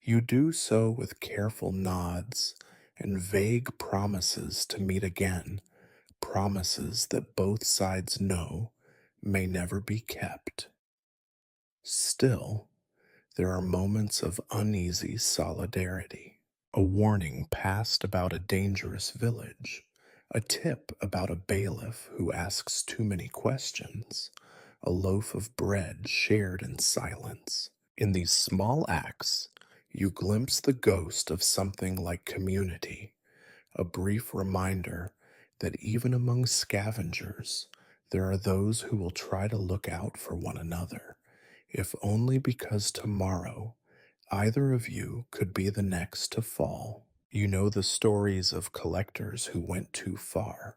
you do so with careful nods and vague promises to meet again, promises that both sides know may never be kept. Still, there are moments of uneasy solidarity. A warning passed about a dangerous village, a tip about a bailiff who asks too many questions, a loaf of bread shared in silence. In these small acts, you glimpse the ghost of something like community, a brief reminder that even among scavengers, there are those who will try to look out for one another, if only because tomorrow either of you could be the next to fall. You know the stories of collectors who went too far,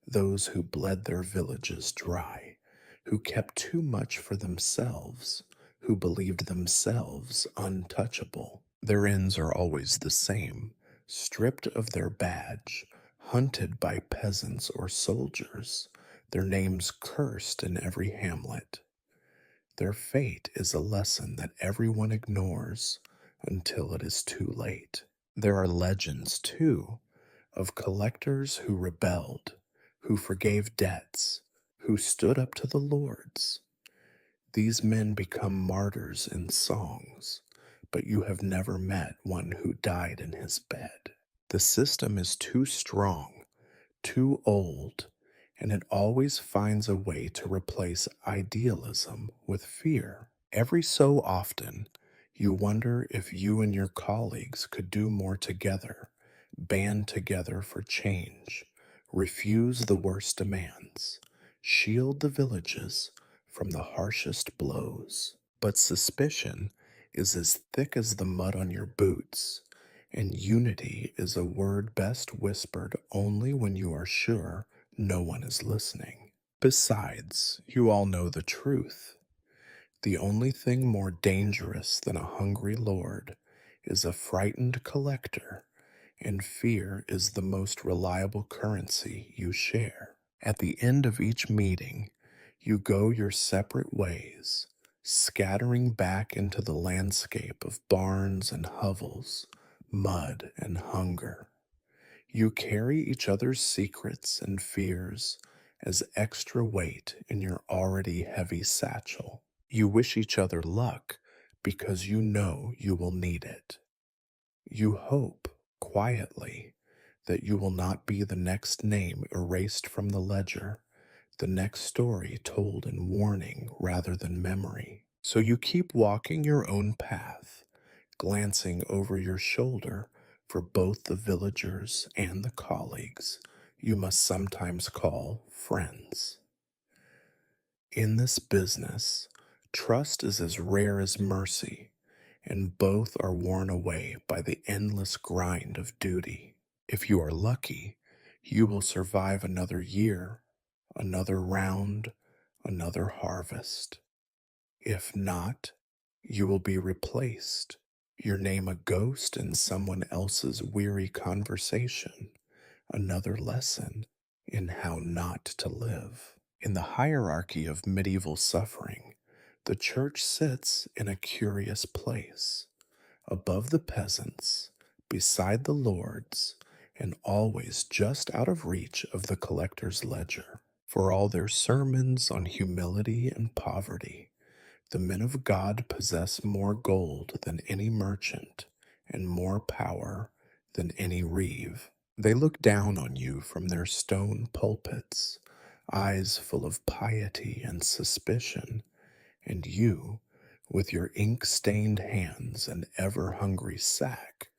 those who bled their villages dry, who kept too much for themselves, who believed themselves untouchable. Their ends are always the same, stripped of their badge, hunted by peasants or soldiers, their names cursed in every hamlet. Their fate is a lesson that everyone ignores until it is too late. There are legends, too, of collectors who rebelled, who forgave debts, who stood up to the lords. These men become martyrs in songs, but you have never met one who died in his bed. The system is too strong, too old, and it always finds a way to replace idealism with fear. Every so often, you wonder if you and your colleagues could do more together, band together for change, refuse the worst demands, shield the villages from the harshest blows. But suspicion is as thick as the mud on your boots, and unity is a word best whispered only when you are sure no one is listening. Besides, you all know the truth. The only thing more dangerous than a hungry lord is a frightened collector, and fear is the most reliable currency you share. At the end of each meeting, you go your separate ways, scattering back into the landscape of barns and hovels, mud and hunger. You carry each other's secrets and fears as extra weight in your already heavy satchel. You wish each other luck because you know you will need it. You hope, quietly, that you will not be the next name erased from the ledger, the next story told in warning rather than memory. So you keep walking your own path, glancing over your shoulder for both the villagers and the colleagues you must sometimes call friends. In this business, trust is as rare as mercy, and both are worn away by the endless grind of duty. If you are lucky, you will survive another year, another round, another harvest. If not, you will be replaced, your name a ghost in someone else's weary conversation, another lesson in how not to live. In the hierarchy of medieval suffering, the church sits in a curious place, above the peasants, beside the lords, and always just out of reach of the collector's ledger. For all their sermons on humility and poverty, the men of God possess more gold than any merchant and more power than any reeve. They look down on you from their stone pulpits, eyes full of piety and suspicion, and you, with your ink-stained hands and ever-hungry sack,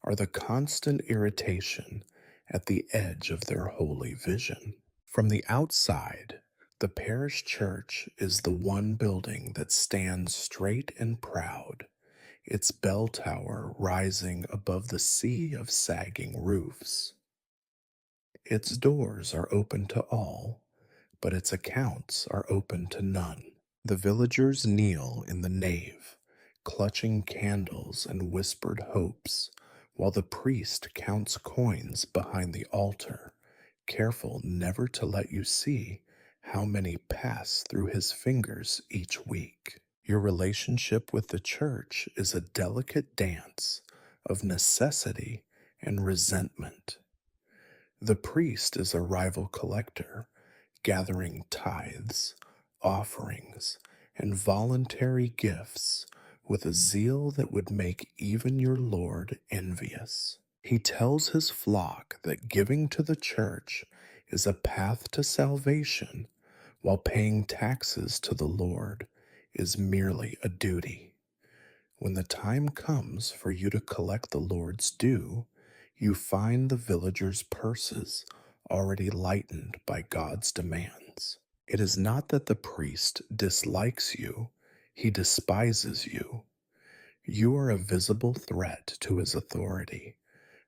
are the constant irritation at the edge of their holy vision. From the outside, the parish church is the one building that stands straight and proud, its bell tower rising above the sea of sagging roofs. Its doors are open to all, but its accounts are open to none. The villagers kneel in the nave, clutching candles and whispered hopes, while the priest counts coins behind the altar, careful never to let you see how many pass through his fingers each week. Your relationship with the church is a delicate dance of necessity and resentment. The priest is a rival collector, gathering tithes, offerings, and voluntary gifts with a zeal that would make even your Lord envious. He tells his flock that giving to the church is a path to salvation, while paying taxes to the Lord is merely a duty. When the time comes for you to collect the Lord's due, you find the villagers' purses already lightened by God's demands. It is not that the priest dislikes you, he despises you. You are a visible threat to his authority,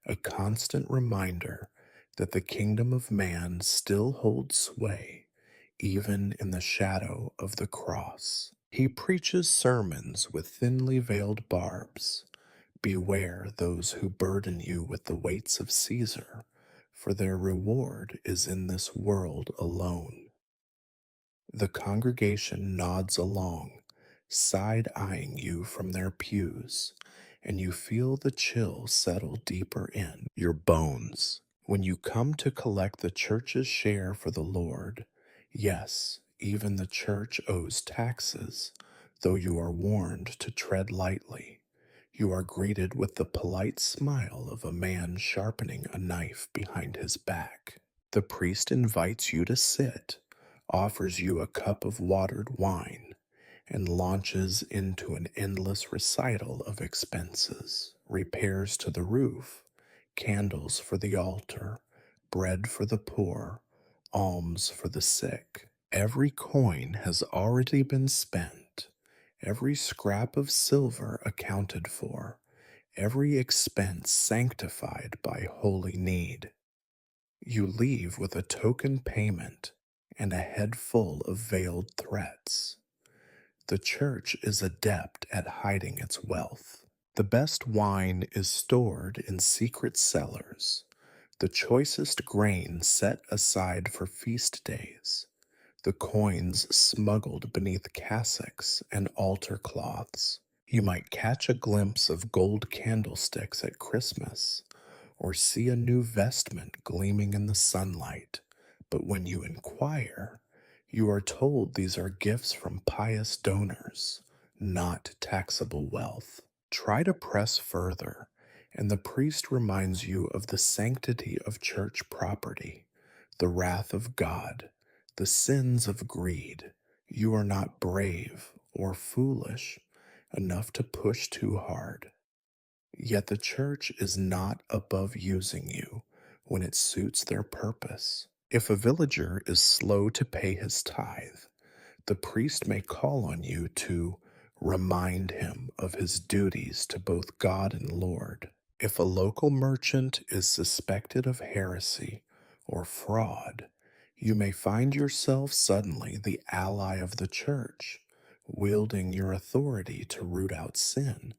a constant reminder that the kingdom of man still holds sway, even in the shadow of the cross. He preaches sermons with thinly veiled barbs. Beware those who burden you with the weights of Caesar, for their reward is in this world alone. The congregation nods along, side eyeing you from their pews, and you feel the chill settle deeper in your bones. When you come to collect the church's share for the Lord, yes, even the church owes taxes, though you are warned to tread lightly. You are greeted with the polite smile of a man sharpening a knife behind his back. The priest invites you to sit, offers you a cup of watered wine, and launches into an endless recital of expenses: repairs to the roof, candles for the altar, bread for the poor, alms for the sick. Every coin has already been spent, every scrap of silver accounted for, every expense sanctified by holy need. You leave with a token payment and a head full of veiled threats. The church is adept at hiding its wealth. The best wine is stored in secret cellars, the choicest grain set aside for feast days, the coins smuggled beneath cassocks and altar cloths. You might catch a glimpse of gold candlesticks at Christmas, or see a new vestment gleaming in the sunlight, but when you inquire, you are told these are gifts from pious donors, not taxable wealth. Try to press further, and the priest reminds you of the sanctity of church property, the wrath of God, the sins of greed. You are not brave or foolish enough to push too hard. Yet the church is not above using you when it suits their purpose. If a villager is slow to pay his tithe, the priest may call on you to remind him of his duties to both God and Lord. If a local merchant is suspected of heresy or fraud, you may find yourself suddenly the ally of the church, wielding your authority to root out sin,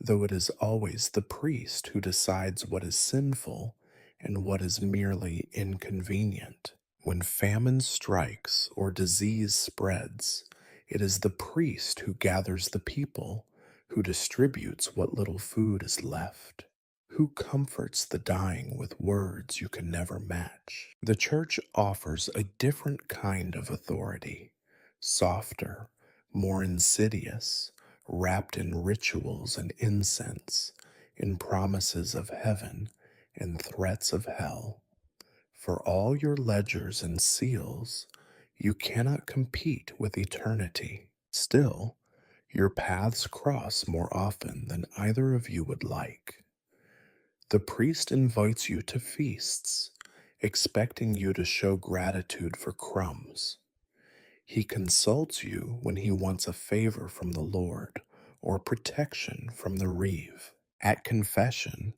though it is always the priest who decides what is sinful and what is merely inconvenient. When famine strikes or disease spreads, it is the priest who gathers the people, who distributes what little food is left, who comforts the dying with words you can never match. The church offers a different kind of authority, softer, more insidious, wrapped in rituals and incense, in promises of heaven and threats of hell. For all your ledgers and seals, you cannot compete with eternity. Still, your paths cross more often than either of you would like. The priest invites you to feasts, expecting you to show gratitude for crumbs. He consults you when he wants a favor from the Lord or protection from the reeve. At confession,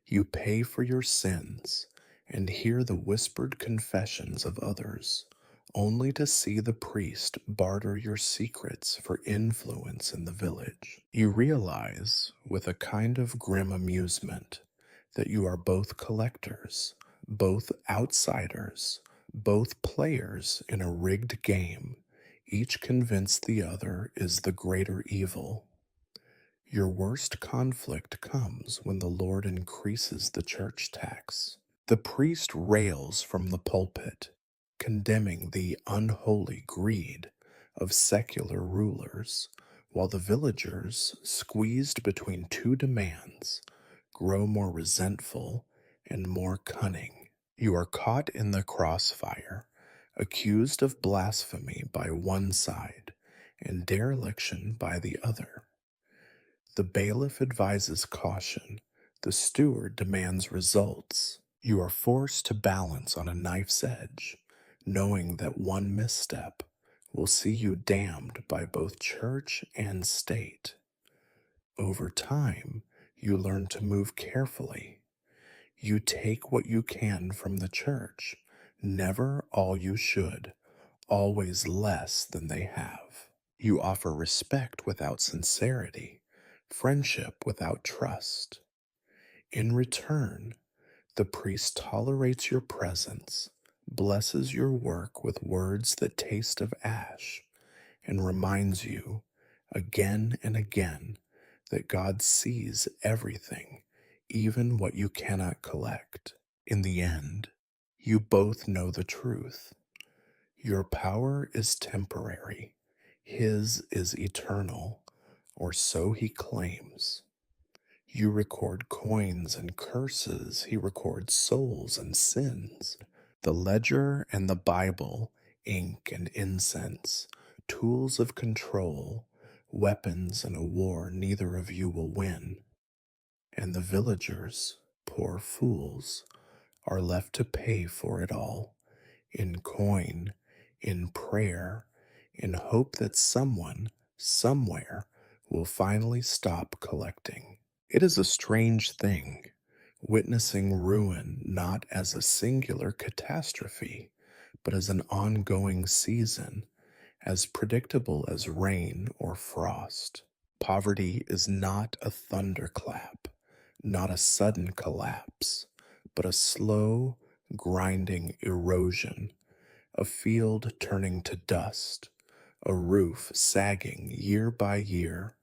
you pay for your sins and hear the whispered confessions of others, only to see the priest barter your secrets for influence in the village. You realize, with a kind of grim amusement, that you are both collectors, both outsiders, both players in a rigged game, each convinced the other is the greater evil. Your worst conflict comes when the Lord increases the church tax. The priest rails from the pulpit, condemning the unholy greed of secular rulers, while the villagers, squeezed between two demands, grow more resentful and more cunning. You are caught in the crossfire, accused of blasphemy by one side and dereliction by the other. The bailiff advises caution. The steward demands results. You are forced to balance on a knife's edge, knowing that one misstep will see you damned by both church and state. Over time, you learn to move carefully. You take what you can from the church, never all you should, always less than they have. You offer respect without sincerity, friendship without trust. In return, the priest tolerates your presence, blesses your work with words that taste of ash, and reminds you again and again that God sees everything, even what you cannot collect. In the end, you both know the truth. Your power is temporary, his is eternal, or so he claims. You record coins and curses, he records souls and sins. The ledger and the Bible, ink and incense, tools of control, weapons in a war neither of you will win. And the villagers, poor fools, are left to pay for it all in coin, in prayer, in hope that someone, somewhere, will finally stop collecting. It is a strange thing, witnessing ruin not as a singular catastrophe, but as an ongoing season, as predictable as rain or frost. Poverty is not a thunderclap, not a sudden collapse, but a slow, grinding erosion, a field turning to dust, a roof sagging year by year,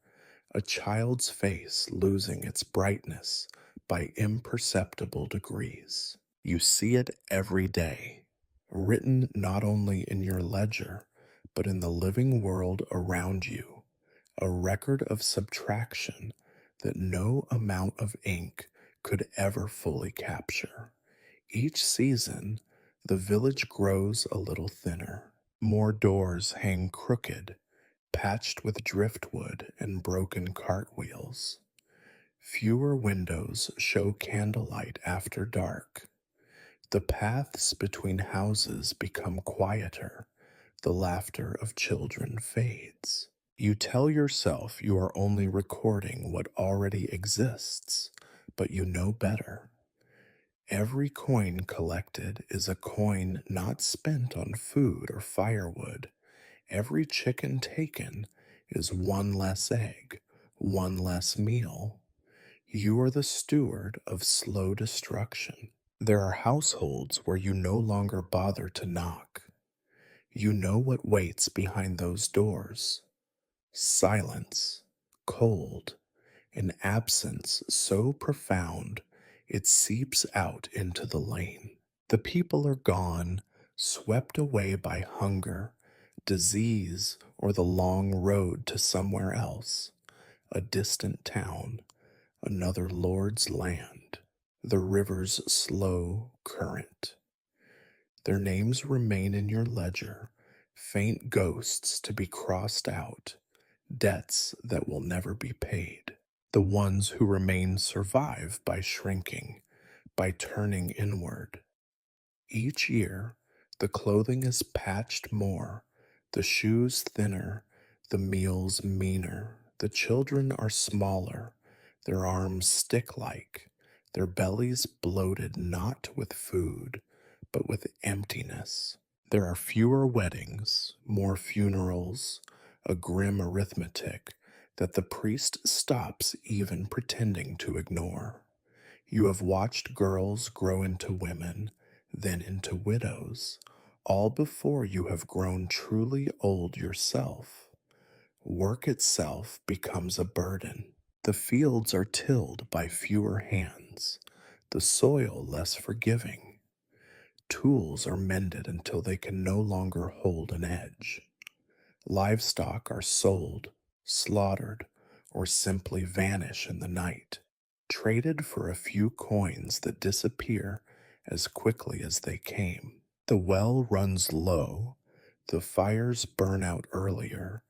a child's face losing its brightness by imperceptible degrees. You see it every day, written not only in your ledger, but in the living world around you, a record of subtraction that no amount of ink could ever fully capture. Each season, the village grows a little thinner. More doors hang crooked, patched with driftwood and broken cartwheels. Fewer windows show candlelight after dark. The paths between houses become quieter. The laughter of children fades. You tell yourself you are only recording what already exists, but you know better. Every coin collected is a coin not spent on food or firewood. Every chicken taken is one less egg, one less meal. You are the steward of slow destruction. There are households where you no longer bother to knock. You know what waits behind those doors. Silence, cold, an absence so profound it seeps out into the lane. The people are gone, swept away by hunger, disease, or the long road to somewhere else, a distant town, another lord's land, the river's slow current. Their names remain in your ledger, faint ghosts to be crossed out, debts that will never be paid. The ones who remain survive by shrinking, by turning inward. Each year, the clothing is patched more, the shoes thinner, the meals meaner, the children are smaller, their arms stick-like, their bellies bloated not with food, but with emptiness. There are fewer weddings, more funerals, a grim arithmetic that the priest stops even pretending to ignore. You have watched girls grow into women, then into widows, all before you have grown truly old yourself. Work itself becomes a burden. The fields are tilled by fewer hands, the soil less forgiving. Tools are mended until they can no longer hold an edge. Livestock are sold, slaughtered, or simply vanish in the night, traded for a few coins that disappear as quickly as they came. The well runs low, the fires burn out earlier,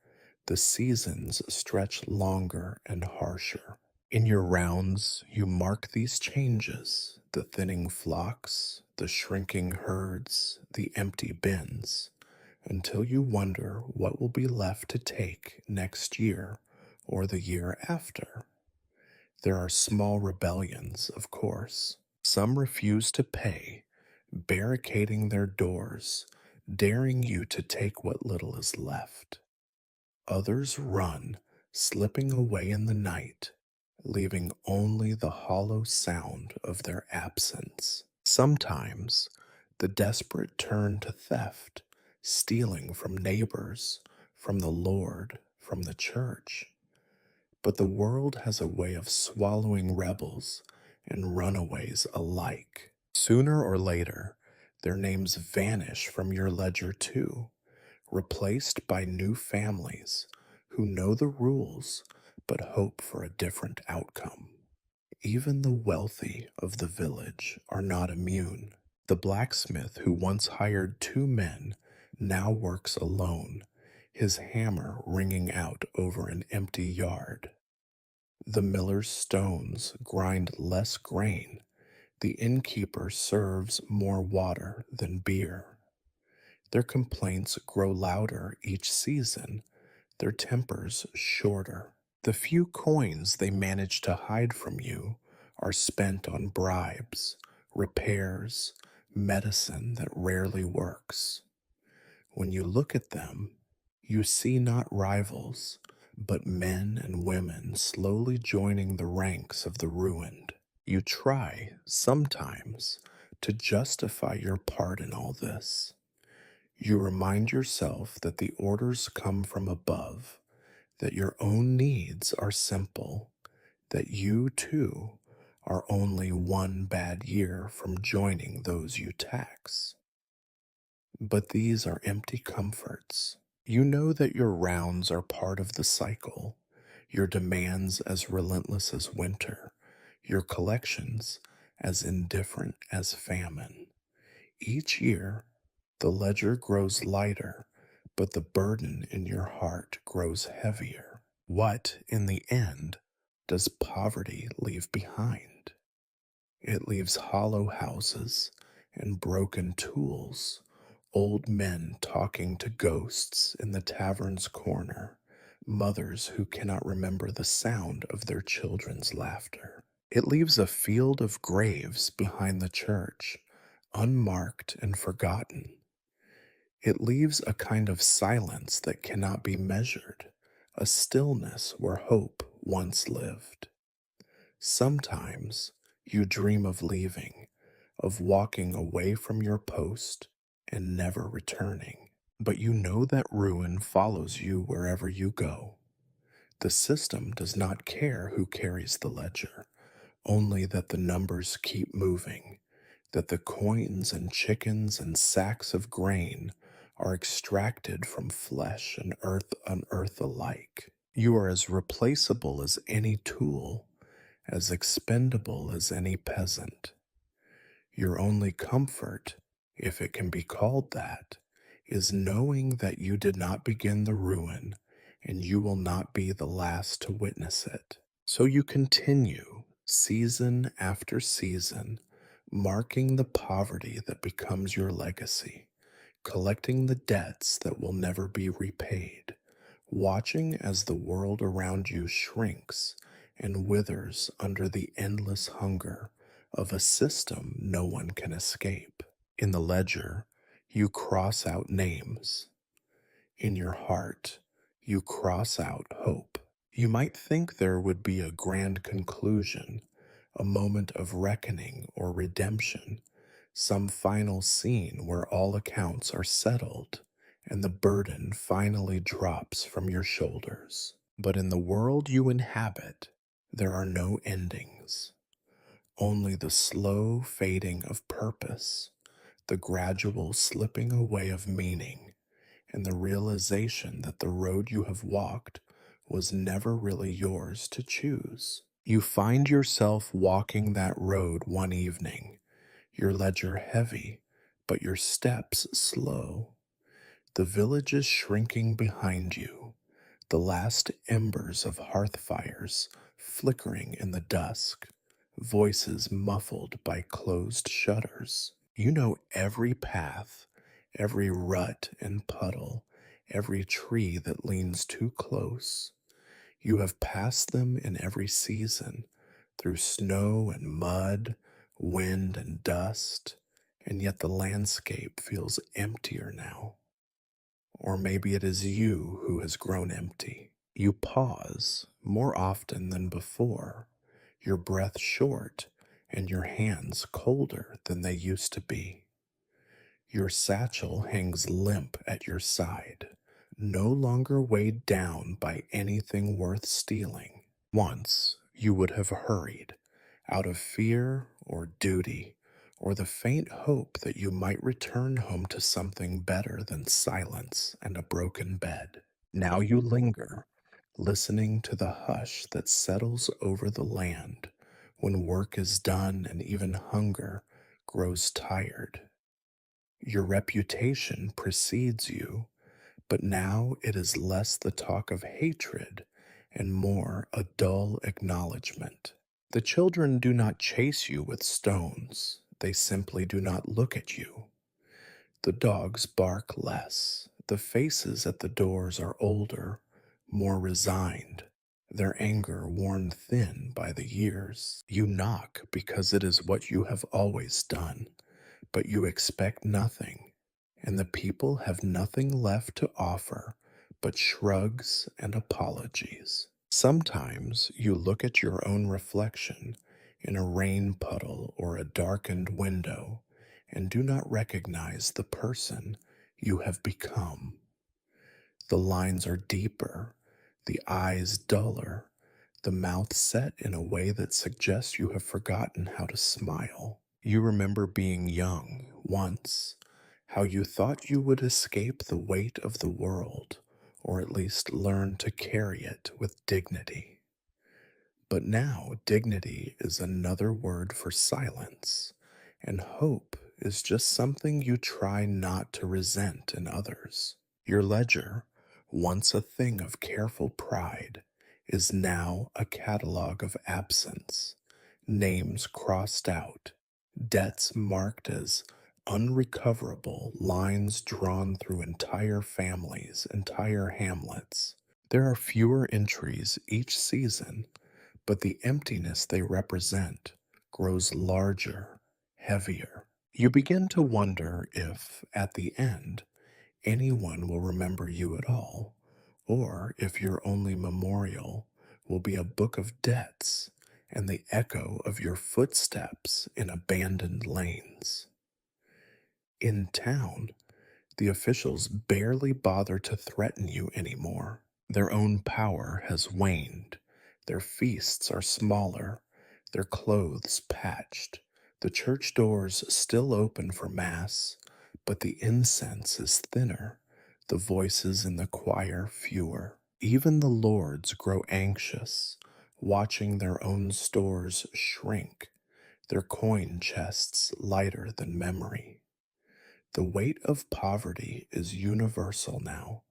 The seasons stretch longer and harsher. In your rounds, you mark these changes: the thinning flocks, the shrinking herds, the empty bins, until you wonder what will be left to take next year or the year after. There are small rebellions, of course. Some refuse to pay, barricading their doors, daring you to take what little is left. Others run, slipping away in the night, leaving only the hollow sound of their absence. Sometimes the desperate turn to theft, stealing from neighbors, from the Lord, from the church. But the world has a way of swallowing rebels and runaways alike. Sooner or later, their names vanish from your ledger too, replaced by new families who know the rules but hope for a different outcome. Even the wealthy of the village are not immune. The blacksmith who once hired two men now works alone, his hammer ringing out over an empty yard. The miller's stones grind less grain. The innkeeper serves more water than beer. Their complaints grow louder each season, their tempers shorter. The few coins they manage to hide from you are spent on bribes, repairs, medicine that rarely works. When you look at them, you see not rivals, but men and women slowly joining the ranks of the ruined. You try, sometimes, to justify your part in all this. You remind yourself that the orders come from above, that your own needs are simple, that you, too, are only one bad year from joining those you tax. But these are empty comforts. You know that your rounds are part of the cycle, your demands as relentless as winter, your collections as indifferent as famine. Each year, the ledger grows lighter, but the burden in your heart grows heavier. What, in the end, does poverty leave behind? It leaves hollow houses and broken tools, old men talking to ghosts in the tavern's corner, mothers who cannot remember the sound of their children's laughter. It leaves a field of graves behind the church, unmarked and forgotten. It leaves a kind of silence that cannot be measured, a stillness where hope once lived. Sometimes you dream of leaving, of walking away from your post and never returning. But you know that ruin follows you wherever you go. The system does not care who carries the ledger, only that the numbers keep moving, that the coins and chickens and sacks of grain are extracted from flesh and earth on earth alike. You are as replaceable as any tool, as expendable as any peasant. Your only comfort, if it can be called that, is knowing that you did not begin the ruin and you will not be the last to witness it. So you continue, season after season, marking the poverty that becomes your legacy, collecting the debts that will never be repaid, watching as the world around you shrinks and withers under the endless hunger of a system no one can escape. In the ledger, you cross out names. In your heart, you cross out hope. You might think there would be a grand conclusion, a moment of reckoning or redemption, some final scene where all accounts are settled and the burden finally drops from your shoulders. But in the world you inhabit, there are no endings, only the slow fading of purpose, the gradual slipping away of meaning, and the realization that the road you have walked was never really yours to choose. You find yourself walking that road one evening, your ledger heavy, but your steps slow. The village is shrinking behind you. the last embers of hearth fires flickering in the dusk, voices muffled by closed shutters. You know every path, every rut and puddle, every tree that leans too close. You have passed them in every season, through snow and mud, wind and dust, and yet the landscape feels emptier now. Or maybe it is you who has grown empty. You pause more often than before, your breath short and your hands colder than they used to be. Your satchel hangs limp at your side, no longer weighed down by anything worth stealing. Once you would have hurried, out of fear or duty, or the faint hope that you might return home to something better than silence and a broken bed. Now you linger, listening to the hush that settles over the land when work is done and even hunger grows tired. Your reputation precedes you, but now it is less the talk of hatred and more a dull acknowledgement. The children do not chase you with stones, they simply do not look at you. The dogs bark less, the faces at the doors are older, more resigned, their anger worn thin by the years. You knock because it is what you have always done, but you expect nothing, and the people have nothing left to offer but shrugs and apologies. Sometimes you look at your own reflection in a rain puddle or a darkened window and do not recognize the person you have become. The lines are deeper, the eyes duller, the mouth set in a way that suggests you have forgotten how to smile. You remember being young once, how you thought you would escape the weight of the world, or at least learn to carry it with dignity. But now dignity is another word for silence, and hope is just something you try not to resent in others. Your ledger, once a thing of careful pride, is now a catalog of absence, names crossed out, debts marked as unrecoverable, lines drawn through entire families, entire hamlets. There are fewer entries each season, but the emptiness they represent grows larger, heavier. You begin to wonder if, at the end, anyone will remember you at all, or if your only memorial will be a book of debts and the echo of your footsteps in abandoned lanes. In town, the officials barely bother to threaten you anymore. Their own power has waned. Their feasts are smaller, their clothes patched. The church doors still open for Mass, but the incense is thinner, the voices in the choir fewer. Even the lords grow anxious, watching their own stores shrink, their coin chests lighter than memory. The weight of poverty is universal now,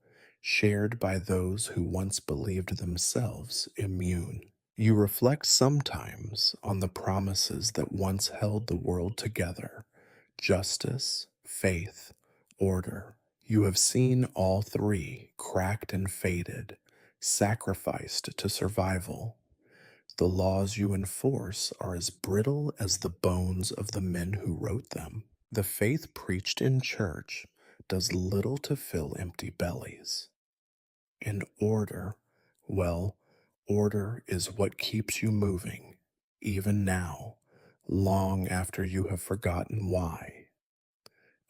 shared by those who once believed themselves immune. You reflect sometimes on the promises that once held the world together: justice, faith, order. You have seen all three cracked and faded, sacrificed to survival. The laws you enforce are as brittle as the bones of the men who wrote them. The faith preached in church does little to fill empty bellies. And order, well, order is what keeps you moving, even now, long after you have forgotten why.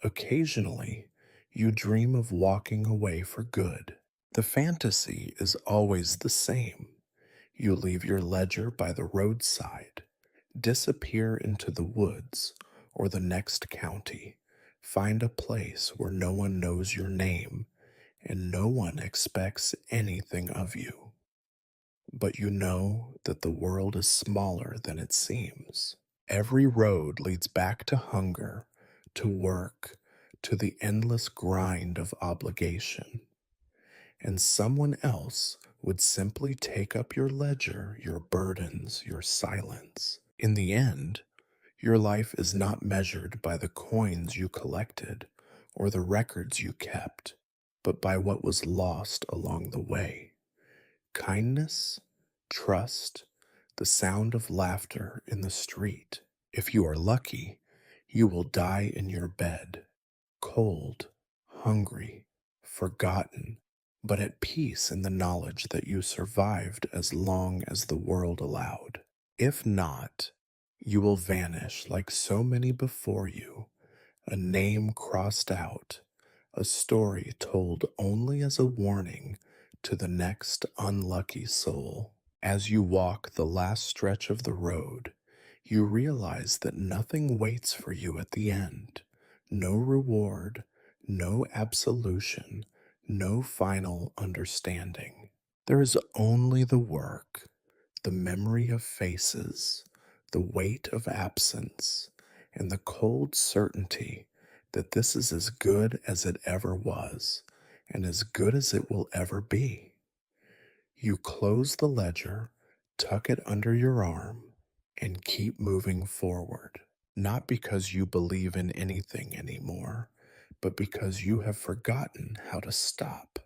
Occasionally, you dream of walking away for good. The fantasy is always the same. You leave your ledger by the roadside, disappear into the woods or the next county, find a place where no one knows your name and no one expects anything of you. But you know that the world is smaller than it seems. Every road leads back to hunger, to work, to the endless grind of obligation. and someone else would simply take up your ledger, your burdens, your silence. In the end, your life is not measured by the coins you collected or the records you kept, but by what was lost along the way. Kindness, trust, the sound of laughter in the street. If you are lucky, you will die in your bed, cold, hungry, forgotten, but at peace in the knowledge that you survived as long as the world allowed. If not, you will vanish like so many before you, a name crossed out, a story told only as a warning to the next unlucky soul. As you walk the last stretch of the road, you realize that nothing waits for you at the end. No reward, no absolution, no final understanding. There is only the work, the memory of faces, the weight of absence, and the cold certainty that this is as good as it ever was, and as good as it will ever be. You close the ledger, tuck it under your arm, and keep moving forward, not because you believe in anything anymore, but because you have forgotten how to stop.